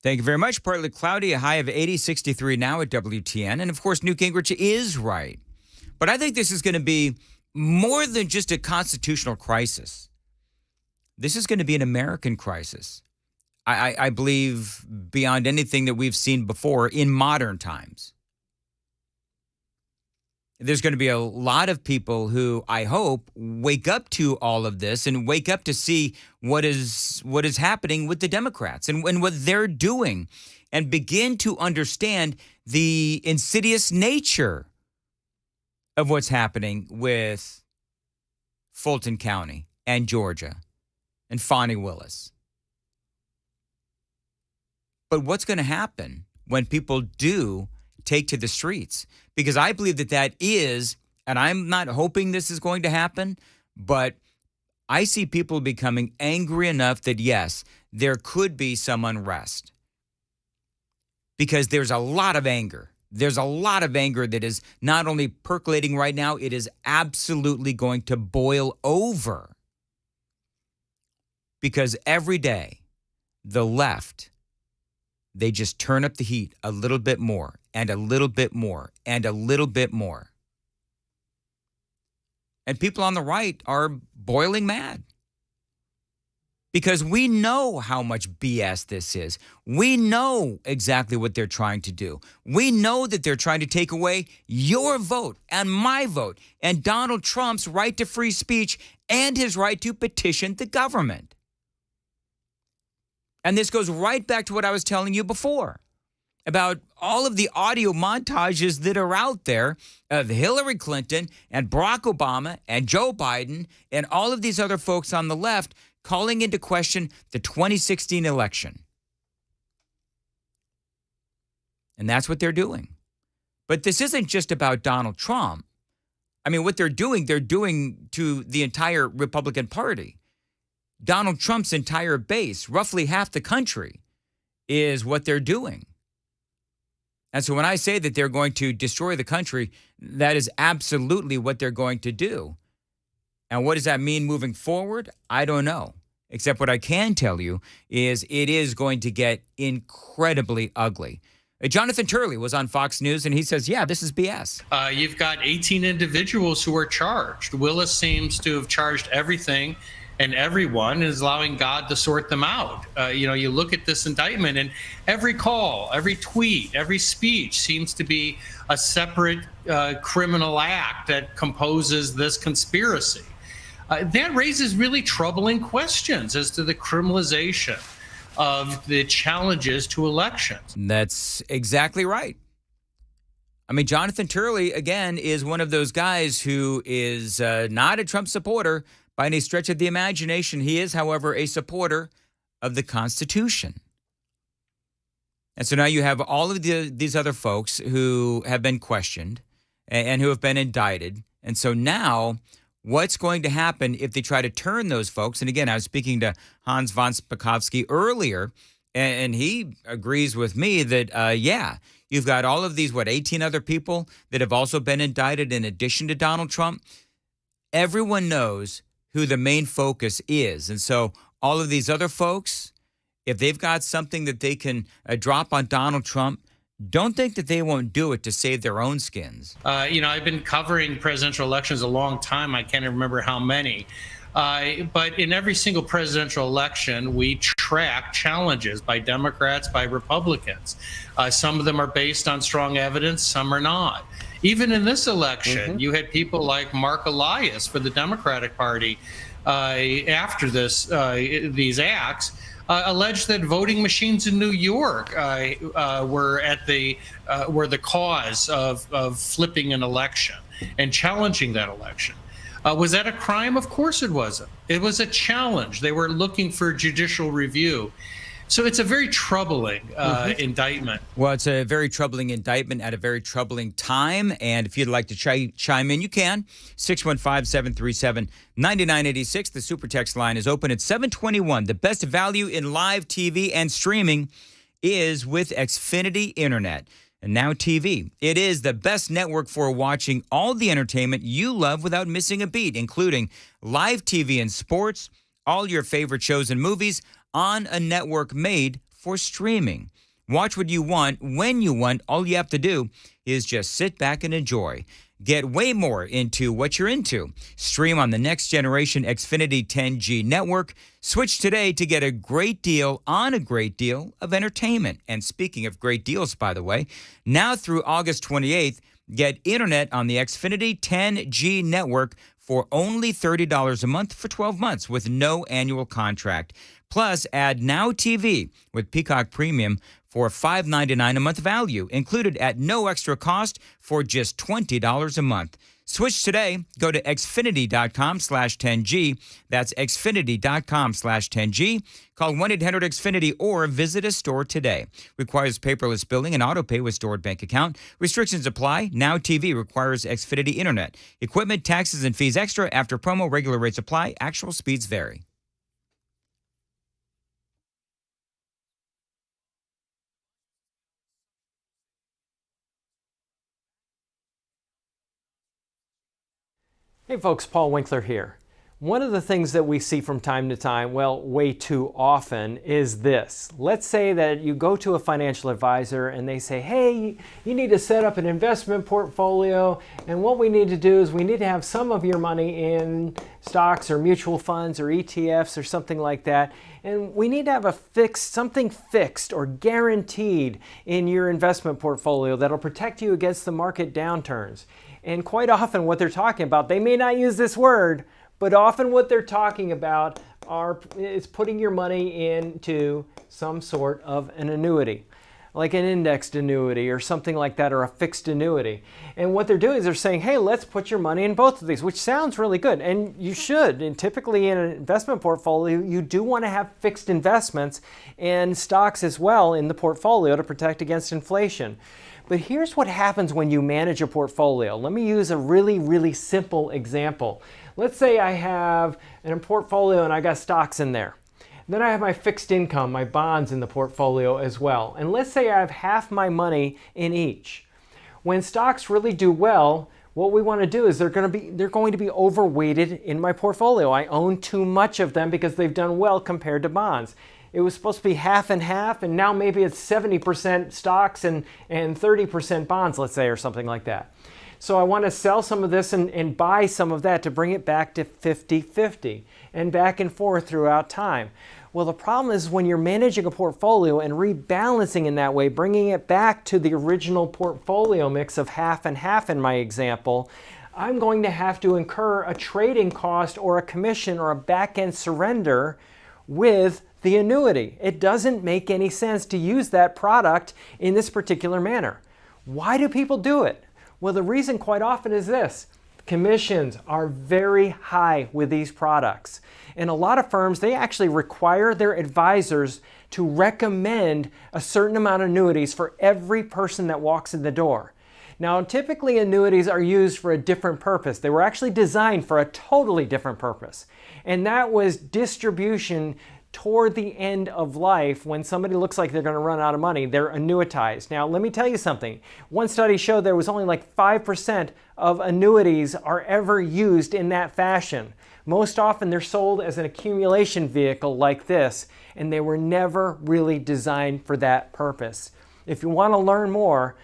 Thank you very much. Partly cloudy, a high of 80, 63 now at WTN. And of course, Newt Gingrich is right. But I think this is going to be more than just a constitutional crisis. This is going to be an American crisis. I believe beyond anything that we've seen before in modern times. There's going to be a lot of people who, I hope, wake up to all of this and wake up to see what is happening with the Democrats and what they're doing, and begin to understand the insidious nature of what's happening with Fulton County and Georgia and Fani Willis. But what's going to happen when people do take to the streets? Because I believe that is, and I'm not hoping this is going to happen, but I see people becoming angry enough that, yes, there could be some unrest. Because there's a lot of anger. There's a lot of anger that is not only percolating right now, it is absolutely going to boil over. Because every day, the left, they just turn up the heat a little bit more and a little bit more and a little bit more. And people on the right are boiling mad. Because we know how much BS this is. We know exactly what they're trying to do. We know that they're trying to take away your vote and my vote and Donald Trump's right to free speech and his right to petition the government. And this goes right back to what I was telling you before about all of the audio montages that are out there of Hillary Clinton and Barack Obama and Joe Biden and all of these other folks on the left calling into question the 2016 election. And that's what they're doing. But this isn't just about Donald Trump. I mean, what they're doing to the entire Republican Party. Donald Trump's entire base, roughly half the country, is what they're doing. And so when I say that they're going to destroy the country, that is absolutely what they're going to do. And what does that mean moving forward? I don't know. Except what I can tell you is it is going to get incredibly ugly. Jonathan Turley was on Fox News, and he says, yeah, this is BS. You've got 18 individuals who are charged. Willis seems to have charged everything and everyone, and is allowing God to sort them out. You look at this indictment, and every call, every tweet, every speech seems to be a separate criminal act that composes this conspiracy. That raises really troubling questions as to the criminalization of the challenges to elections. That's exactly right. I mean, Jonathan Turley, again, is one of those guys who is not a Trump supporter by any stretch of the imagination. He is, however, a supporter of the Constitution. And so now you have all of these other folks who have been questioned and who have been indicted. And so now what's going to happen if they try to turn those folks? And again, I was speaking to Hans von Spakovsky earlier, and he agrees with me that, you've got all of these, 18 other people that have also been indicted in addition to Donald Trump. Everyone knows who the main focus is. And so all of these other folks, if they've got something that they can drop on Donald Trump, don't think that they won't do it to save their own skins. I've been covering presidential elections a long time. I can't remember how many. But in every single presidential election, we track challenges by Democrats, by Republicans. Some of them are based on strong evidence, some are not. Even in this election, you had people like Mark Elias for the Democratic Party after these acts alleged that voting machines in New York were the cause of flipping an election and challenging that election. Was that a crime? Of course it wasn't. It was a challenge. They were looking for judicial review. So it's a very troubling indictment. Well, it's a very troubling indictment at a very troubling time. And if you'd like to chime in, you can. 615-737-9986. The super text line is open at 721. The best value in live TV and streaming is with Xfinity Internet. And Now TV. It is the best network for watching all the entertainment you love without missing a beat, including live TV and sports, all your favorite shows and movies on a network made for streaming. Watch what you want, when you want. All you have to do is just sit back and enjoy. Get way more into what you're into. Stream on the next generation Xfinity 10G network. Switch today to get a great deal on a great deal of entertainment. And speaking of great deals, by the way, now through August 28th, get internet on the Xfinity 10G network for only $30 a month for 12 months with no annual contract. Plus, add Now TV with Peacock Premium for $5.99 a month value, included at no extra cost for just $20 a month. Switch today. Go to Xfinity.com/10G. That's Xfinity.com/10G. Call 1-800-XFINITY or visit a store today. Requires paperless billing and auto pay with stored bank account. Restrictions apply. Now TV requires Xfinity Internet. Equipment, taxes, and fees extra. After promo, regular rates apply. Actual speeds vary. Hey folks, Paul Winkler here. One of the things that we see from time to time, well, way too often, is this. Let's say that you go to a financial advisor and they say, hey, you need to set up an investment portfolio, and what we need to do is we need to have some of your money in stocks or mutual funds or ETFs or something like that, and we need to have something fixed or guaranteed in your investment portfolio that'll protect you against the market downturns. And quite often what they're talking about, they may not use this word, but often what they're talking about is putting your money into some sort of an annuity, like an indexed annuity or something like that, or a fixed annuity. And what they're doing is they're saying, hey, let's put your money in both of these, which sounds really good. And you should. And typically in an investment portfolio, you do want to have fixed investments and stocks as well in the portfolio to protect against inflation. But here's what happens when you manage a portfolio. Let me use a really, really simple example. Let's say I have a portfolio and I got stocks in there. Then I have my fixed income, my bonds in the portfolio as well. And let's say I have half my money in each. When stocks really do well, what we want to do is they're going to be overweighted in my portfolio. I own too much of them because they've done well compared to bonds. It was supposed to be half and half, and now maybe it's 70% stocks and 30% bonds, let's say, or something like that. So I want to sell some of this and buy some of that to bring it back to 50-50 and back and forth throughout time. Well, the problem is when you're managing a portfolio and rebalancing in that way, bringing it back to the original portfolio mix of half and half in my example, I'm going to have to incur a trading cost or a commission or a back-end surrender with the annuity. It doesn't make any sense to use that product in this particular manner. Why do people do it? Well, the reason quite often is this. Commissions are very high with these products. And a lot of firms, they actually require their advisors to recommend a certain amount of annuities for every person that walks in the door. Now, typically annuities are used for a different purpose. They were actually designed for a totally different purpose. And that was distribution toward the end of life. When somebody looks like they're going to run out of money, they're annuitized. Now, let me tell you something. One study showed there was only like 5% of annuities are ever used in that fashion. Most often they're sold as an accumulation vehicle like this, and they were never really designed for that purpose. If you want to learn more,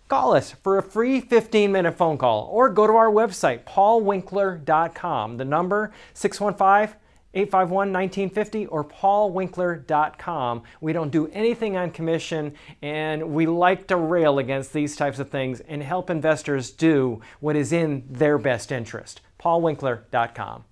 call us for a free 15-minute phone call or go to our website, paulwinkler.com. The number 615-851-1950 or paulwinkler.com. We don't do anything on commission, and we like to rail against these types of things and help investors do what is in their best interest. paulwinkler.com.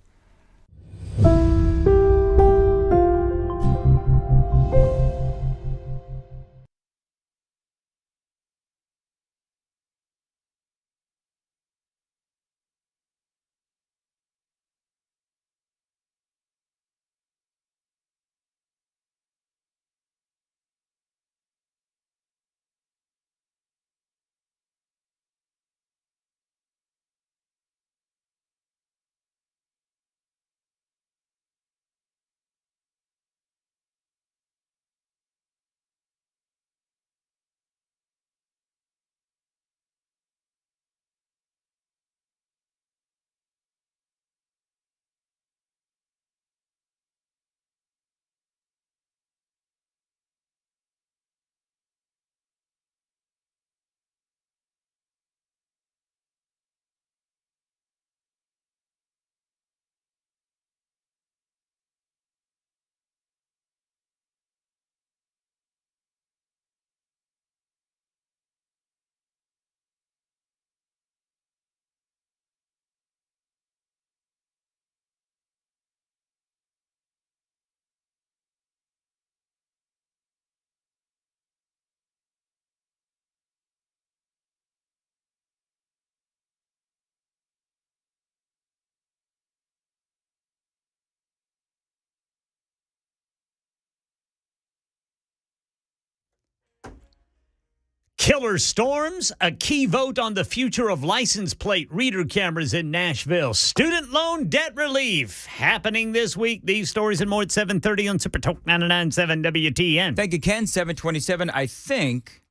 Killer storms, a key vote on the future of license plate reader cameras in Nashville. Student loan debt relief happening this week. These stories and more at 7:30 on Super Talk 99.7 WTN. Thank you, Ken. 7:27. I think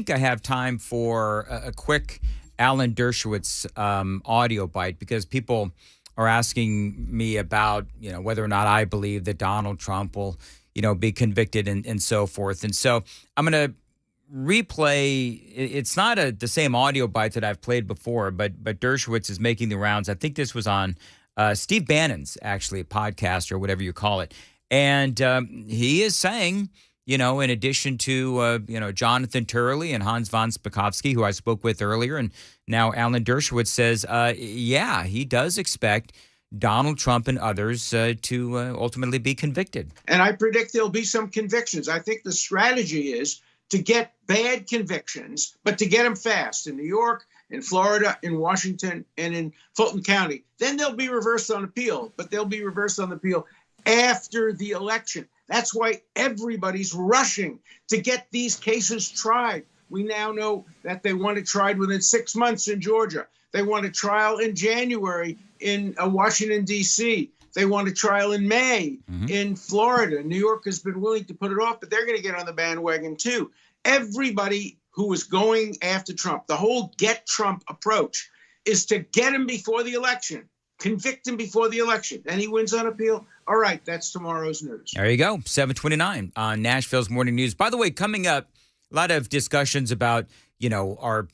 I have time for a quick Alan Dershowitz audio bite, because people are asking me about, whether or not I believe that Donald Trump will, be convicted and so forth. And so I'm going to replay. It's not the same audio bite that I've played before, but Dershowitz is making the rounds. I think this was on Steve Bannon's, actually, podcast or whatever you call it. And he is saying, in addition to, Jonathan Turley and Hans von Spakovsky, who I spoke with earlier, and now Alan Dershowitz says, he does expect Donald Trump and others to ultimately be convicted. And I predict there'll be some convictions. I think the strategy is to get bad convictions, but to get them fast in New York, in Florida, in Washington, and in Fulton County. Then they'll be reversed on appeal, but they'll be reversed on appeal after the election. That's why everybody's rushing to get these cases tried. We now know that they want it tried within 6 months in Georgia. They want a trial in January in Washington, D.C. They want a trial in May in Florida. New York has been willing to put it off, but they're going to get on the bandwagon too. Everybody who is going after Trump, the whole get Trump approach is to get him before the election, convict him before the election. Then he wins on appeal. All right, that's tomorrow's news. There you go, 7:29 on Nashville's Morning News. By the way, coming up, a lot of discussions about, our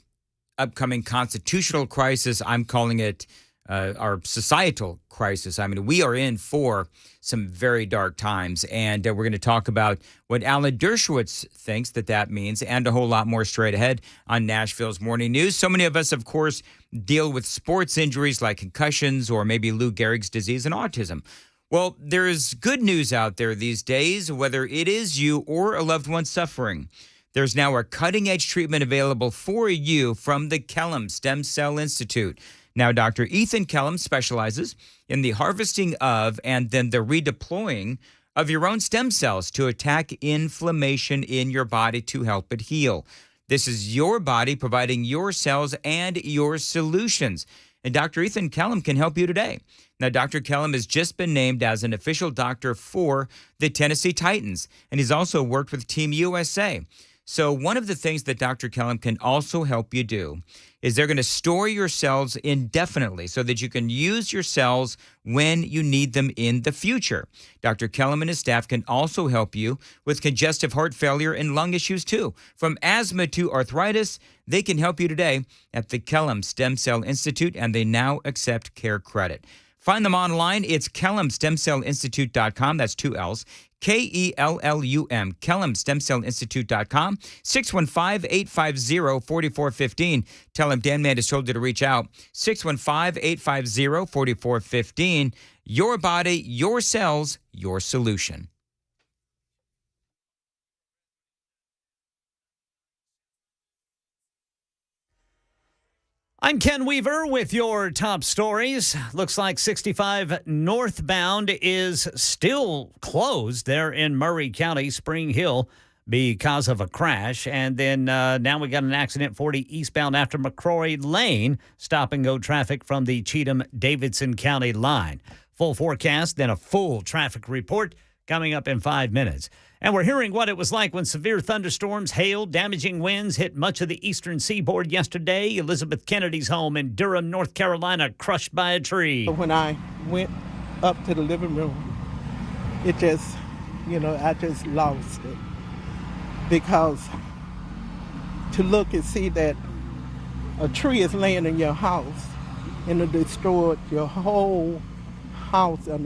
upcoming constitutional crisis. I'm calling it our societal crisis. I mean, we are in for some very dark times, and we're going to talk about what Alan Dershowitz thinks that means, and a whole lot more straight ahead on Nashville's Morning News. So many of us, of course, deal with sports injuries like concussions or maybe Lou Gehrig's disease and autism. Well, there's good news out there these days, whether it is you or a loved one suffering. There's now a cutting-edge treatment available for you from the Kellum Stem Cell Institute. Now, Dr. Ethan Kellum specializes in the harvesting of and then the redeploying of your own stem cells to attack inflammation in your body to help it heal. This is your body providing your cells and your solutions. And Dr. Ethan Kellum can help you today. Now, Dr. Kellum has just been named as an official doctor for the Tennessee Titans, and he's also worked with Team USA. So one of the things that Dr. Kellum can also help you do is they're going to store your cells indefinitely so that you can use your cells when you need them in the future. Dr. Kellum and his staff can also help you with congestive heart failure and lung issues too. From asthma to arthritis, they can help you today at the Kellum Stem Cell Institute, and they now accept Care Credit. Find them online. It's KellumStemCellInstitute.com. That's 2 L's. KELLUM, KellumStemCellInstitute.com, 615-850-4415. Tell him Dan Mandis told you to reach out, 615-850-4415. Your body, your cells, your solution. I'm Ken Weaver with your top stories. Looks like 65 northbound is still closed there in Murray County, Spring Hill, because of a crash. And then now we got an accident 40 eastbound after McCrory Lane, stop-and-go traffic from the Cheatham-Davidson County line. Full forecast, then a full traffic report coming up in 5 minutes. And we're hearing what it was like when severe thunderstorms, hail, damaging winds hit much of the eastern seaboard yesterday. Elizabeth Kennedy's home in Durham, North Carolina, crushed by a tree. When I went up to the living room, it just, I just lost it. Because to look and see that a tree is laying in your house and it destroyed your whole house on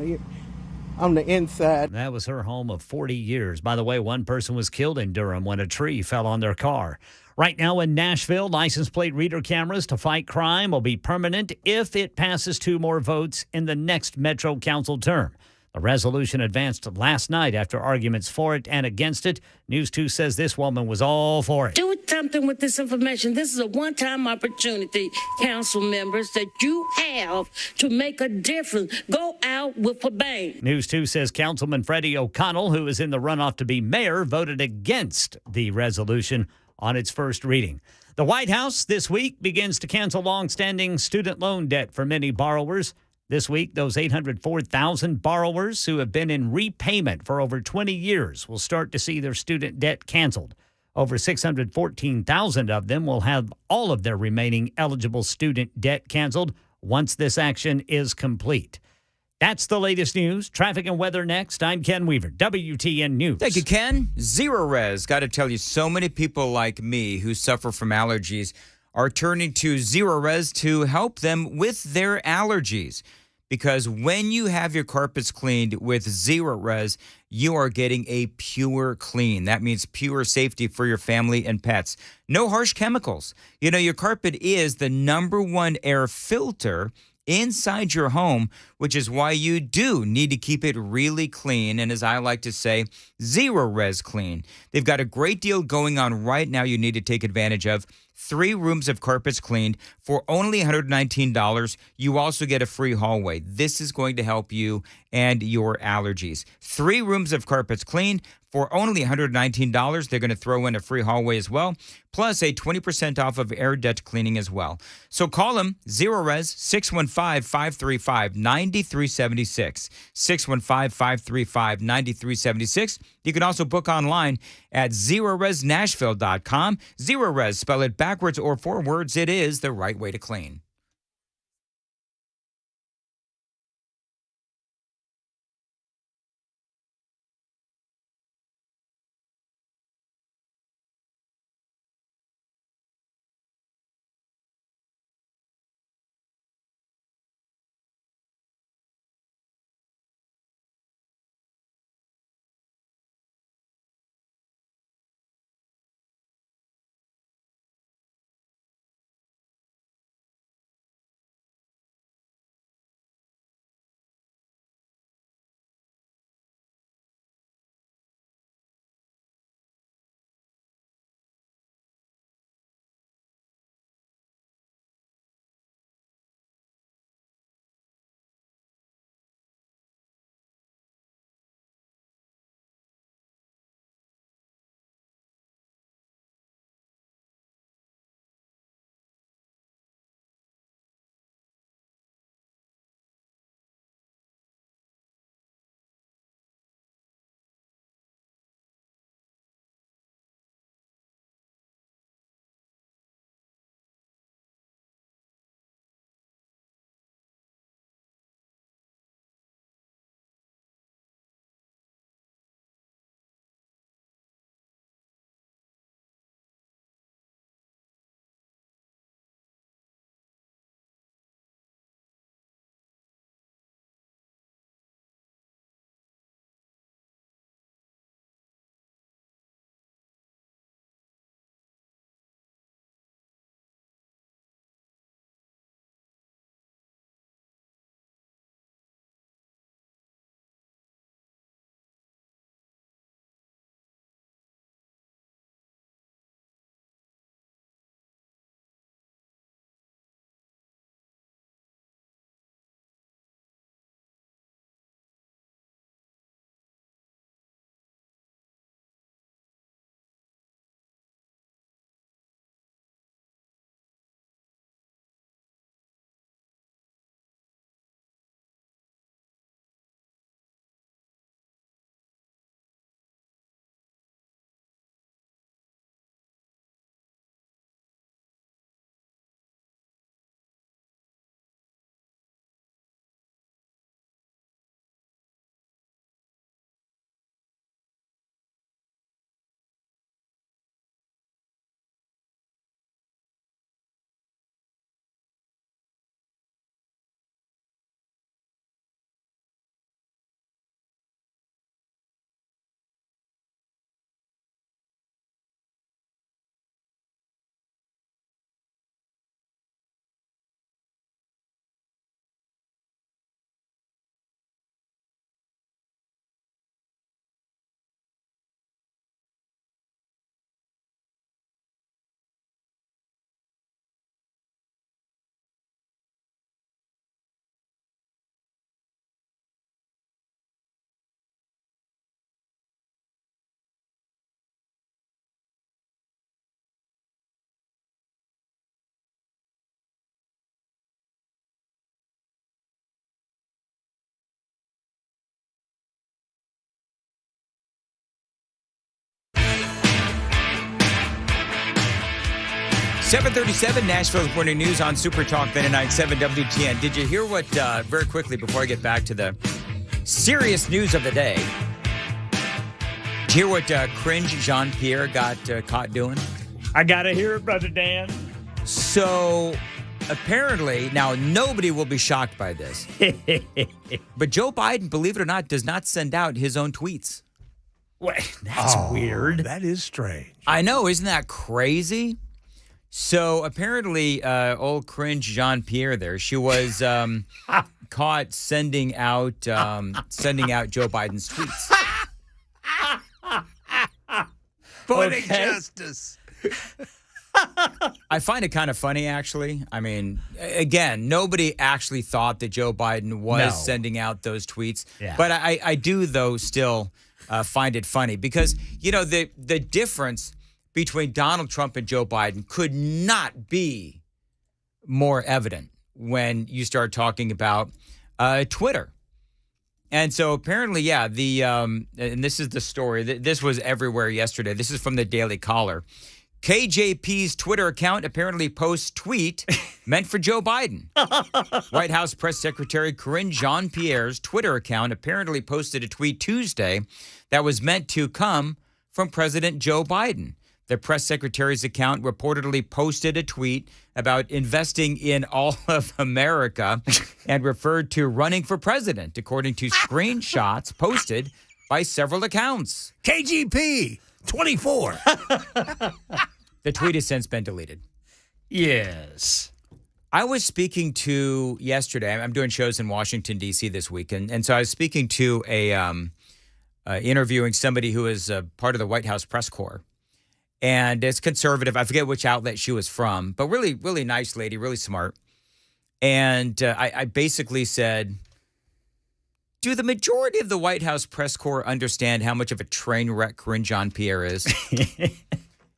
the inside. That was her home of 40 years. By the way, one person was killed in Durham when a tree fell on their car. Right now in Nashville, license plate reader cameras to fight crime will be permanent if it passes 2 more votes in the next Metro Council term. The resolution advanced last night after arguments for it and against it. News 2 says this woman was all for it. Do something with this information. This is a one-time opportunity, council members, that you have to make a difference. Go out with a bang. News 2 says Councilman Freddie O'Connell, who is in the runoff to be mayor, voted against the resolution on its first reading. The White House this week begins to cancel longstanding student loan debt for many borrowers. This week, those 804,000 borrowers who have been in repayment for over 20 years will start to see their student debt canceled. Over 614,000 of them will have all of their remaining eligible student debt canceled once this action is complete. That's the latest news. Traffic and weather next. I'm Ken Weaver, WTN News. Thank you, Ken. Zero Res. Got to tell you, so many people like me who suffer from allergies are turning to Zero Res to help them with their allergies. Because when you have your carpets cleaned with Zero Res, you are getting a pure clean. That means pure safety for your family and pets. No harsh chemicals. You know, your carpet is the #1 air filter inside your home, which is why you do need to keep it really clean. And as I like to say, Zero Res clean. They've got a great deal going on right now you need to take advantage of. 3 rooms of carpets cleaned for only $119. You also get a free hallway. This is going to help you and your allergies. 3 rooms of carpets cleaned for only $119. They're going to throw in a free hallway as well, plus a 20% off of air duct cleaning as well. So call them, Zero Res, 615-535-9376. 615-535-9376. You can also book online at ZeroResNashville.com. Zero Res, spell it backwards or forwards. It is the right way to clean. 737 Nashville's morning news on Super Talk 99.7 WTN. Did you hear what, very quickly before I get back to the serious news of the day, did you hear what cringe Jean-Pierre got caught doing? I got to hear it, Brother Dan. So apparently, now nobody will be shocked by this, but Joe Biden, believe it or not, does not send out his own tweets. Wait, that's weird. That is strange. I know, isn't that crazy? So apparently, old cringe Jean-Pierre there, she was caught sending out Joe Biden's tweets. Poetic justice. I find it kind of funny, actually. I mean, again, nobody actually thought that Joe Biden was sending out those tweets. Yeah. But I do, though, still find it funny because, you know, the difference between Donald Trump and Joe Biden could not be more evident when you start talking about Twitter. And so apparently, yeah, and this is the story. This was everywhere yesterday. This is from the Daily Caller. KJP's Twitter account apparently posts tweet meant for Joe Biden. White House Press Secretary Karine Jean-Pierre's Twitter account apparently posted a tweet Tuesday that was meant to come from President Joe Biden. The press secretary's account reportedly posted a tweet about investing in all of America and referred to running for president, according to screenshots posted by several accounts. KGP 24. The tweet has since been deleted. Yes. I was speaking to yesterday, I'm doing shows in Washington, D.C. this week, and so I was speaking to interviewing somebody who is part of the White House press corps. And it's conservative. I forget which outlet she was from, but really, really nice lady, really smart. And I basically said, do the majority of the White House press corps understand how much of a train wreck Karine Jean-Pierre is?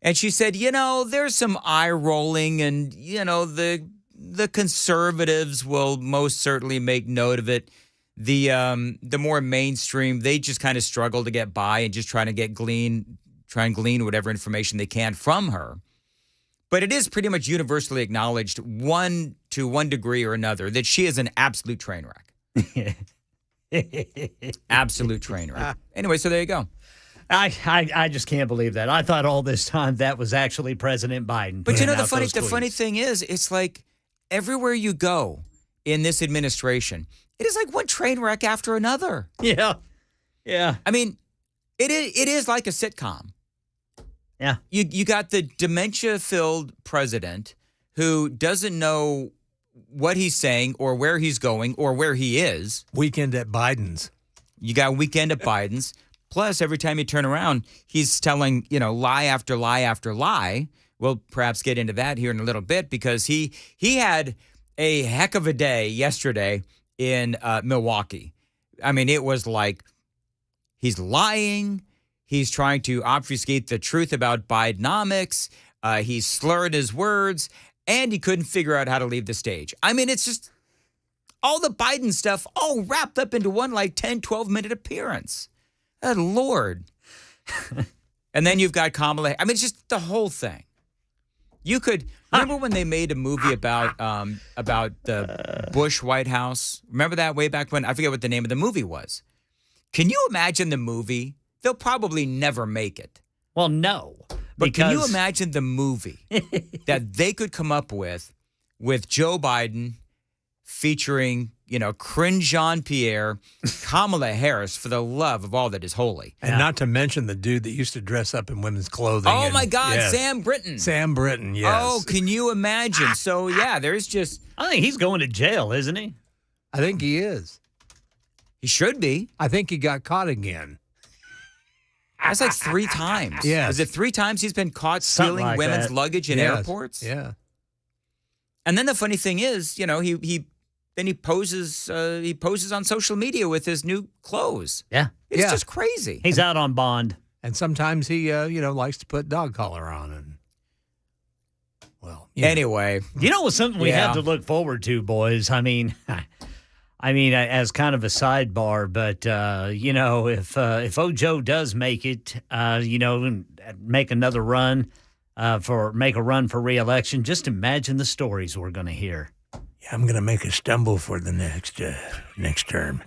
And she said, you know, there's some eye rolling and, you know, the conservatives will most certainly make note of it. The more mainstream, they just kind of struggle to get by and just try and glean whatever information they can from her. But it is pretty much universally acknowledged, to one degree or another, that she is an absolute train wreck. Absolute train wreck. Anyway, so there you go. I just can't believe that. I thought all this time that was actually President Biden. But you know, the funny thing is, it's like everywhere you go in this administration, it is like one train wreck after another. Yeah. Yeah. I mean, it is like a sitcom. Yeah. You got the dementia-filled president who doesn't know what he's saying or where he's going or where he is. Weekend at Biden's. You got weekend at Biden's. Plus, every time you turn around, he's telling, you know, lie after lie after lie. We'll perhaps get into that here in a little bit because he had a heck of a day yesterday in Milwaukee. I mean, it was like he's lying. He's trying to obfuscate the truth about Bidenomics. He slurred his words, and he couldn't figure out how to leave the stage. I mean, it's just all the Biden stuff all wrapped up into one like 10, 12-minute appearance. Good Lord. And then you've got Kamala. I mean, it's just the whole thing. You could remember when they made a movie about the Bush White House? Remember that way back when? I forget what the name of the movie was. Can you imagine the movie? They'll probably never make it. Well, no. But can you imagine the movie that they could come up with Joe Biden featuring, you know, cringe Jean-Pierre, Kamala Harris, for the love of all that is holy. And not to mention the dude that used to dress up in women's clothing. Oh, my God, yes. Sam Brinton. Sam Brinton, yes. Oh, can you imagine? So, yeah, there's just... I think he's going to jail, isn't he? I think he is. He should be. I think he got caught again. That's like 3 times. Yeah. Is it 3 times he's been caught stealing like women's that. luggage in airports? Yeah. And then the funny thing is, you know, he poses on social media with his new clothes. Yeah. It's just crazy. He's out on bond. And sometimes he, likes to put dog collar on. And well, anyway. You know, something we have to look forward to, boys. I mean, as kind of a sidebar, but, if Ojo does make it, and make another run, make a run for re-election. Just imagine the stories we're going to hear. Yeah, I'm going to make a stumble for the next term.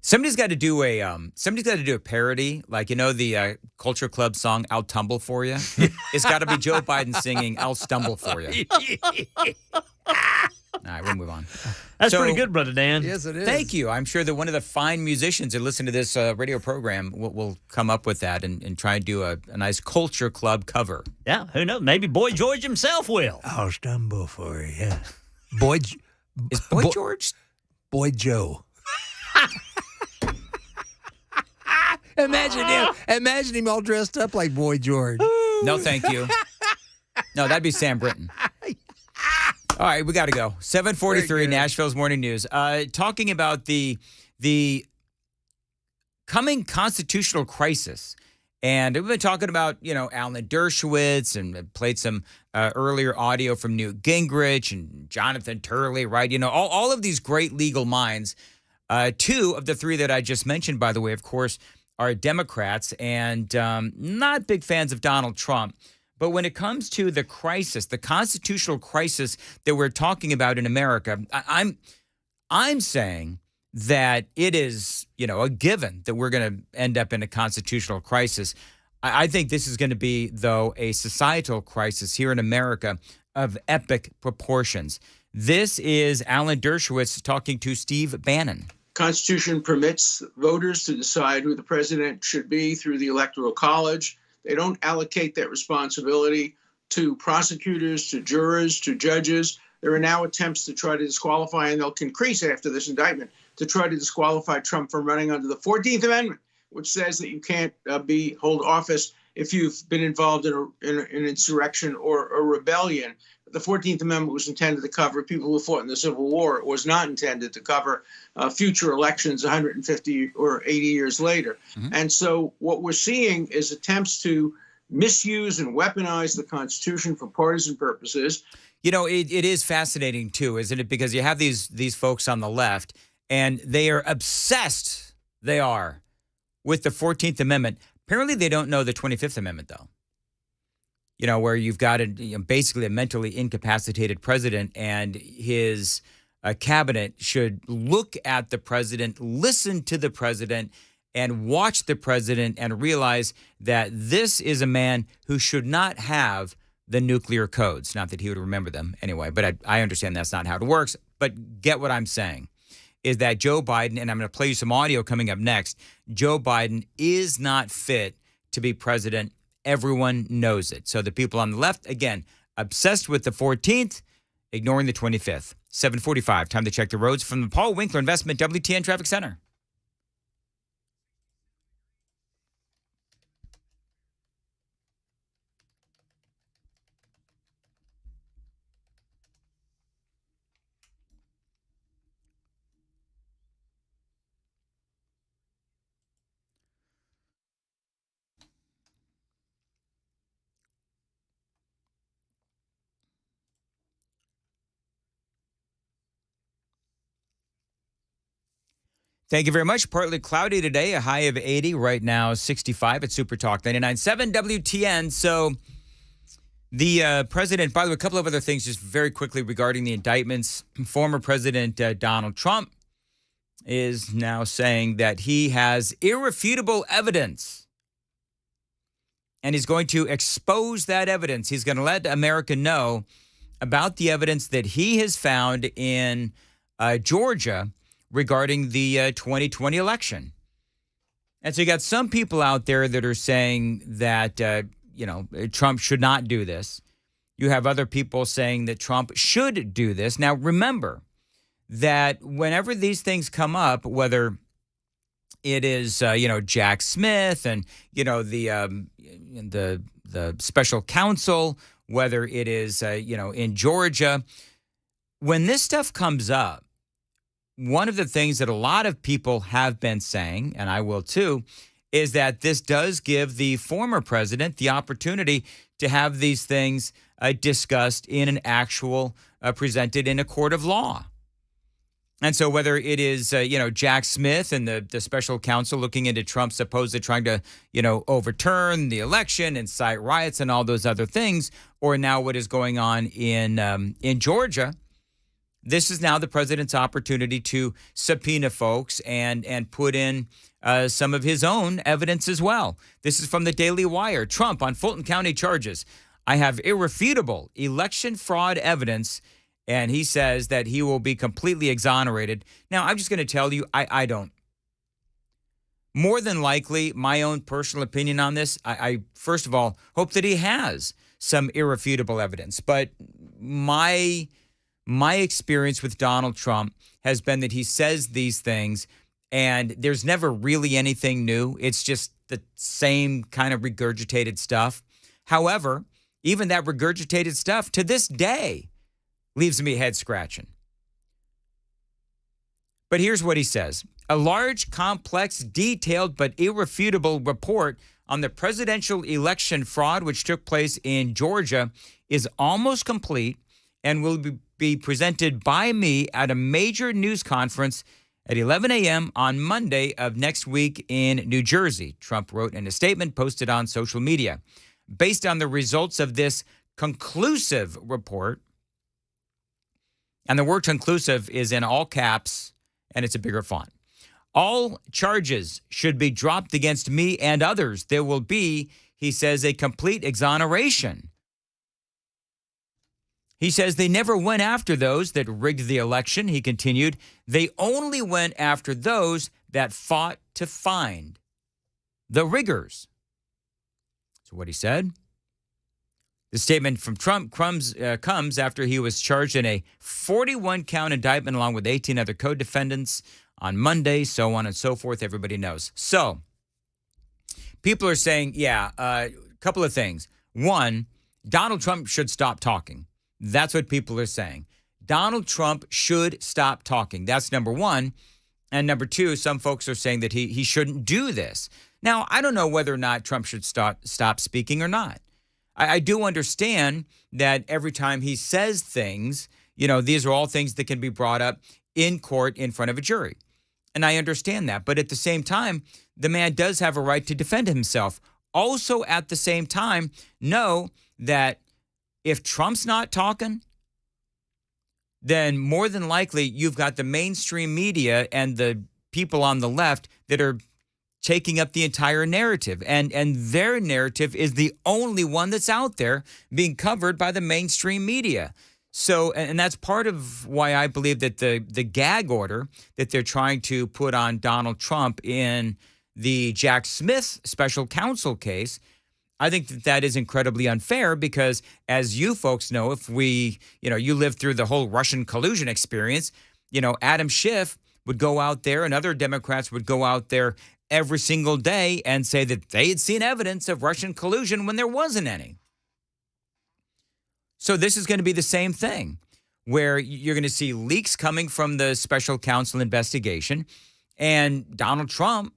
Somebody's got to do a parody, like the Culture Club song "I'll Tumble for You." It's got to be Joe Biden singing "I'll Stumble for You." All right, we'll move on. That's pretty good, Brother Dan. Yes, it is. Thank you. I'm sure that one of the fine musicians that listen to this radio program will come up with that and try and do a nice Culture Club cover. Yeah, who knows? Maybe Boy George himself will. I'll stumble for you. Is Boy George? Boy Joe. Imagine him all dressed up like Boy George. No, thank you. No, that'd be Sam Britton. All right, we got to go. 7:43, Nashville's Morning News. Talking about the coming constitutional crisis. And we've been talking about, Alan Dershowitz, and played some earlier audio from Newt Gingrich and Jonathan Turley, right? All of these great legal minds. Two of the three that I just mentioned, by the way, of course, are Democrats and not big fans of Donald Trump. But when it comes to the crisis, the constitutional crisis that we're talking about in America, I'm saying that it is, a given that we're going to end up in a constitutional crisis. I think this is going to be, though, a societal crisis here in America of epic proportions. This is Alan Dershowitz talking to Steve Bannon. Constitution permits voters to decide who the president should be through the Electoral College. They don't allocate that responsibility to prosecutors, to jurors, to judges. There are now attempts to try to disqualify, and they'll increase after this indictment, to try to disqualify Trump from running under the 14th Amendment, which says that you can't hold office if you've been involved in an insurrection or a rebellion. The 14th Amendment was intended to cover people who fought in the Civil War. It was not intended to cover future elections 150 or 80 years later. Mm-hmm. And so what we're seeing is attempts to misuse and weaponize the Constitution for partisan purposes. It is fascinating, too, isn't it? Because you have these folks on the left, and they are obsessed, with the 14th Amendment. Apparently, they don't know the 25th Amendment, though. Where you've got basically a mentally incapacitated president, and his cabinet should look at the president, listen to the president, and watch the president and realize that this is a man who should not have the nuclear codes. Not that he would remember them anyway, but I understand that's not how it works. But get what I'm saying is that Joe Biden, and I'm going to play you some audio coming up next, Joe Biden is not fit to be president. Everyone knows it. So the people on the left, again, obsessed with the 14th, ignoring the 25th. 7:45, time to check the roads from the Paul Winkler Investment WTN Traffic Center. Thank you very much. Partly cloudy today, a high of 80, right now 65 at Super Talk 99.7 WTN. So the president, by the way, a couple of other things just very quickly regarding the indictments. Former President Donald Trump is now saying that he has irrefutable evidence, and he's going to expose that evidence. He's going to let America know about the evidence that he has found in Georgia regarding the 2020 election. And so you got some people out there that are saying that, Trump should not do this. You have other people saying that Trump should do this. Now, remember that whenever these things come up, whether it is, Jack Smith and, the special counsel, whether it is, in Georgia, when this stuff comes up, one of the things that a lot of people have been saying, and I will too, is that this does give the former president the opportunity to have these things discussed in an actual, presented in a court of law. And so whether it is, Jack Smith and the special counsel looking into Trump supposedly trying to, overturn the election, incite riots and all those other things, or now what is going on in Georgia, this is now the president's opportunity to subpoena folks and put in some of his own evidence as well. This is from the Daily Wire. Trump on Fulton County charges. I have irrefutable election fraud evidence. And he says that he will be completely exonerated. Now, I'm just going to tell you, I don't. More than likely, my own personal opinion on this, I first of all hope that he has some irrefutable evidence. But my experience with Donald Trump has been that he says these things and there's never really anything new. It's just the same kind of regurgitated stuff. However, even that regurgitated stuff to this day leaves me head scratching. But here's what he says. A large, complex, detailed, but irrefutable report on the presidential election fraud which took place in Georgia is almost complete and will be presented by me at a major news conference at 11 a.m. on Monday of next week in New Jersey, Trump wrote in a statement posted on social media. Based on the results of this conclusive report, and the word conclusive is in all caps, and it's a bigger font. All charges should be dropped against me and others. There will be, he says, a complete exoneration. He says they never went after those that rigged the election, he continued. They only went after those that fought to find the riggers. So what he said. The statement from Trump comes after he was charged in a 41-count indictment along with 18 other co-defendants on Monday, so on and so forth. Everybody knows. So people are saying, a couple of things. One, Donald Trump should stop talking. That's what people are saying. Donald Trump should stop talking. That's number one. And number two, some folks are saying that he shouldn't do this. Now, I don't know whether or not Trump should stop speaking or not. I do understand that every time he says things, these are all things that can be brought up in court in front of a jury. And I understand that. But at the same time, the man does have a right to defend himself. Also, at the same time, know that if Trump's not talking, then more than likely you've got the mainstream media and the people on the left that are taking up the entire narrative. And their narrative is the only one that's out there being covered by the mainstream media. So, and that's part of why I believe that the gag order that they're trying to put on Donald Trump in the Jack Smith special counsel case, I think that is incredibly unfair because, as you folks know, if you lived through the whole Russian collusion experience, Adam Schiff would go out there and other Democrats would go out there every single day and say that they had seen evidence of Russian collusion when there wasn't any. So this is going to be the same thing, where you're going to see leaks coming from the special counsel investigation, and Donald Trump,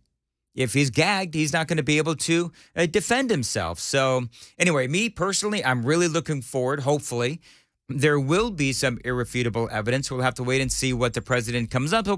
if he's gagged, he's not going to be able to defend himself. So anyway, me personally, I'm really looking forward, hopefully. There will be some irrefutable evidence. We'll have to wait and see what the president comes up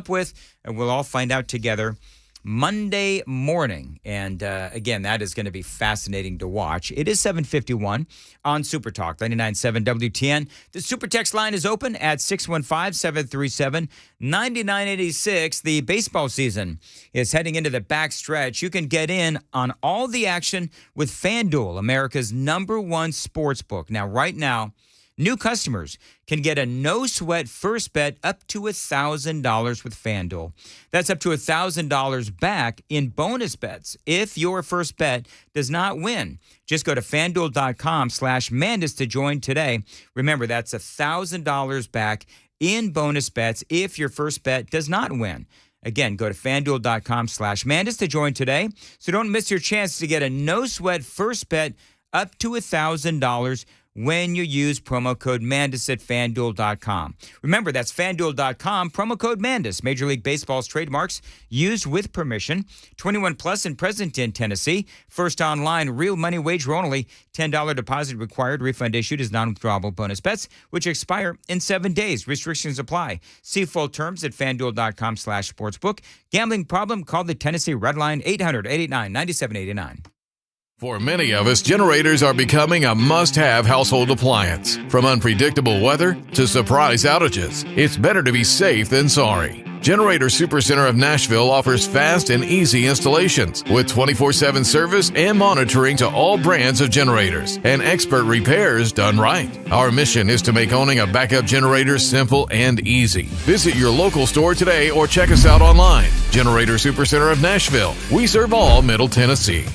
with, and we'll all find out together Monday morning. And again, that is going to be fascinating to watch. It is 7:51 on Super Talk 99.7 WTN. The Super Text line is open at 615-737-9986. The baseball season is heading into the backstretch. You can get in on all the action with FanDuel, America's #1 sports book. Now, right now, new customers can get a no-sweat first bet up to $1,000 with FanDuel. That's up to $1,000 back in bonus bets if your first bet does not win. Just go to FanDuel.com/Mandis to join today. Remember, that's $1,000 back in bonus bets if your first bet does not win. Again, go to FanDuel.com/Mandis to join today. So don't miss your chance to get a no-sweat first bet up to $1,000 when you use promo code Mandis at FanDuel.com. Remember, that's FanDuel.com, promo code Mandis. Major League Baseball's trademarks used with permission. 21 plus and present in Tennessee. First online, real money wager only. $10 deposit required. Refund issued as non-withdrawable bonus bets, which expire in 7 days. Restrictions apply. See full terms at FanDuel.com/sportsbook. Gambling problem? Call the Tennessee Red Line 800-889-9789. For many of us, generators are becoming a must-have household appliance. From unpredictable weather to surprise outages, it's better to be safe than sorry. Generator Supercenter of Nashville offers fast and easy installations with 24/7 service and monitoring to all brands of generators and expert repairs done right. Our mission is to make owning a backup generator simple and easy. Visit your local store today or check us out online. Generator Supercenter of Nashville. We serve all Middle Tennessee.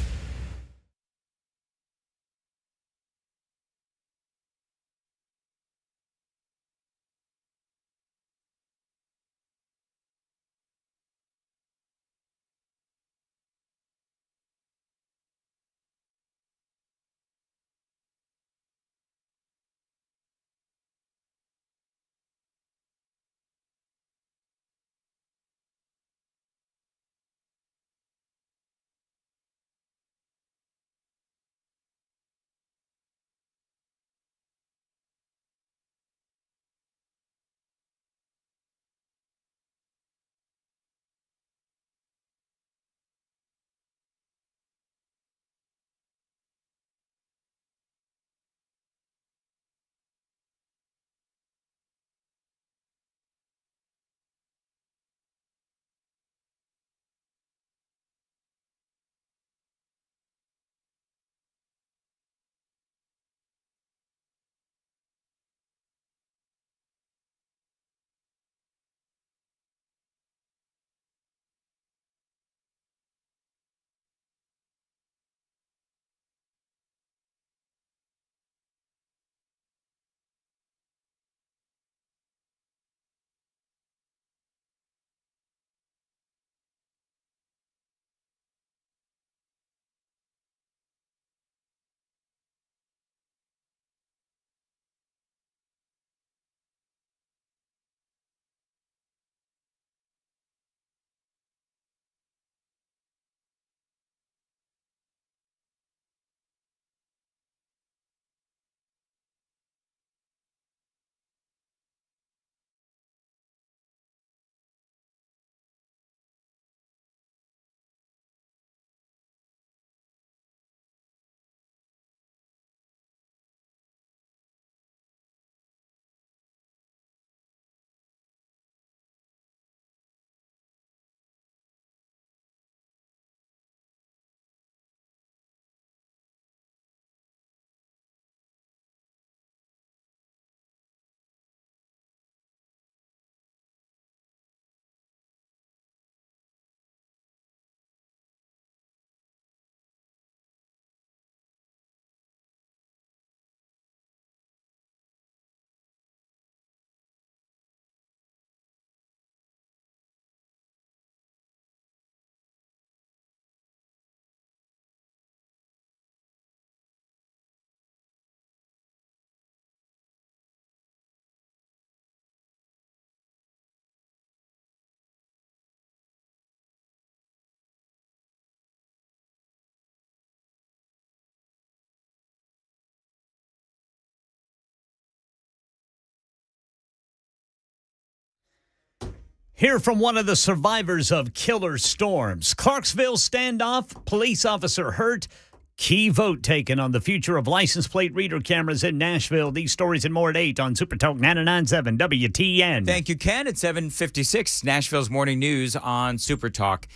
Hear from one of the survivors of killer storms. Clarksville standoff, police officer hurt, key vote taken on the future of license plate reader cameras in Nashville. These stories and more at 8 on Super Talk 99.7 WTN. Thank you, Ken. At 7:56, Nashville's Morning News on Super Talk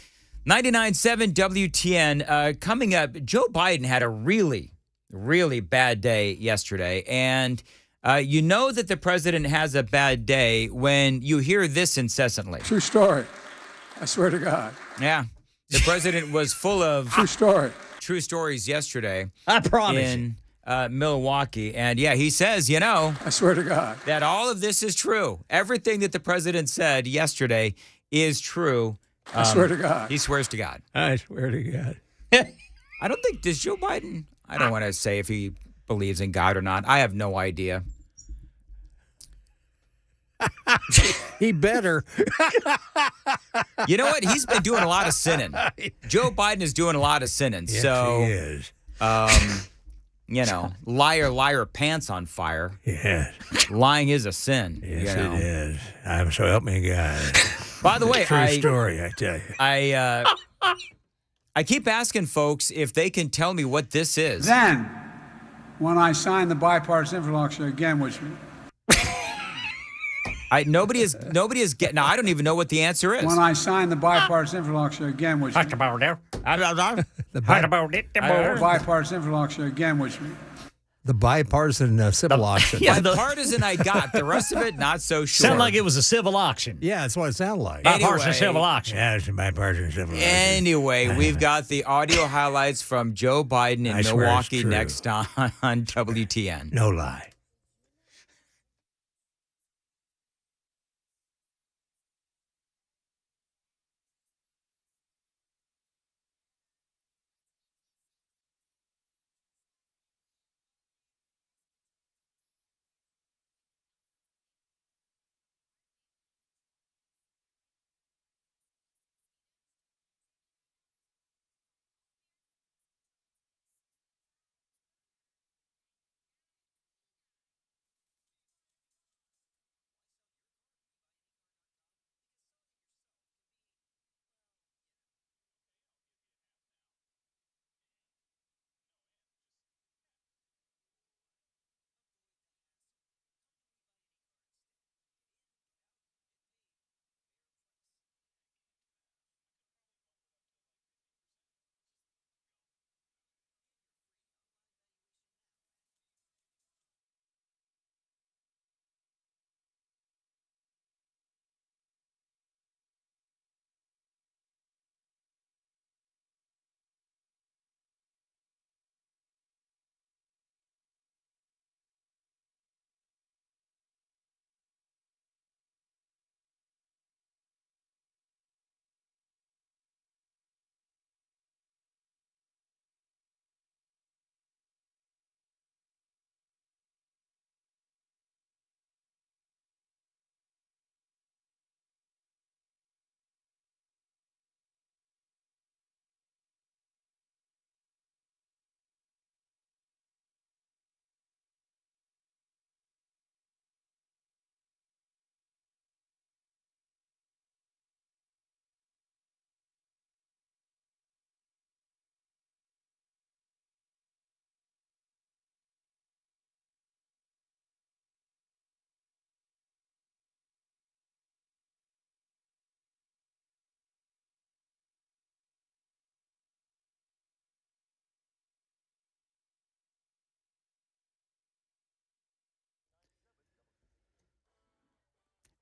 99.7 WTN. Coming up, Joe Biden had a really, really bad day yesterday, and you know that the president has a bad day when you hear this incessantly. True story. I swear to God. Yeah. The president was full of true story. True stories yesterday. I promise. In Milwaukee. And yeah, he says, you know, I swear to God, that all of this is true. Everything that the president said yesterday is true. I swear to God. He swears to God. I swear to God. I don't think, does Joe Biden, I don't want to say if he believes in God or not. I have no idea. He better. You know what? He's been doing a lot of sinning. Joe Biden is doing a lot of sinning. Yes, so he is. You know, liar, liar, pants on fire. Yes. Lying is a sin. Yes, you know? it is. I'm so help me God. By the way, True story, I tell you. I keep asking folks if they can tell me what this is. Then, when I signed the bipartisan infrastructure again, which Nobody is getting. Now I don't even know what the answer is. when I signed the bipartisan infrastructure again, which The bipartisan infrastructure again, which The bipartisan civil auction. Yeah, bipartisan I got. The rest of it, not so sure. Sound like it was a civil auction. Yeah, that's what it sounded like. Bipartisan civil auction. Yeah, it's a bipartisan civil auction. Anyway, we've got the audio highlights from Joe Biden in I swear it's Milwaukee true. next on WTN. No lie.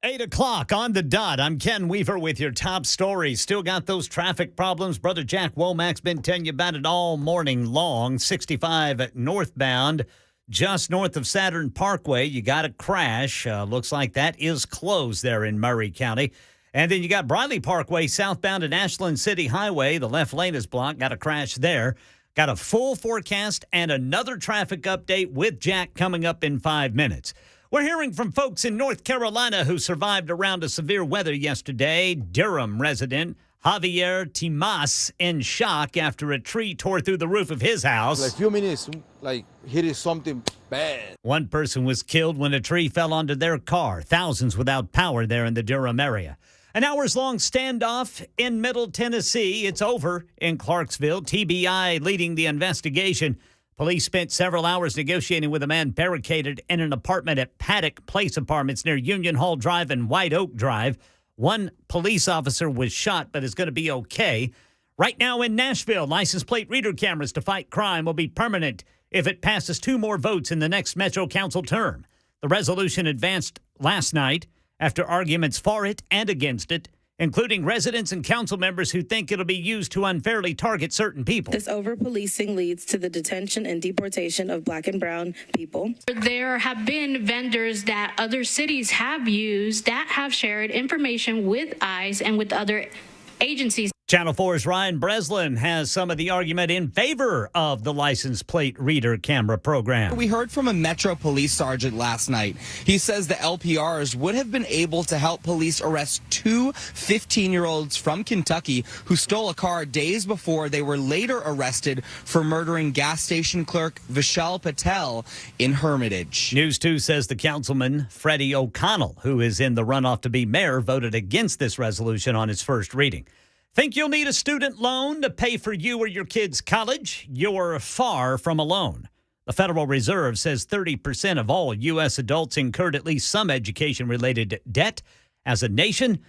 Eight o'clock on the dot. I'm Ken Weaver with your top stories. Still got those traffic problems. Brother Jack Womack's been telling you about it all morning long. 65 northbound, just north of Saturn Parkway. You got a crash. Looks like that is closed there in Murray County. And then you got Briley Parkway southbound at Ashland City Highway. The left lane is blocked. Got a crash there. Got a full forecast and another traffic update with Jack coming up in 5 minutes. We're hearing from folks in North Carolina who survived a round of severe weather yesterday. Durham resident Javier Timas in shock after a tree tore through the roof of his house. Like few minutes, hitting something bad. One person was killed when a tree fell onto their car. Thousands without power there in the Durham area. An hours-long standoff in Middle Tennessee. It's over in Clarksville. TBI leading the investigation. Police spent several hours negotiating with a man barricaded in an apartment at Paddock Place Apartments near Union Hall Drive and White Oak Drive. One police officer was shot, but is going to be okay. Right now in Nashville, license plate reader cameras to fight crime will be permanent if it passes 2 more votes in the next Metro Council term. The resolution advanced last night after arguments for it and against it, including residents and council members who think it'll be used to unfairly target certain people. This over-policing leads to the detention and deportation of Black and brown people. There have been vendors that other cities have used that have shared information with ICE and with other agencies. Channel 4's Ryan Breslin has some of the argument in favor of the license plate reader camera program. We heard from a Metro police sergeant last night. He says the LPRs would have been able to help police arrest two 15-year-olds from Kentucky who stole a car days before they were later arrested for murdering gas station clerk Vishal Patel in Hermitage. News 2 says the councilman, Freddie O'Connell, who is in the runoff to be mayor, voted against this resolution on its first reading. Think you'll need a student loan to pay for you or your kids' college? You're far from alone. The Federal Reserve says 30% of all U.S. adults incurred at least some education-related debt. As a nation,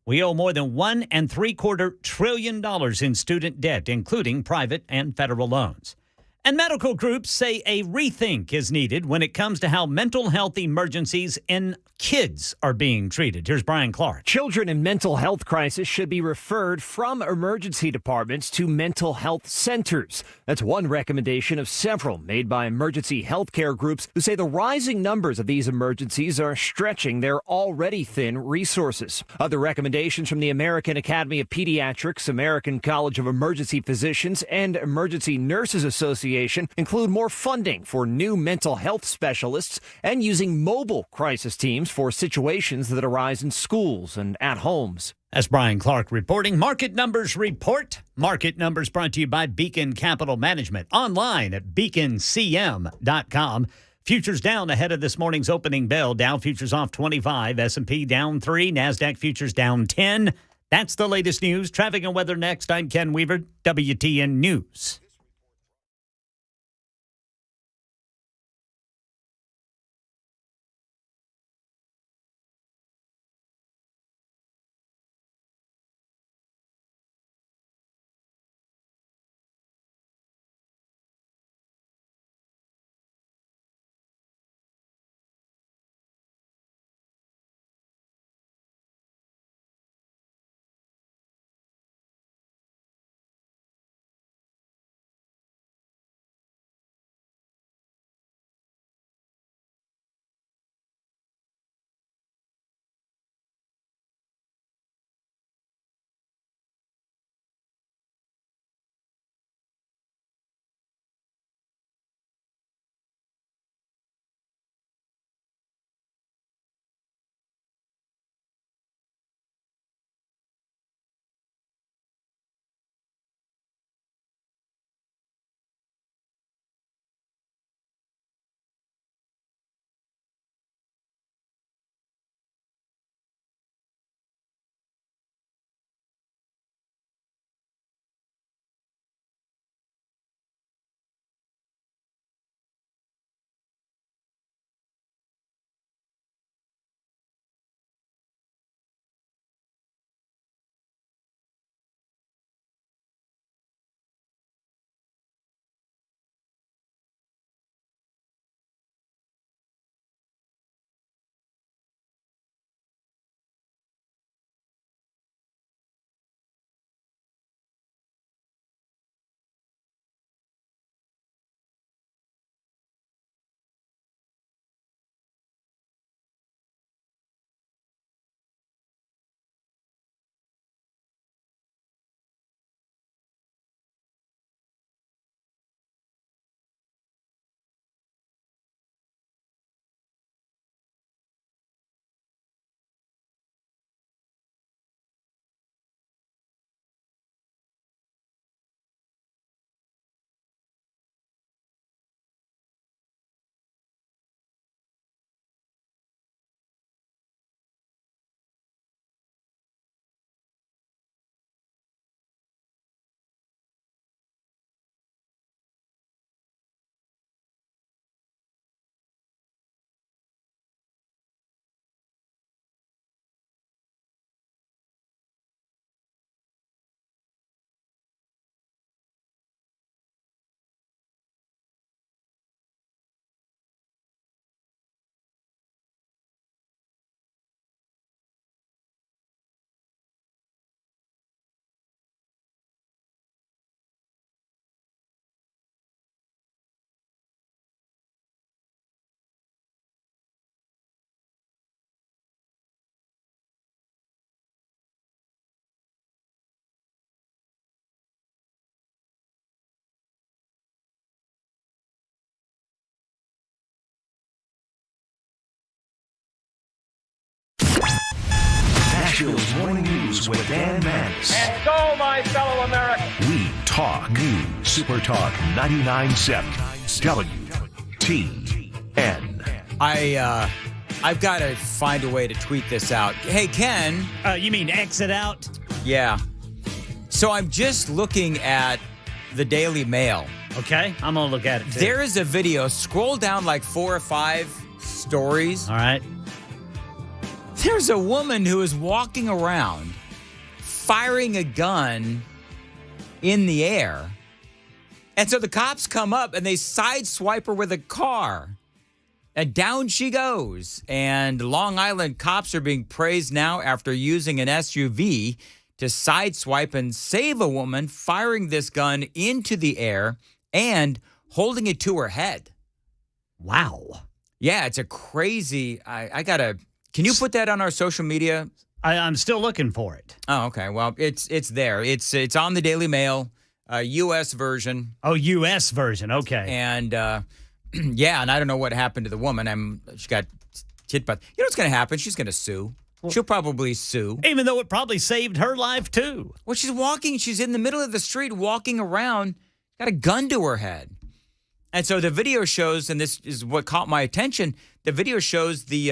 we owe more than $1.75 trillion in student debt, including private and federal loans. And medical groups say a rethink is needed when it comes to how mental health emergencies in kids are being treated. Here's Brian Clark. Children in mental health crisis should be referred from emergency departments to mental health centers. That's one recommendation of several made by emergency healthcare groups who say the rising numbers of these emergencies are stretching their already thin resources. Other recommendations from the American Academy of Pediatrics, American College of Emergency Physicians, and Emergency Nurses Association include more funding for new mental health specialists and using mobile crisis teams for situations that arise in schools and at homes. As Brian Clark reporting, Market Numbers Report. Market Numbers brought to you by Beacon Capital Management. Online at beaconcm.com. Futures down ahead of this morning's opening bell. Dow futures off 25, S&P down 3, NASDAQ futures down 10. That's the latest news. Traffic and weather next. I'm Ken Weaver, WTN News. Nashville's morning news with Dan Mandis. And so, my fellow Americans, We talk news. Super Talk 99.7 WTN. I've got to find a way to tweet this out. Hey, Ken. You mean exit out? Yeah. So I'm just looking at the Daily Mail. Okay, I'm going to look at it too. There is a video. Scroll down like 4 or 5 stories. All right. There's a woman who is walking around firing a gun in the air. And so the cops come up and they sideswipe her with a car. And down she goes. And Long Island cops are being praised now after using an SUV to sideswipe and save a woman firing this gun into the air and holding it to her head. Wow. Yeah, it's a crazy. I gotta. Can you put that on our social media? I'm still looking for it. Oh, okay. Well, it's there. It's on the Daily Mail, U.S. version. Oh, U.S. version. Okay. And yeah, and I don't know what happened to the woman. She got hit by. You know what's going to happen? She's going to sue. She'll probably sue. Even though it probably saved her life too. Well, she's walking. She's in the middle of the street walking around, got a gun to her head. And so the video shows, and this is what caught my attention, the video shows the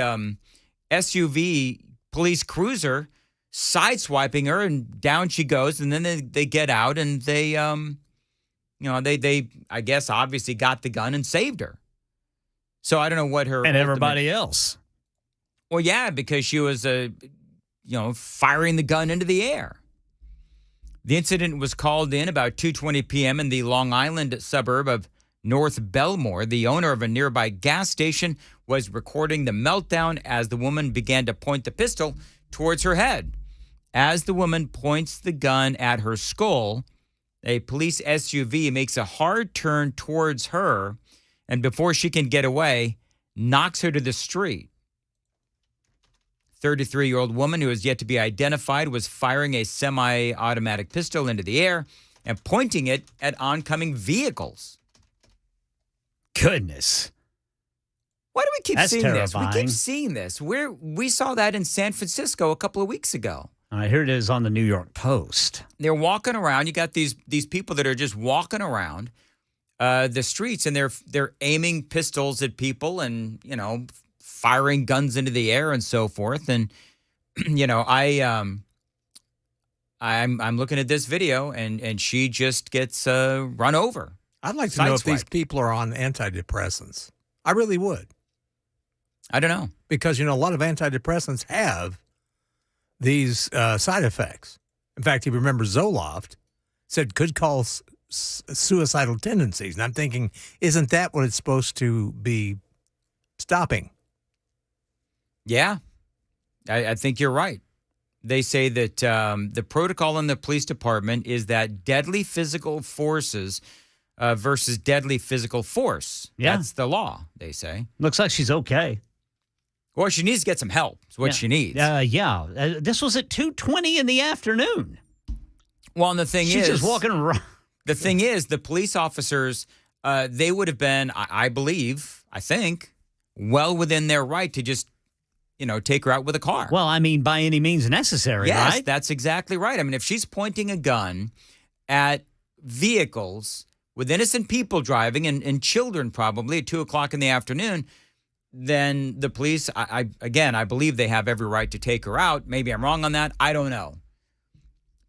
SUV police cruiser sideswiping her, and down she goes, and then they get out, and they I guess obviously got the gun and saved her. So I don't know what her... And everybody else. Well, yeah, because she was, firing the gun into the air. The incident was called in about 2:20 p.m. in the Long Island suburb of North Belmore. The owner of a nearby gas station was recording the meltdown as the woman began to point the pistol towards her head. As the woman points the gun at her skull, a police SUV makes a hard turn towards her, and before she can get away, knocks her to the street. 33-year-old woman who is yet to be identified was firing a semi-automatic pistol into the air and pointing it at oncoming vehicles. Goodness. Why do we keep That's seeing terrifying. this? We keep seeing this. We saw that in San Francisco a couple of weeks ago. Here it is on the New York Post. They're walking around. You got these people that are just walking around the streets, and they're aiming pistols at people and, firing guns into the air and so forth. And, I'm looking at this video, and she just gets run over. I'd like to know if these people are on antidepressants. I really would. I don't know. Because, a lot of antidepressants have these side effects. In fact, if you remember Zoloft, said could cause suicidal tendencies. And I'm thinking, isn't that what it's supposed to be stopping? Yeah, I think you're right. They say that the protocol in the police department is that deadly physical forces versus deadly physical force. Yeah. That's the law, they say. Looks like she's okay. Well, she needs to get some help. Is what she needs. This was at 2:20 in the afternoon. Well, and the thing She's is... just walking around. The thing is, the police officers, they would have been, I think, well within their right to just, take her out with a car. Well, by any means necessary, yes, right? That's exactly right. If she's pointing a gun at vehicles with innocent people driving and children probably at 2 o'clock in the afternoon, then the police, I believe they have every right to take her out. Maybe I'm wrong on that. I don't know.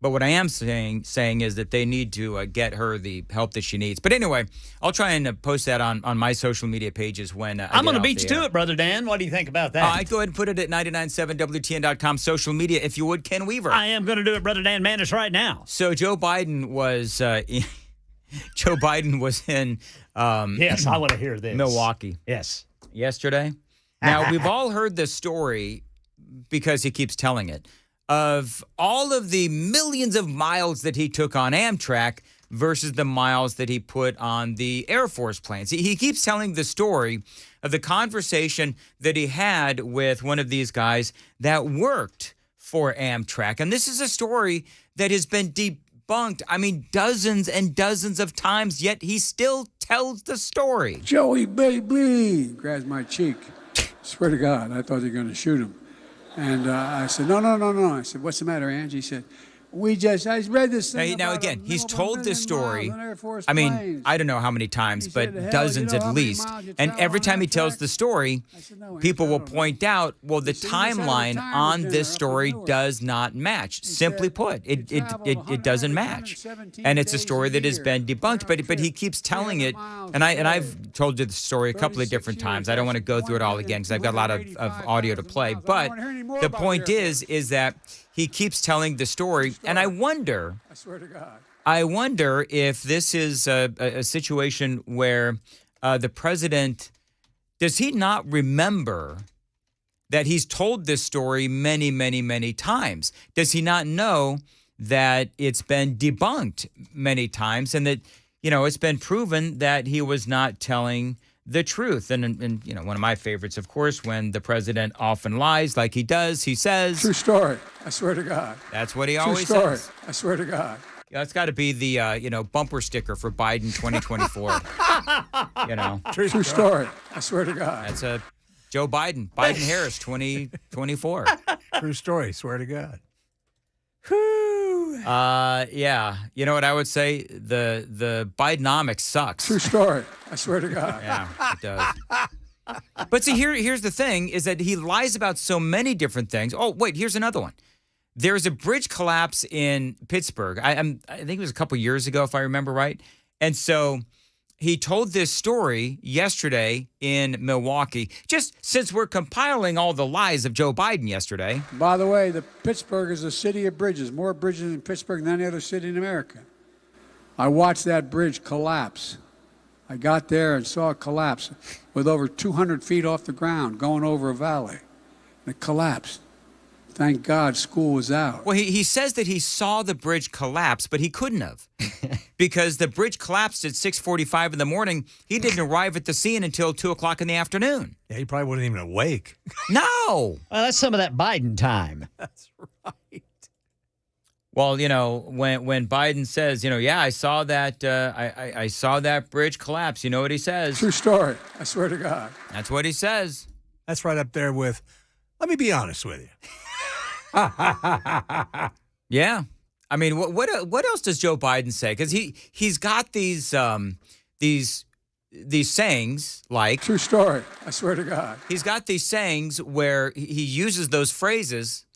But what I am saying is that they need to get her the help that she needs. But anyway, I'll try and post that on my social media pages when I'm going to beat you to it, Brother Dan. What do you think about that? I'd go ahead and put it at 997WTN.com social media, if you would, Ken Weaver. I am going to do it, Brother Dan Mandis, right now. So Joe Biden was in yes, I want to hear this. Milwaukee. Yes. Yesterday. Now, we've all heard this story because he keeps telling it, of all of the millions of miles that he took on Amtrak versus the miles that he put on the Air Force planes. He keeps telling the story of the conversation that he had with one of these guys that worked for Amtrak. And this is a story that has been debunked, dozens and dozens of times, yet he still tells the story. Joey, baby, grabs my cheek. Swear to God, I thought they were going to shoot him. And I said, no. I said, what's the matter, Angie? He said, I read this thing. Now again, he's told this story. I mean, I don't know how many times, but dozens at least. And every time he tells the story, people will point out, well, the timeline on this story does not match. Simply put, it doesn't match. And it's a story that has been debunked, but he keeps telling it. And I've told you the story a couple of different times. I don't want to go through it all again because I've got a lot of audio to play. But the point is that he keeps telling the story, and I wonder. I swear to God. I wonder if this is a situation where the president does he not remember that he's told this story many, many, many times? Does he not know that it's been debunked many times, and that it's been proven that he was not telling the truth? And one of my favorites, of course, when the president often lies like he does, he says, true story. I swear to God. That's what he True always story. says. I swear to God. Yeah, it's got to be the bumper sticker for Biden 2024. True story. I swear to God. That's a Joe Biden Harris 2024. True story. Swear to God. Yeah. You know what I would say? The Bidenomics sucks. True story. I swear to God. Yeah, it does. But see, here's the thing, is that he lies about so many different things. Oh, wait, here's another one. There's a bridge collapse in Pittsburgh. I think it was a couple years ago, if I remember right. And so he told this story yesterday in Milwaukee, just since we're compiling all the lies of Joe Biden yesterday. By the way, Pittsburgh is a city of bridges, more bridges in Pittsburgh than any other city in America. I watched that bridge collapse. I got there and saw it collapse with over 200 feet off the ground going over a valley. And it collapsed. Thank God school was out. Well, he says that he saw the bridge collapse, but he couldn't have because the bridge collapsed at 6:45 in the morning. He didn't arrive at the scene until 2 o'clock in the afternoon. Yeah, he probably wasn't even awake. No. Well, that's some of that Biden time. That's right. Well, when Biden says, yeah, I saw that, I saw that bridge collapse. You know what he says? True story. I swear to God. That's what he says. That's right up there with, let me be honest with you. Yeah. I mean, what else does Joe Biden say? Because he's got these sayings like true story. I swear to God. He's got these sayings where he uses those phrases,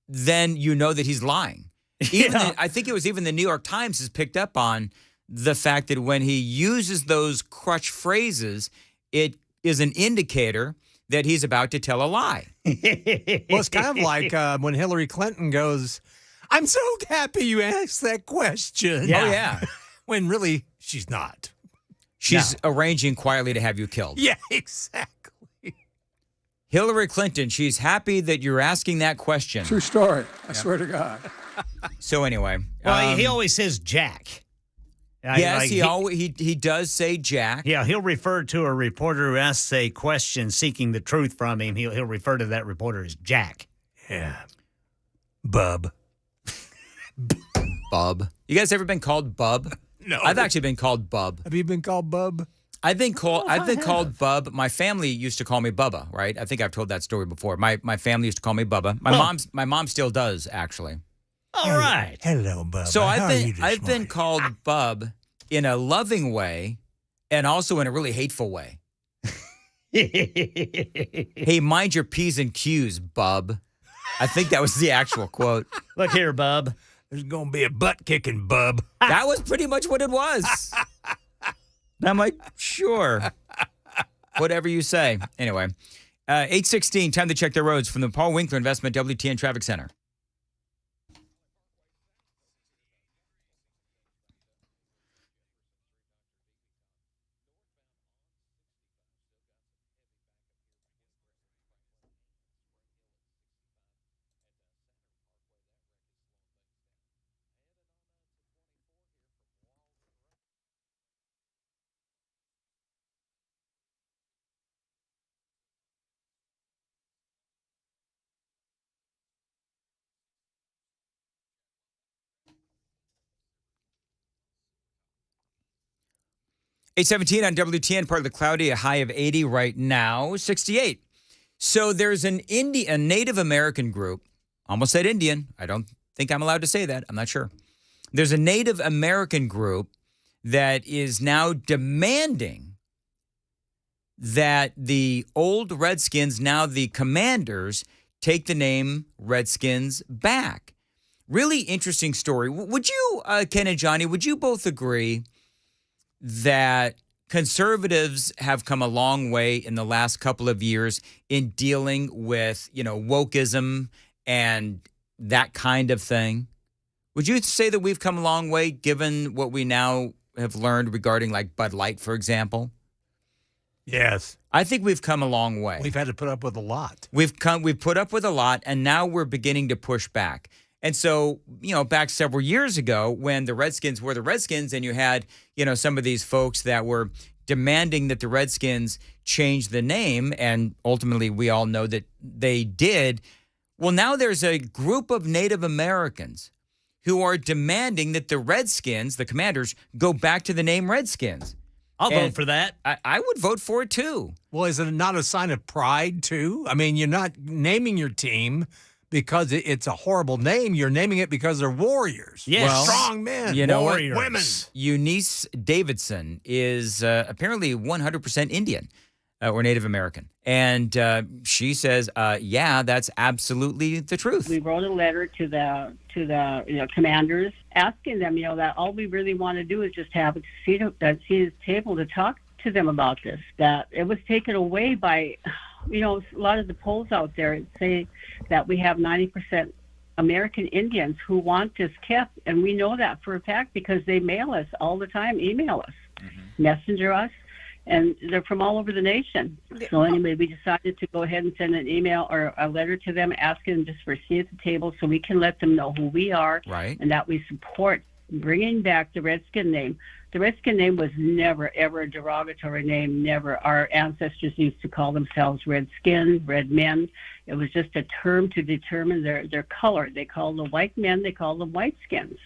then you know that he's lying. I think it was even the New York Times has picked up on the fact that when he uses those crutch phrases, it is an indicator that he's about to tell a lie. Well, it's kind of like when Hillary Clinton goes, I'm so happy you asked that question. Yeah. Oh, yeah. When really, she's not. She's arranging quietly to have you killed. Yeah, exactly. Hillary Clinton, she's happy that you're asking that question. True story. I swear to God. So anyway. Well, he always says Jack. Yes, he does say Jack. Yeah, he'll refer to a reporter who asks a question seeking the truth from him. He'll refer to that reporter as Jack. Yeah. Bub. Bub. You guys ever been called Bub? No. I've actually been called Bub. Have you been called Bub? I've been called Bub. My family used to call me Bubba, right? I think I've told that story before. My family used to call me Bubba. My mom still does, actually. All right. Hello, Bub. So I've been called Bub in a loving way and also in a really hateful way. Hey, mind your P's and Q's, Bub. I think that was the actual quote. Look here, Bub. There's going to be a butt kicking, Bub. That was pretty much what it was. I'm like, sure. Whatever you say. Anyway, 8:16, time to check the roads from the Paul Winkler Investment WTN Traffic Center. $8:17 on WTN, partly cloudy, a high of 80 right now, 68 So there's a Native American group, almost said Indian. I don't think I'm allowed to say that. I'm not sure. There's a Native American group that is now demanding that the old Redskins, now the Commanders, take the name Redskins back. Really interesting story. Would you, Ken and Johnny, would you both agree that conservatives have come a long way in the last couple of years in dealing with, wokeism and that kind of thing? Would you say that we've come a long way given what we now have learned regarding like Bud Light, for example? Yes. I think we've come a long way. We've had to put up with a lot. We've put up with a lot, and now we're beginning to push back. And so, back several years ago when the Redskins were the Redskins and you had, some of these folks that were demanding that the Redskins change the name, and ultimately we all know that they did. Well, now there's a group of Native Americans who are demanding that the Redskins, the Commanders, go back to the name Redskins. I'll vote for that. I would vote for it, too. Well, is it not a sign of pride, too? I mean, you're not naming your team because it's a horrible name. You're naming it because they're warriors. Yes. Well, strong men. You know what? Women. Eunice Davidson is apparently 100% Indian or Native American. And she says, yeah, that's absolutely the truth. We wrote a letter to the commanders asking them, that all we really want to do is just have a seat at the table to talk to them about this. That it was taken away by, a lot of the polls out there say that we have 90% American Indians who want this kept, and we know that for a fact because they mail us all the time, email us, messenger us, and they're from all over the nation. So anyway, we decided to go ahead and send an email or a letter to them asking them just for a seat at the table so we can let them know who we are and that we support bringing back the Redskin name. The Redskin name was never, ever a derogatory name, never. Our ancestors used to call themselves Redskin, Red Men. It was just a term to determine their color. They called the white men, they called them white skins.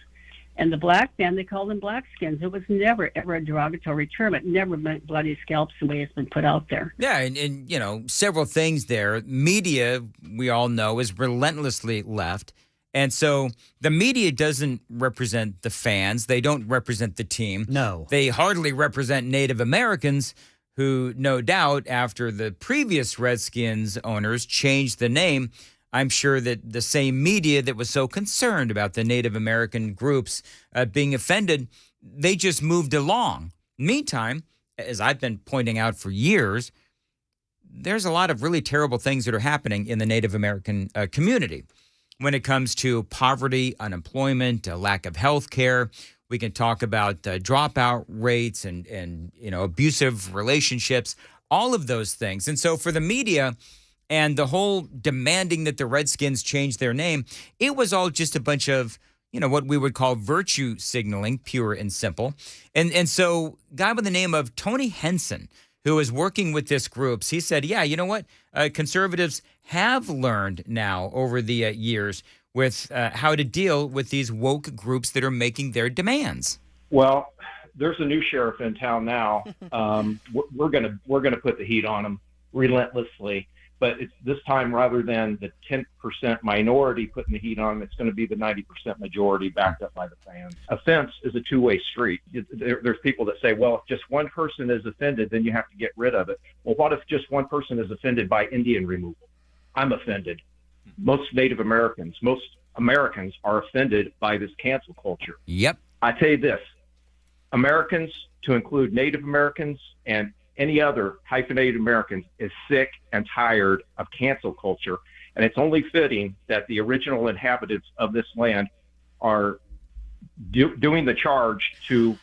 And the black men, they called them black skins. It was never, ever a derogatory term. It never meant bloody scalps the way it's been put out there. Yeah, and several things there. Media, we all know, is relentlessly left. And so the media doesn't represent the fans. They don't represent the team. No. They hardly represent Native Americans who, no doubt, after the previous Redskins owners changed the name, I'm sure that the same media that was so concerned about the Native American groups being offended, they just moved along. Meantime, as I've been pointing out for years, there's a lot of really terrible things that are happening in the Native American community when it comes to poverty, unemployment, a lack of health care. We can talk about dropout rates and abusive relationships, all of those things. And so for the media and the whole demanding that the Redskins change their name, it was all just a bunch of, what we would call virtue signaling, pure and simple. And so a guy by the name of Tony Henson, who is working with this group, he said, yeah, you know what? Conservatives have learned now over the years with how to deal with these woke groups that are making their demands. Well, there's a new sheriff in town now. We're gonna put the heat on them relentlessly. But it's this time, rather than the 10% minority putting the heat on them, it's going to be the 90% majority backed up by the fans. Offense is a two-way street. There's people that say, well, if just one person is offended, then you have to get rid of it. Well, what if just one person is offended by Indian removal? I'm offended. Most Native Americans, most Americans are offended by this cancel culture. Yep. I tell you this, Americans, to include Native Americans and any other hyphenated Americans, is sick and tired of cancel culture. And it's only fitting that the original inhabitants of this land are doing the charge to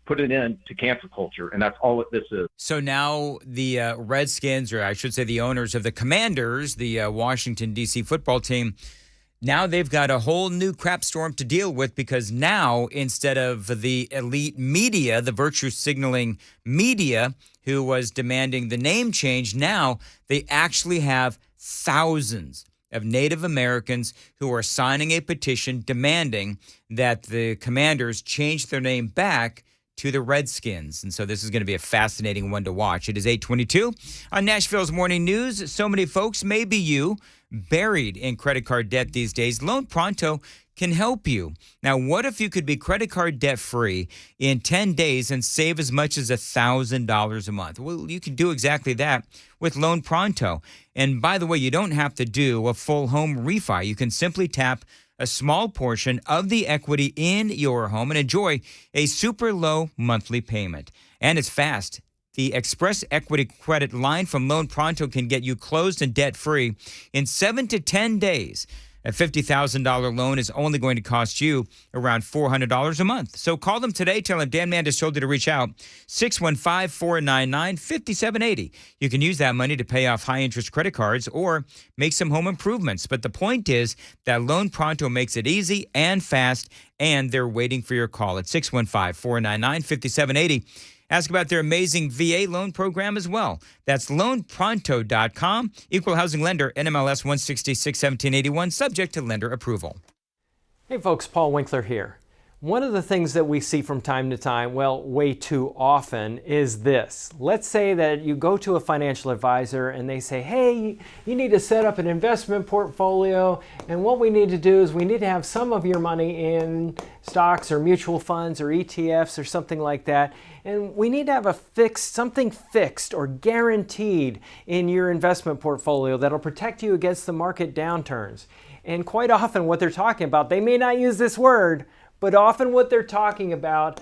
put an end to cancel culture. And that's all that this is. So now the Redskins, or I should say the owners of the Commanders, the Washington, D.C. football team, now they've got a whole new crap storm to deal with, because now instead of the elite media, the virtue signaling media who was demanding the name change, now they actually have thousands of Native Americans who are signing a petition demanding that the Commanders change their name back to the Redskins. And so this is going to be a fascinating one to watch. It is 8:22 on Nashville's Morning News. So many folks, maybe you, buried in credit card debt these days. Loan Pronto can help you. Now, what if you could be credit card debt free in 10 days and save as much as $1,000 a month? Well, you can do exactly that with Loan Pronto. And by the way, you don't have to do a full home refi. You can simply tap a small portion of the equity in your home and enjoy a super low monthly payment. And it's fast. The Express Equity Credit line from Loan Pronto can get you closed and debt-free in 7 to 10 days. A $50,000 loan is only going to cost you around $400 a month. So call them today. Tell them Dan Mandis told you to reach out. 615-499-5780. You can use that money to pay off high-interest credit cards or make some home improvements. But the point is that Loan Pronto makes it easy and fast, and they're waiting for your call at 615-499-5780. Ask about their amazing VA loan program as well. That's loanpronto.com. Equal housing lender, NMLS 1661781, subject to lender approval. Hey folks, Paul Winkler here. One of the things that we see from time to time, well, way too often, is this. Let's say that you go to a financial advisor and they say, hey, you need to set up an investment portfolio, and what we need to do is we need to have some of your money in stocks or mutual funds or ETFs or something like that, and we need to have something fixed or guaranteed in your investment portfolio that'll protect you against the market downturns. And quite often what they're talking about, they may not use this word, but often what they're talking about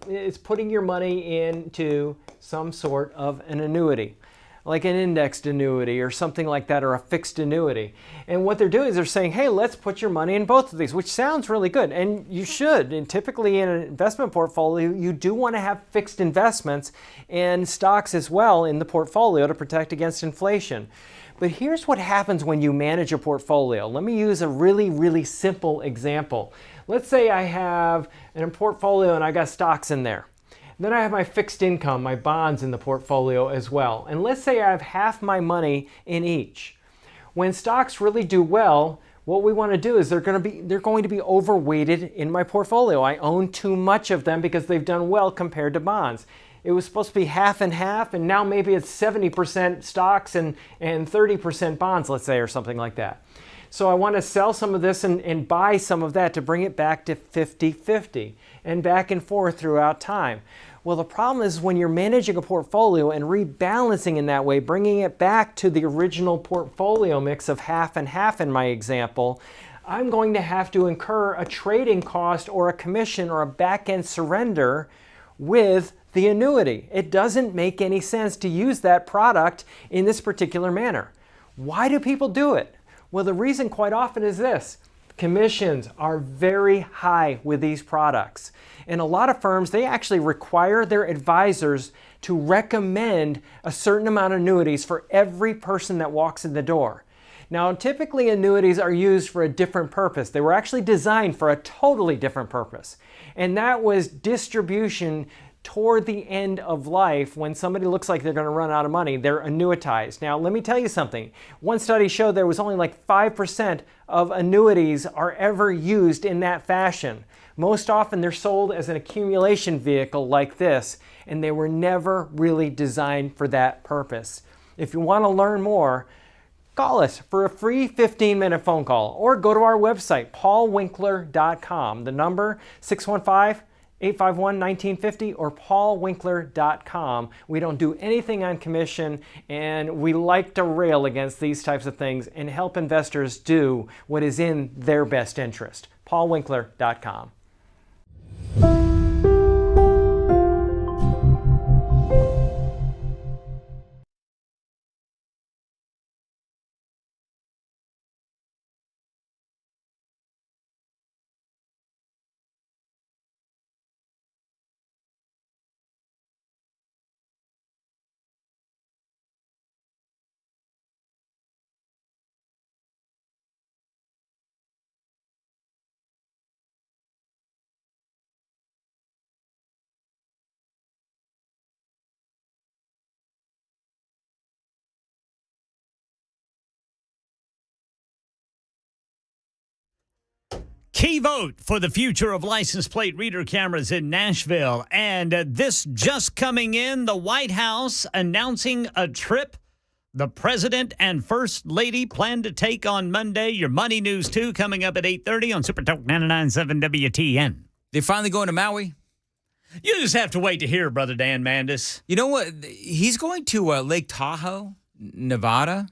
is putting your money into some sort of an annuity, like an indexed annuity or something like that, or a fixed annuity. And what they're doing is they're saying, hey, let's put your money in both of these, which sounds really good. And you should. And typically in an investment portfolio, you do want to have fixed investments and stocks as well in the portfolio to protect against inflation. But here's what happens when you manage a portfolio. Let me use a really, really simple example. Let's say I have a portfolio and I got stocks in there. Then I have my fixed income, my bonds in the portfolio as well. And let's say I have half my money in each. When stocks really do well, what we want to do is they're going to be overweighted in my portfolio. I own too much of them because they've done well compared to bonds. It was supposed to be half and half, and now maybe it's 70% stocks and 30% bonds, let's say, or something like that. So I want to sell some of this and buy some of that to bring it back to 50-50 and back and forth throughout time. Well, the problem is when you're managing a portfolio and rebalancing in that way, bringing it back to the original portfolio mix of half and half in my example, I'm going to have to incur a trading cost or a commission or a back-end surrender with the annuity. It doesn't make any sense to use that product in this particular manner. Why do people do it? Well, the reason quite often is this. Commissions are very high with these products. And a lot of firms, they actually require their advisors to recommend a certain amount of annuities for every person that walks in the door. Now, typically annuities are used for a different purpose. They were actually designed for a totally different purpose. And that was distribution toward the end of life. When somebody looks like they're going to run out of money, they're annuitized. Now, let me tell you something. One study showed there was only like 5% of annuities are ever used in that fashion. Most often they're sold as an accumulation vehicle like this, and they were never really designed for that purpose. If you want to learn more, call us for a free 15-minute phone call or go to our website, paulwinkler.com. The number 615-851-1950 or paulwinkler.com. We don't do anything on commission, and we like to rail against these types of things and help investors do what is in their best interest. paulwinkler.com. Key vote for the future of license plate reader cameras in Nashville. And this just coming in, the White House announcing a trip the president and first lady plan to take on Monday. Your money news, too, coming up at 8:30 on Super Talk 99.7 WTN. They're finally going to Maui? You just have to wait to hear, Brother Dan Mandis. You know what? He's going to Lake Tahoe, Nevada,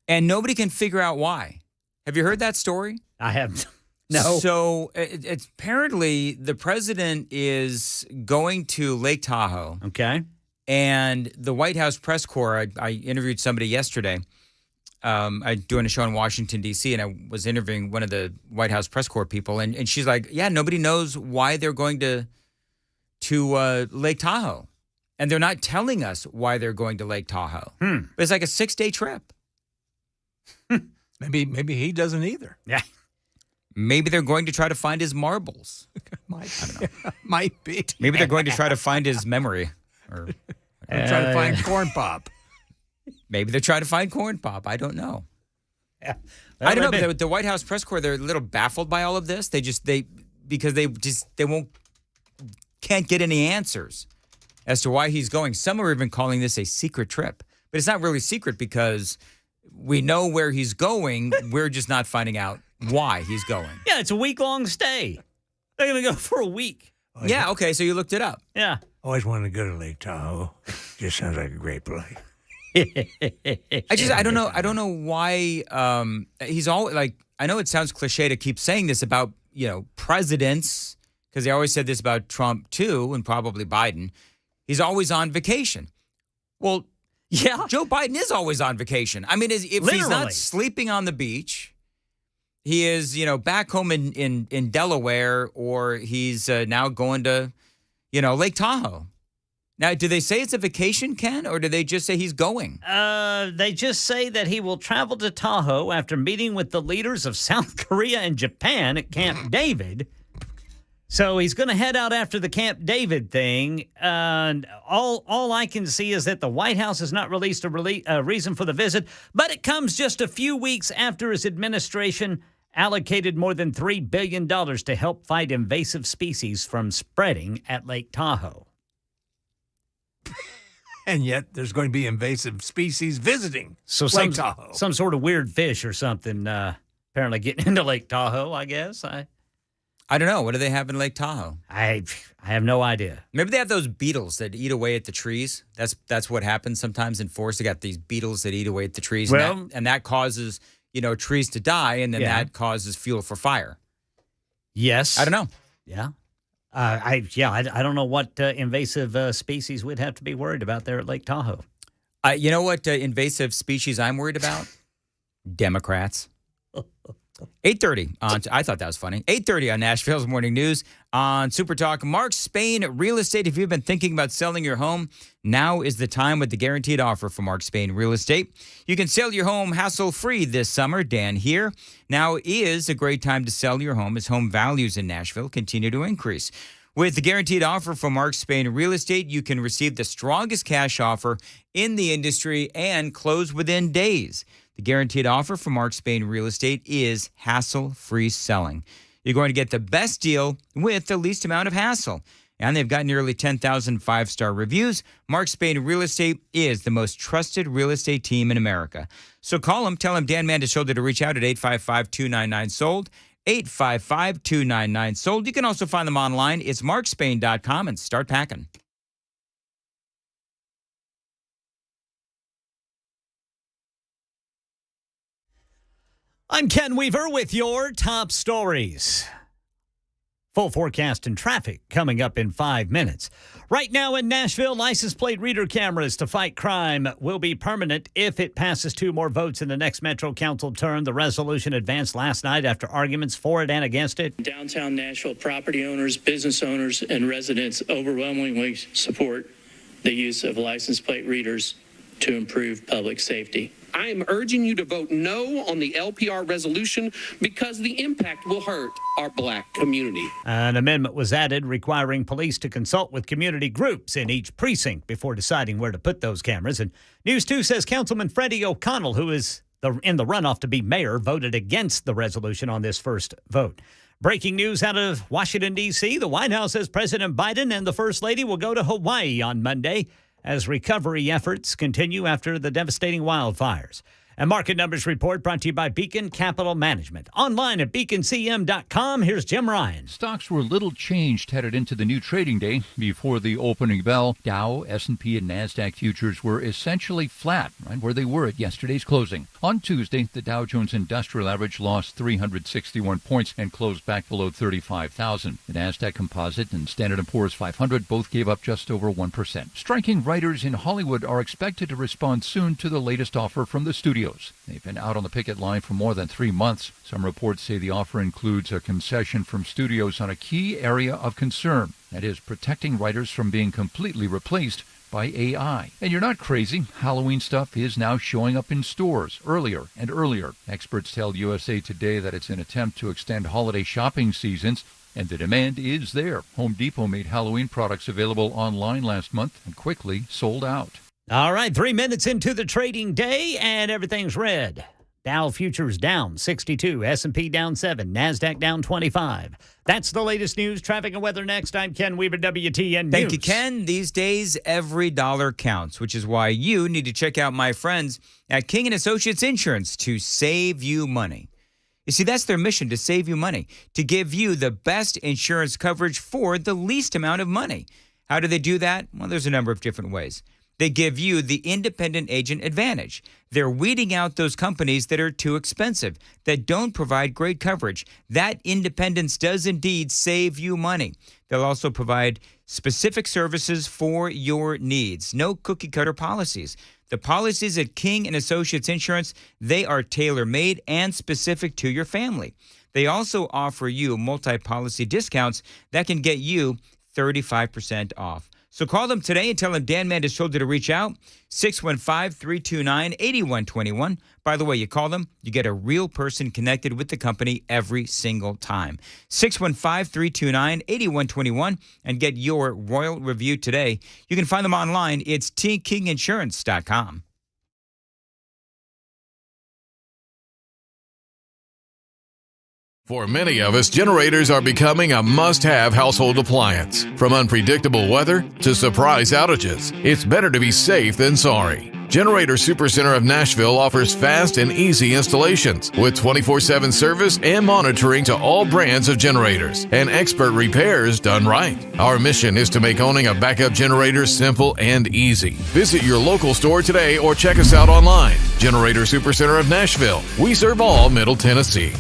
and nobody can figure out why. Have you heard that story? I have. No. So it's apparently the president is going to Lake Tahoe. Okay. And the White House press corps, I interviewed somebody yesterday. I'm doing a show in Washington, D.C., and I was interviewing one of the White House press corps people. And she's like, yeah, nobody knows why they're going to Lake Tahoe. And they're not telling us why they're going to Lake Tahoe. But it's like a 6-day trip. Maybe he doesn't either. Yeah. Maybe they're going to try to find his marbles. I don't know. Might be. Maybe they're going to try to find his memory. Or try to find corn pop. Maybe they're trying to find corn pop. I don't know. Yeah. I don't know. But the White House press corps, they're a little baffled by all of this. Because they can't get any answers as to why he's going. Some are even calling this a secret trip, but it's not really secret because we know where he's going. We're just not finding out why he's going. Yeah, it's a week-long stay. They're going to go for a week. Yeah. Okay. So you looked it up. Yeah. Always wanted to go to Lake Tahoe. Just sounds like a great place. I don't know. I don't know why he's always like. I know it sounds cliche to keep saying this about presidents because they always said this about Trump too, and probably Biden. He's always on vacation. Well, yeah, Joe Biden is always on vacation. I mean, if he's not sleeping on the beach, he is back home in Delaware, or he's now going to Lake Tahoe. Now, do they say it's a vacation, Ken, or do they just say he's going? They just say that he will travel to Tahoe after meeting with the leaders of South Korea and Japan at Camp David. So he's going to head out after the Camp David thing. And all I can see is that the White House has not released a reason for the visit, but it comes just a few weeks after his administration allocated more than $3 billion to help fight invasive species from spreading at Lake Tahoe. And yet there's going to be invasive species visiting Lake Tahoe. Some sort of weird fish or something apparently getting into Lake Tahoe, I guess. I don't know. What do they have in Lake Tahoe? I have no idea. Maybe they have those beetles that eat away at the trees. That's what happens sometimes in forests. They got these beetles that eat away at the trees, and that causes trees to die, and then that causes fuel for fire. Yes, I don't know. Yeah. I don't know what invasive species we'd have to be worried about there at Lake Tahoe. You know what invasive species I'm worried about? Democrats. 8:30 on. I thought that was funny. 8:30 on Nashville's Morning News on Super Talk. Mark Spain Real Estate. If you've been thinking about selling your home, now is the time with the guaranteed offer from Mark Spain Real Estate. You can sell your home hassle-free this summer. Dan here. Now is a great time to sell your home as home values in Nashville continue to increase. With the guaranteed offer from Mark Spain Real Estate, you can receive the strongest cash offer in the industry and close within days. The guaranteed offer from Mark Spain Real Estate is hassle-free selling. You're going to get the best deal with the least amount of hassle. And they've got nearly 10,000 five-star reviews. Mark Spain Real Estate is the most trusted real estate team in America. So call them. Tell them Dan Mandis told you to reach out at 855-299-SOLD. 855-299-SOLD. You can also find them online. It's markspain.com and start packing. I'm Ken Weaver with your top stories. Full forecast and traffic coming up in 5 minutes. Right now in Nashville, license plate reader cameras to fight crime will be permanent if it passes 2 more votes in the next Metro Council term. The resolution advanced last night after arguments for it and against it. Downtown Nashville property owners, business owners, and residents overwhelmingly support the use of license plate readers to improve public safety. I am urging you to vote no on the LPR resolution because the impact will hurt our black community. An amendment was added requiring police to consult with community groups in each precinct before deciding where to put those cameras. And News 2 says Councilman Freddie O'Connell, who is in the runoff to be mayor, voted against the resolution on this first vote. Breaking news out of Washington, D.C. The White House says President Biden and the First Lady will go to Hawaii on Monday as recovery efforts continue after the devastating wildfires. A market numbers report brought to you by Beacon Capital Management. Online at beaconcm.com. Here's Jim Ryan. Stocks were little changed headed into the new trading day. Before the opening bell, Dow, S&P, and NASDAQ futures were essentially flat, right where they were at yesterday's closing. On Tuesday, the Dow Jones Industrial Average lost 361 points and closed back below 35,000. The NASDAQ Composite and Standard & Poor's 500 both gave up just over 1%. Striking writers in Hollywood are expected to respond soon to the latest offer from the studio. They've been out on the picket line for more than 3 months. Some reports say the offer includes a concession from studios on a key area of concern, that is, protecting writers from being completely replaced by AI. And you're not crazy. Halloween stuff is now showing up in stores earlier and earlier. Experts tell USA Today that it's an attempt to extend holiday shopping seasons, and the demand is there. Home Depot made Halloween products available online last month and quickly sold out. All right, 3 minutes into the trading day, and everything's red. Dow futures down 62, S&P down 7, NASDAQ down 25. That's the latest news. Traffic and weather next. I'm Ken Weaver, WTN News. Thank you, Ken. These days, every dollar counts, which is why you need to check out my friends at King & Associates Insurance to save you money. You see, that's their mission, to save you money, to give you the best insurance coverage for the least amount of money. How do they do that? Well, there's a number of different ways. They give you the independent agent advantage. They're weeding out those companies that are too expensive, that don't provide great coverage. That independence does indeed save you money. They'll also provide specific services for your needs. No cookie-cutter policies. The policies at King & Associates Insurance, they are tailor-made and specific to your family. They also offer you multi-policy discounts that can get you 35% off. So call them today and tell them Dan Mandis told you to reach out, 615-329-8121. By the way, you call them, you get a real person connected with the company every single time. 615-329-8121 and get your royal review today. You can find them online. It's tkinginsurance.com. For many of us, generators are becoming a must-have household appliance. From unpredictable weather to surprise outages, it's better to be safe than sorry. Generator Supercenter of Nashville offers fast and easy installations with 24/7 service and monitoring to all brands of generators and expert repairs done right. Our mission is to make owning a backup generator simple and easy. Visit your local store today or check us out online. Generator Supercenter of Nashville. We serve all Middle Tennessee.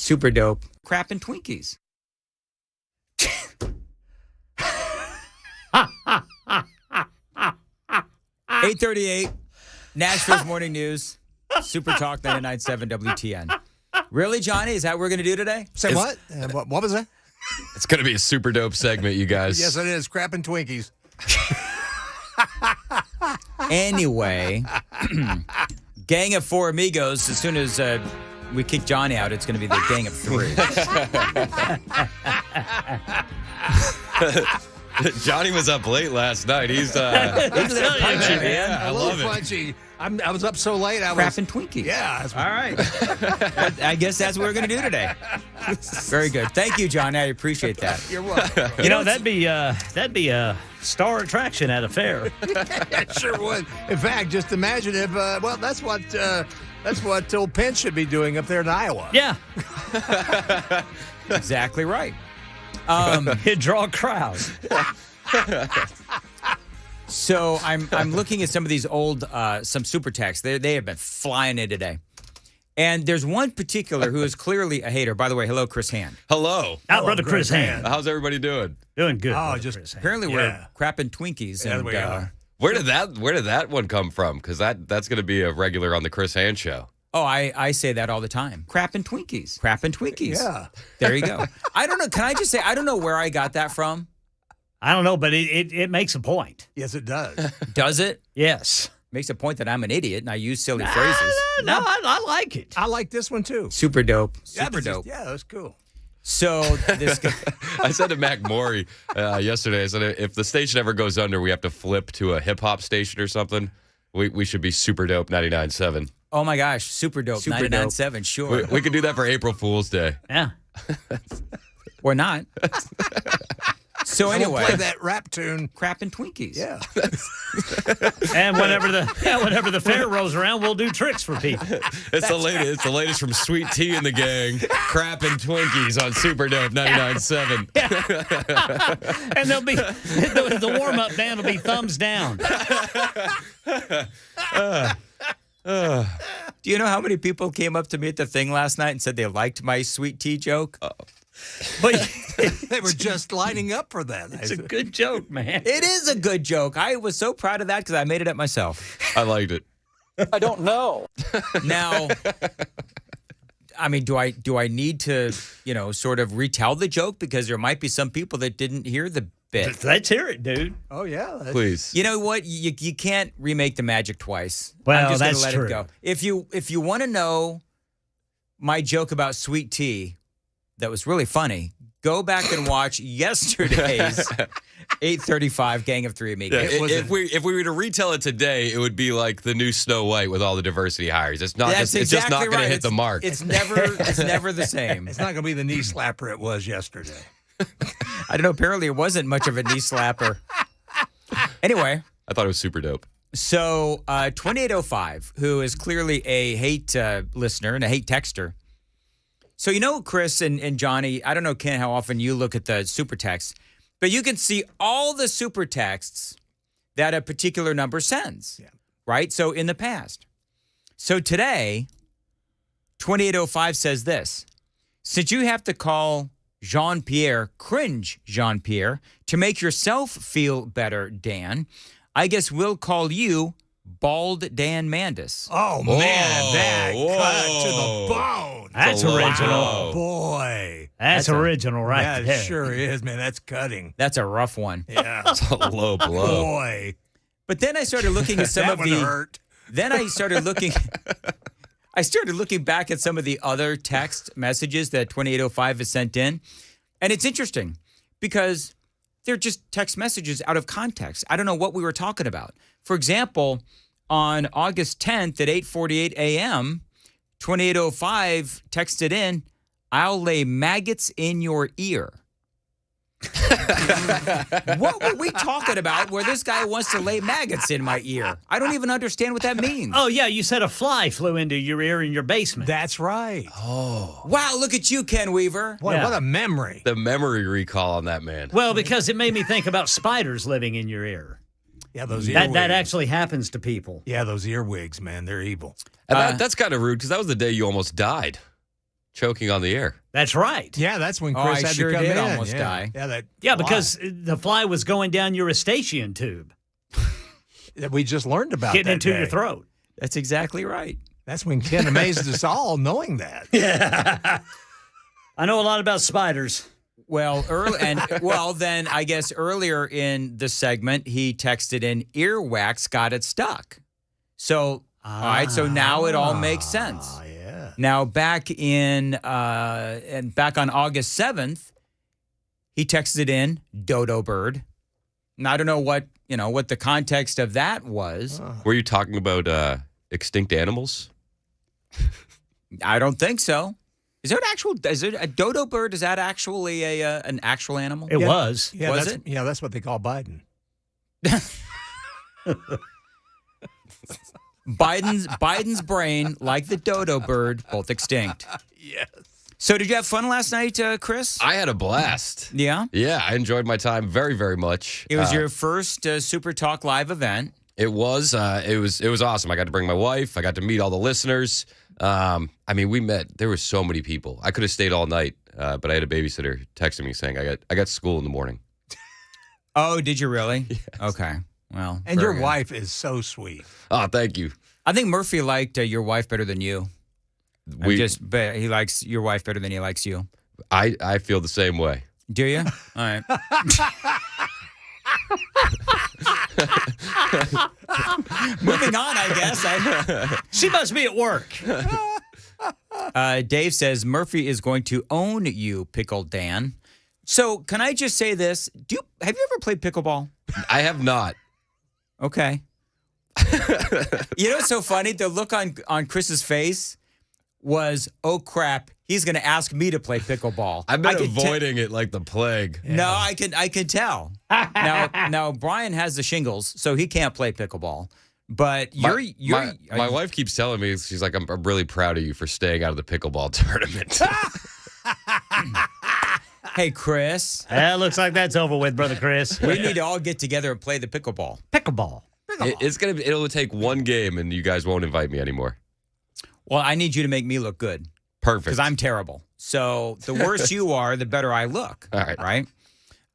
Super dope. Crap and Twinkies. 8:38, Nashville's Morning News, Super Talk 99.7 WTN. Really, Johnny? Is that what we're going to do today? Say what? What was that? It's going to be a super dope segment, you guys. Yes, it is. Crap and Twinkies. Anyway, gang of four amigos. As soon as we kick Johnny out, it's going to be the gang of three. Johnny was up late last night. He's punchy, man. I love it. Punchy. I was up so late. I was Crap and Twinkies. Yeah. All right. I guess that's what we're going to do today. Very good. Thank you, Johnny. I appreciate that. You're welcome. You know, that'd be a star attraction at a fair. It sure would. In fact, just imagine if. That's what old Penn should be doing up there in Iowa. Yeah. Exactly right. He'd draw a crowd. So I'm looking at some of these old some super texts. They have been flying in today. And there's one particular who is clearly a hater. By the way, hello, Chris Hand. Hello. Brother Chris Hand. How's everybody doing? Doing good. Oh, just Chris Hand. Apparently we're crapping Twinkies. Yeah, and we are. Where did that one come from? Because that's going to be a regular on the Chris Hand show. Oh, I say that all the time. Crap and Twinkies. Crap and Twinkies. Yeah. There you go. I don't know. Can I just say, I don't know where I got that from. I don't know, but it makes a point. Yes, it does. Does it? Yes. Makes a point that I'm an idiot and I use silly phrases. No, I like it. I like this one, too. Super dope. Yeah, Super dope. Yeah, that's cool. So this guy, I said to Mac Morey yesterday, I said, if the station ever goes under, we have to flip to a hip-hop station or something. We should be Super Dope 99.7. oh my gosh, super dope. Super 99.7, sure. We could do that for April Fool's Day. Yeah. Or not. So We'll anyway, play that rap tune. Crap and Twinkies. Yeah. And whenever the fair rolls around, we'll do tricks for people. It's the latest from Sweet Tea and the Gang. Crap and Twinkies on Super Dope 99.7. And they'll be the warm-up band will be thumbs down. Do you know how many people came up to me at the thing last night and said they liked my sweet tea joke? But They were just lining up for that. it's a good joke, man. It is a good joke. I was so proud of that because I made it up myself. I liked it. I don't know. Now, I mean, do I need to, sort of retell the joke because there might be some people that didn't hear the bit. Let's hear it, dude. Oh, yeah. Please. You know what? You can't remake the magic twice. Well, I'm just that's gonna let true. it go. If you want to know my joke about sweet tea, that was really funny. Go back and watch yesterday's 8:35 Gang of Three Amigos. Yeah, if we were to retell it today, it would be like the new Snow White with all the diversity hires. It's not. That's It's just not exactly going right. to hit the mark. It's never the same. It's not going to be the knee slapper it was yesterday. I don't know. Apparently, it wasn't much of a knee slapper. Anyway, I thought it was super dope. so 2805, who is clearly a hate listener and a hate texter. So Chris and Johnny, I don't know, Ken, how often you look at the super texts, but you can see all the super texts that a particular number sends, right? So in the past. So today, 2805 says this: since you have to call Jean-Pierre cringe Jean-Pierre to make yourself feel better, Dan, I guess we'll call you Bald Dan Mandis. Oh, man. That cut to the bone. That's original. Oh, boy. That's original right That there. sure is, man. That's cutting. That's a rough one. Yeah. It's a low blow. Boy. But then I started looking at some That of one the. hurt. Then I started looking. I started looking back at some of the other text messages that 2805 has sent in, and it's interesting because they're just text messages out of context. I don't know what we were talking about. For example, on August 10th at 8:48 a.m., 2805 texted in, "I'll lay maggots in your ear." What were we talking about where this guy wants to lay maggots in my ear? I don't even understand what that means. Oh, yeah, you said a fly flew into your ear in your basement. That's right. Oh. Wow, look at you, Ken Weaver. Boy, Yeah. what a memory. The memory recall on that man. Well, because it made me think about spiders living in your ear. Yeah, those earwigs. That actually happens to people. Yeah, those earwigs, man. They're evil. And that's kind of rude because that was the day you almost died. choking on the air. That's right. Yeah, that's when Chris had to come in. Almost yeah. die. Yeah, because the fly was going down your eustachian tube. That we just learned about Getting that into day. your throat. That's exactly right. That's when Ken amazed us all knowing that. Yeah. I know a lot about spiders. Well, then I guess earlier in the segment, he texted in earwax got it stuck. So, all right, so now it all makes sense. Yeah. Now back on August 7th, he texted in dodo bird. And I don't know what the context of that was. Were you talking about extinct animals? I don't think so. Is it a dodo bird? Is that actually an actual animal? It was. Yeah, Was it? Yeah, that's what they call Biden. Biden's brain, like the dodo bird, both extinct. Yes. So did you have fun last night, Chris? I had a blast. Yeah? Yeah, I enjoyed my time very, very much. It was your first Super Talk Live event. It was. It was awesome. I got to bring my wife. I got to meet all the listeners. We met. There were so many people. I could have stayed all night, but I had a babysitter texting me saying I got school in the morning. Oh, did you really? Yes. Okay. Well, And your very good. wife is so sweet. Oh, thank you. I think Murphy liked your wife better than you. But he likes your wife better than he likes you. I feel the same way. Do you? All right. Moving on, I guess. She must be at work. Dave says Murphy is going to own you, Pickle Dan. So can I just say this? Have you ever played pickleball? I have not. Okay. You know what's so funny? The look on Chris's face was, oh crap, he's going to ask me to play pickleball. I've been avoiding it like the plague. No, I can tell. Now Brian has the shingles, so he can't play pickleball. But my wife keeps telling me, she's like, I'm really proud of you for staying out of the pickleball tournament. Hey, Chris. Looks like that's over with, brother Chris. We need to all get together and play the pickleball. Pickleball. It'll take one game and you guys won't invite me anymore. Well, I need you to make me look good. Perfect. Because I'm terrible. So the worse you are, the better I look. All right. Right?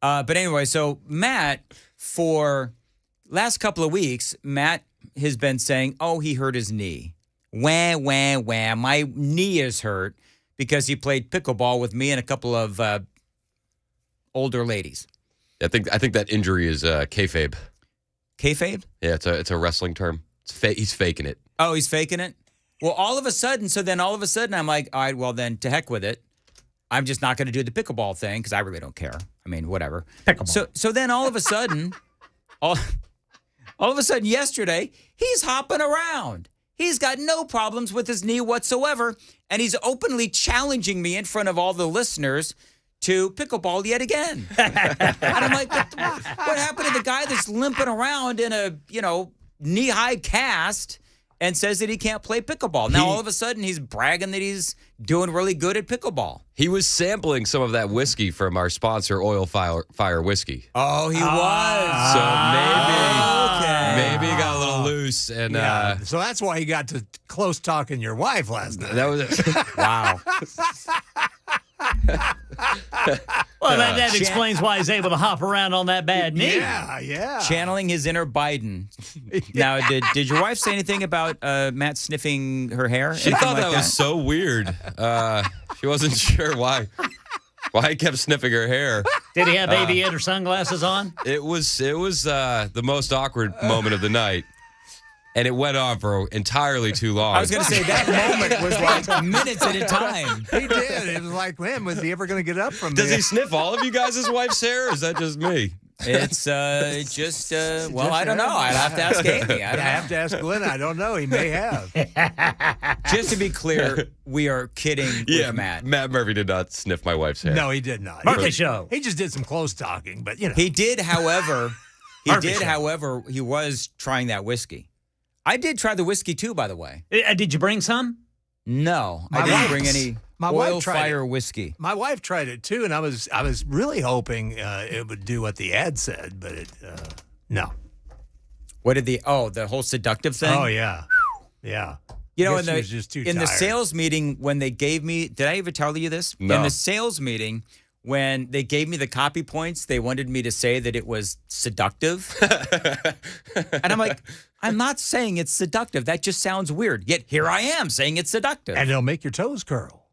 But anyway, so Matt, for last couple of weeks, Matt has been saying, oh, he hurt his knee. Wah, wah, wah. My knee is hurt because he played pickleball with me and a couple of older ladies. I think that injury is kayfabe. Kayfabe? Yeah, it's a wrestling term. He's faking it. Oh, he's faking it? Well, all of a sudden, I'm like, all right, well, then to heck with it. I'm just not going to do the pickleball thing because I really don't care. I mean, whatever. Pickleball. So then all of a sudden, all of a sudden yesterday, he's hopping around. He's got no problems with his knee whatsoever, and he's openly challenging me in front of all the listeners to pickleball yet again. And I'm like, what happened to the guy that's limping around in a, knee-high cast and says that he can't play pickleball? Now, all of a sudden, he's bragging that he's doing really good at pickleball. He was sampling some of that whiskey from our sponsor, Oil Fire Whiskey. Oh, he was. So maybe he got a little loose. And so that's why he got to close talking your wife last night. that was it. Wow. Well, that explains why he's able to hop around on that bad knee. Yeah. Channeling his inner Biden. Now, did your wife say anything about Matt sniffing her hair? She thought that was so weird. She wasn't sure why he kept sniffing her hair. Did he have aviator sunglasses on? It was the most awkward moment of the night. And it went on for entirely too long. I was going to say, that moment was like minutes at a time. He did. It was like, man, was he ever going to get up from Does there? he sniff all of you guys' wife's hair, or is that just me? It's just, I don't know. I'd have to ask Amy. I have to ask Glenn. I don't know. He may have. Just to be clear, we are kidding with Matt. Matt Murphy did not sniff my wife's hair. No, he did not. Murphy Show. He just did some close talking, but He did, however, he was trying that whiskey. I did try the whiskey too, by the way. Did you bring some? No, I didn't bring any Oil Fire whiskey. My wife tried it too, and I was really hoping it would do what the ad said, but no. What did the whole seductive thing? Oh yeah, yeah. You know, Guess she was just too in the tired. sales meeting when they gave me, did I ever tell you this? No. In the sales meeting when they gave me the copy points, they wanted me to say that it was seductive. And I'm like, I'm not saying it's seductive. That just sounds weird. Yet here I am saying it's seductive. And it'll make your toes curl.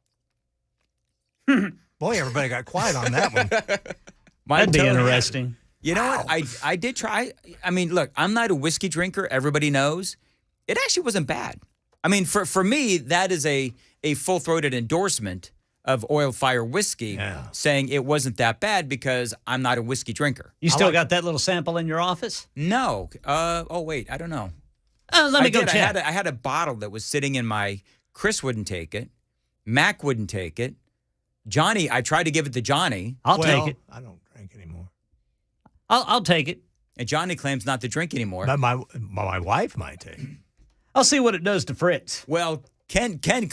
Boy, everybody got quiet on that one. That'd be interesting. You know what? I did try. I mean, look, I'm not a whiskey drinker. Everybody knows. It actually wasn't bad. I mean, for me, that is a full-throated endorsement of Oil Fire whiskey, saying it wasn't that bad because I'm not a whiskey drinker. You still got that little sample in your office? No. Oh, wait. I don't know. Let me go check. I had a bottle that was sitting in my... Chris wouldn't take it. Mac wouldn't take it. Johnny, I tried to give it to Johnny. I'll take it. I don't drink anymore. I'll take it. And Johnny claims not to drink anymore. But my wife might take it. I'll see what it does to Fritz. Well, Ken Can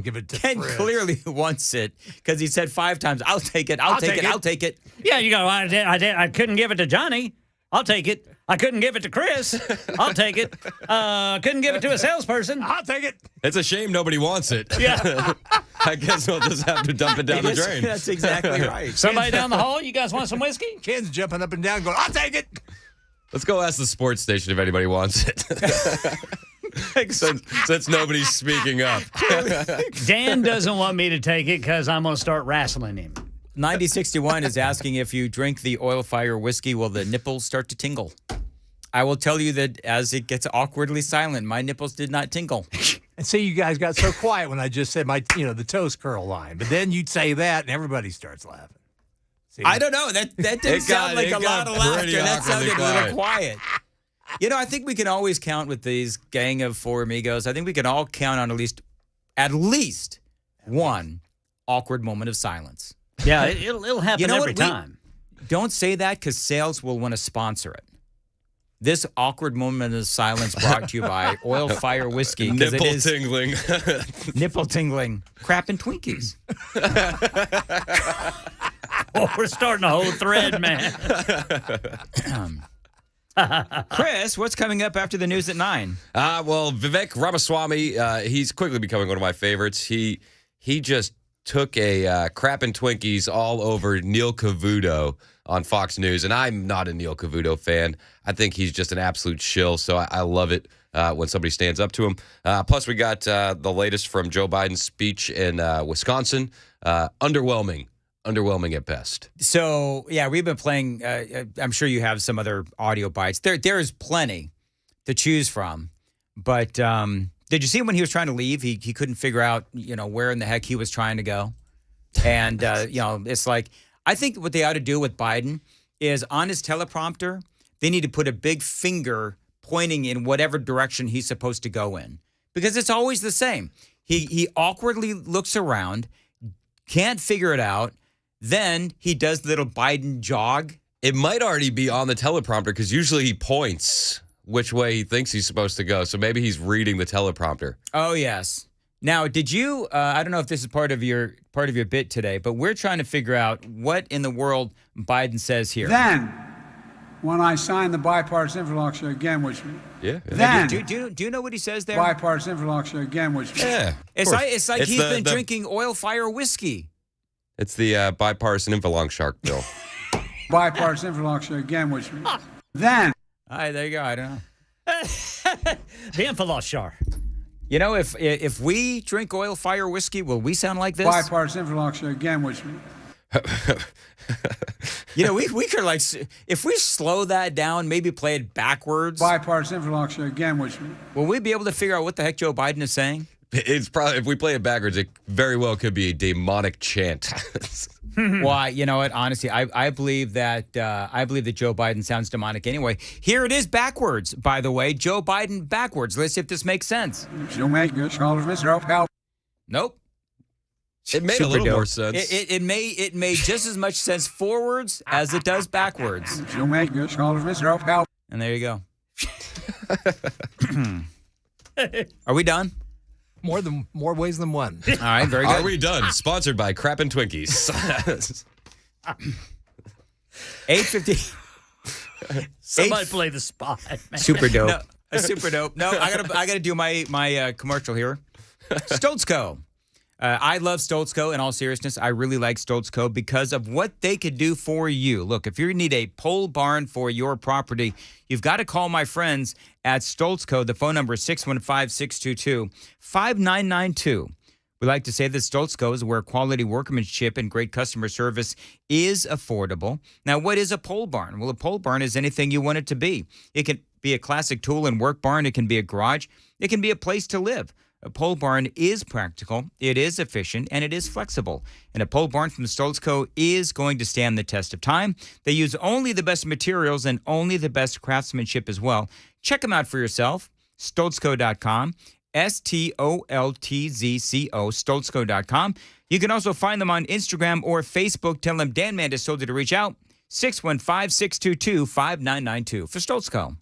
give it to Ken Fritz. clearly wants it because he said 5 times, I'll take it, I'll take it, I'll take it. Yeah, you go, I couldn't give it to Johnny. I'll take it. I couldn't give it to Chris. I'll take it. Couldn't give it to a salesperson. I'll take it. It's a shame nobody wants it. Yeah. I guess we'll just have to dump it down the drain. That's exactly right. Somebody down the hall, you guys want some whiskey? Ken's jumping up and down going, I'll take it. Let's go ask the sports station if anybody wants it. since nobody's speaking up. Dan doesn't want me to take it because I'm going to start wrestling him. 9061 is asking if you drink the Oil Fire whiskey, will the nipples start to tingle? I will tell you that as it gets awkwardly silent, my nipples did not tingle. And see, you guys got so quiet when I just said the toes curl line. But then you'd say that and everybody starts laughing. See? I don't know. That didn't sound like a lot of laughter. That sounded a little quiet. You know, I think we can always count with these gang of 4 amigos. I think we can all count on at least one awkward moment of silence. Yeah, it'll happen every time. Don't say that because sales will want to sponsor it. This awkward moment of silence brought to you by Oil Fire Whiskey. Nipple tingling. Nipple tingling. Crap and Twinkies. Oh, we're starting a whole thread, man. Chris, what's coming up after the news at 9? Well, Vivek Ramaswamy, he's quickly becoming one of my favorites. He just took a crap and Twinkies all over Neil Cavuto on Fox News, and I'm not a Neil Cavuto fan. I think he's just an absolute shill, so I love it when somebody stands up to him. Plus, we got the latest from Joe Biden's speech in Wisconsin. Underwhelming at best. So, yeah, we've been playing, I'm sure you have some other audio bites. There is plenty to choose from, but did you see when he was trying to leave? He couldn't figure out, where in the heck he was trying to go. And, it's like, I think what they ought to do with Biden is on his teleprompter, they need to put a big finger pointing in whatever direction he's supposed to go in. Because it's always the same. He awkwardly looks around, can't figure it out. Then he does the little Biden jog. It might already be on the teleprompter because usually he points which way he thinks he's supposed to go. So maybe he's reading the teleprompter. Oh, yes. Now, did you, I don't know if this is part of your bit today, but we're trying to figure out what in the world Biden says here. Then, when I signed the bipartisan infrastructure again, which... Yeah. Then... Do you know what he says there? Bipartisan infrastructure again, which... Yeah. It's like he's been drinking Oil Fire whiskey. It's the bipartisan infralong shark bill. Bipartisan infrastructure again, which... Then... All right, there you go. I don't know. The infrastructure. You know, if we drink Oil Fire whiskey, will we sound like this? Bipartisan infrastructure again, which... we could if we slow that down, maybe play it backwards. Bipartisan infrastructure again, which... Will we be able to figure out what the heck Joe Biden is saying? It's probably, if we play it backwards, it very well could be a demonic chant. Why, you know what? Honestly, I believe that Joe Biden sounds demonic anyway. Here it is backwards, by the way. Joe Biden backwards. Let's see if this makes sense. Nope. It made a little more sense. It made just as much sense forwards as it does backwards. And there you go. Are we done? More ways than one. All right, very good. Are we done? Sponsored by Crap and Twinkies. 8:50. Somebody play the spot, man. Super dope. Super dope. No, I gotta do my commercial here. Stoltz Co. I love Stoltz Co. In all seriousness, I really like Stoltz Co. because of what they could do for you. Look, if you need a pole barn for your property, you've got to call my friends at Stoltz Co. The phone number is 615-622-5992. We like to say that Stoltz Co. is where quality workmanship and great customer service is affordable. Now, what is a pole barn? Well, a pole barn is anything you want it to be. It can be a classic tool and work barn. It can be a garage. It can be a place to live. A pole barn is practical, it is efficient, and it is flexible. And a pole barn from Stoltz Co. is going to stand the test of time. They use only the best materials and only the best craftsmanship as well. Check them out for yourself. Stoltzco.com. STOLTZCO, Stoltzco.com. You can also find them on Instagram or Facebook. Tell them Dan Mandis told you to reach out. 615-622-5992 for Stoltz Co.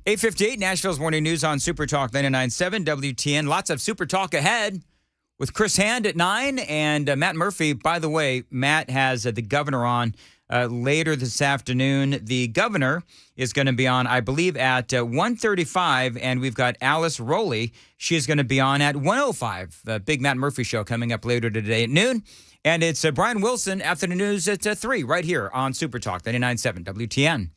8:58, Nashville's Morning News on Super Talk 99.7 WTN. Lots of Super Talk ahead with Chris Hand at 9 and Matt Murphy. By the way, Matt has the governor on later this afternoon. The governor is going to be on, I believe, at 1:35, and we've got Alice Rowley. She is going to be on at 1:05. The big Matt Murphy show coming up later today at noon. And it's Brian Wilson after the news at 3 right here on Super Talk 99.7 WTN.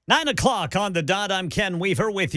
Nine o'clock on the dot. I'm Ken Weaver with you.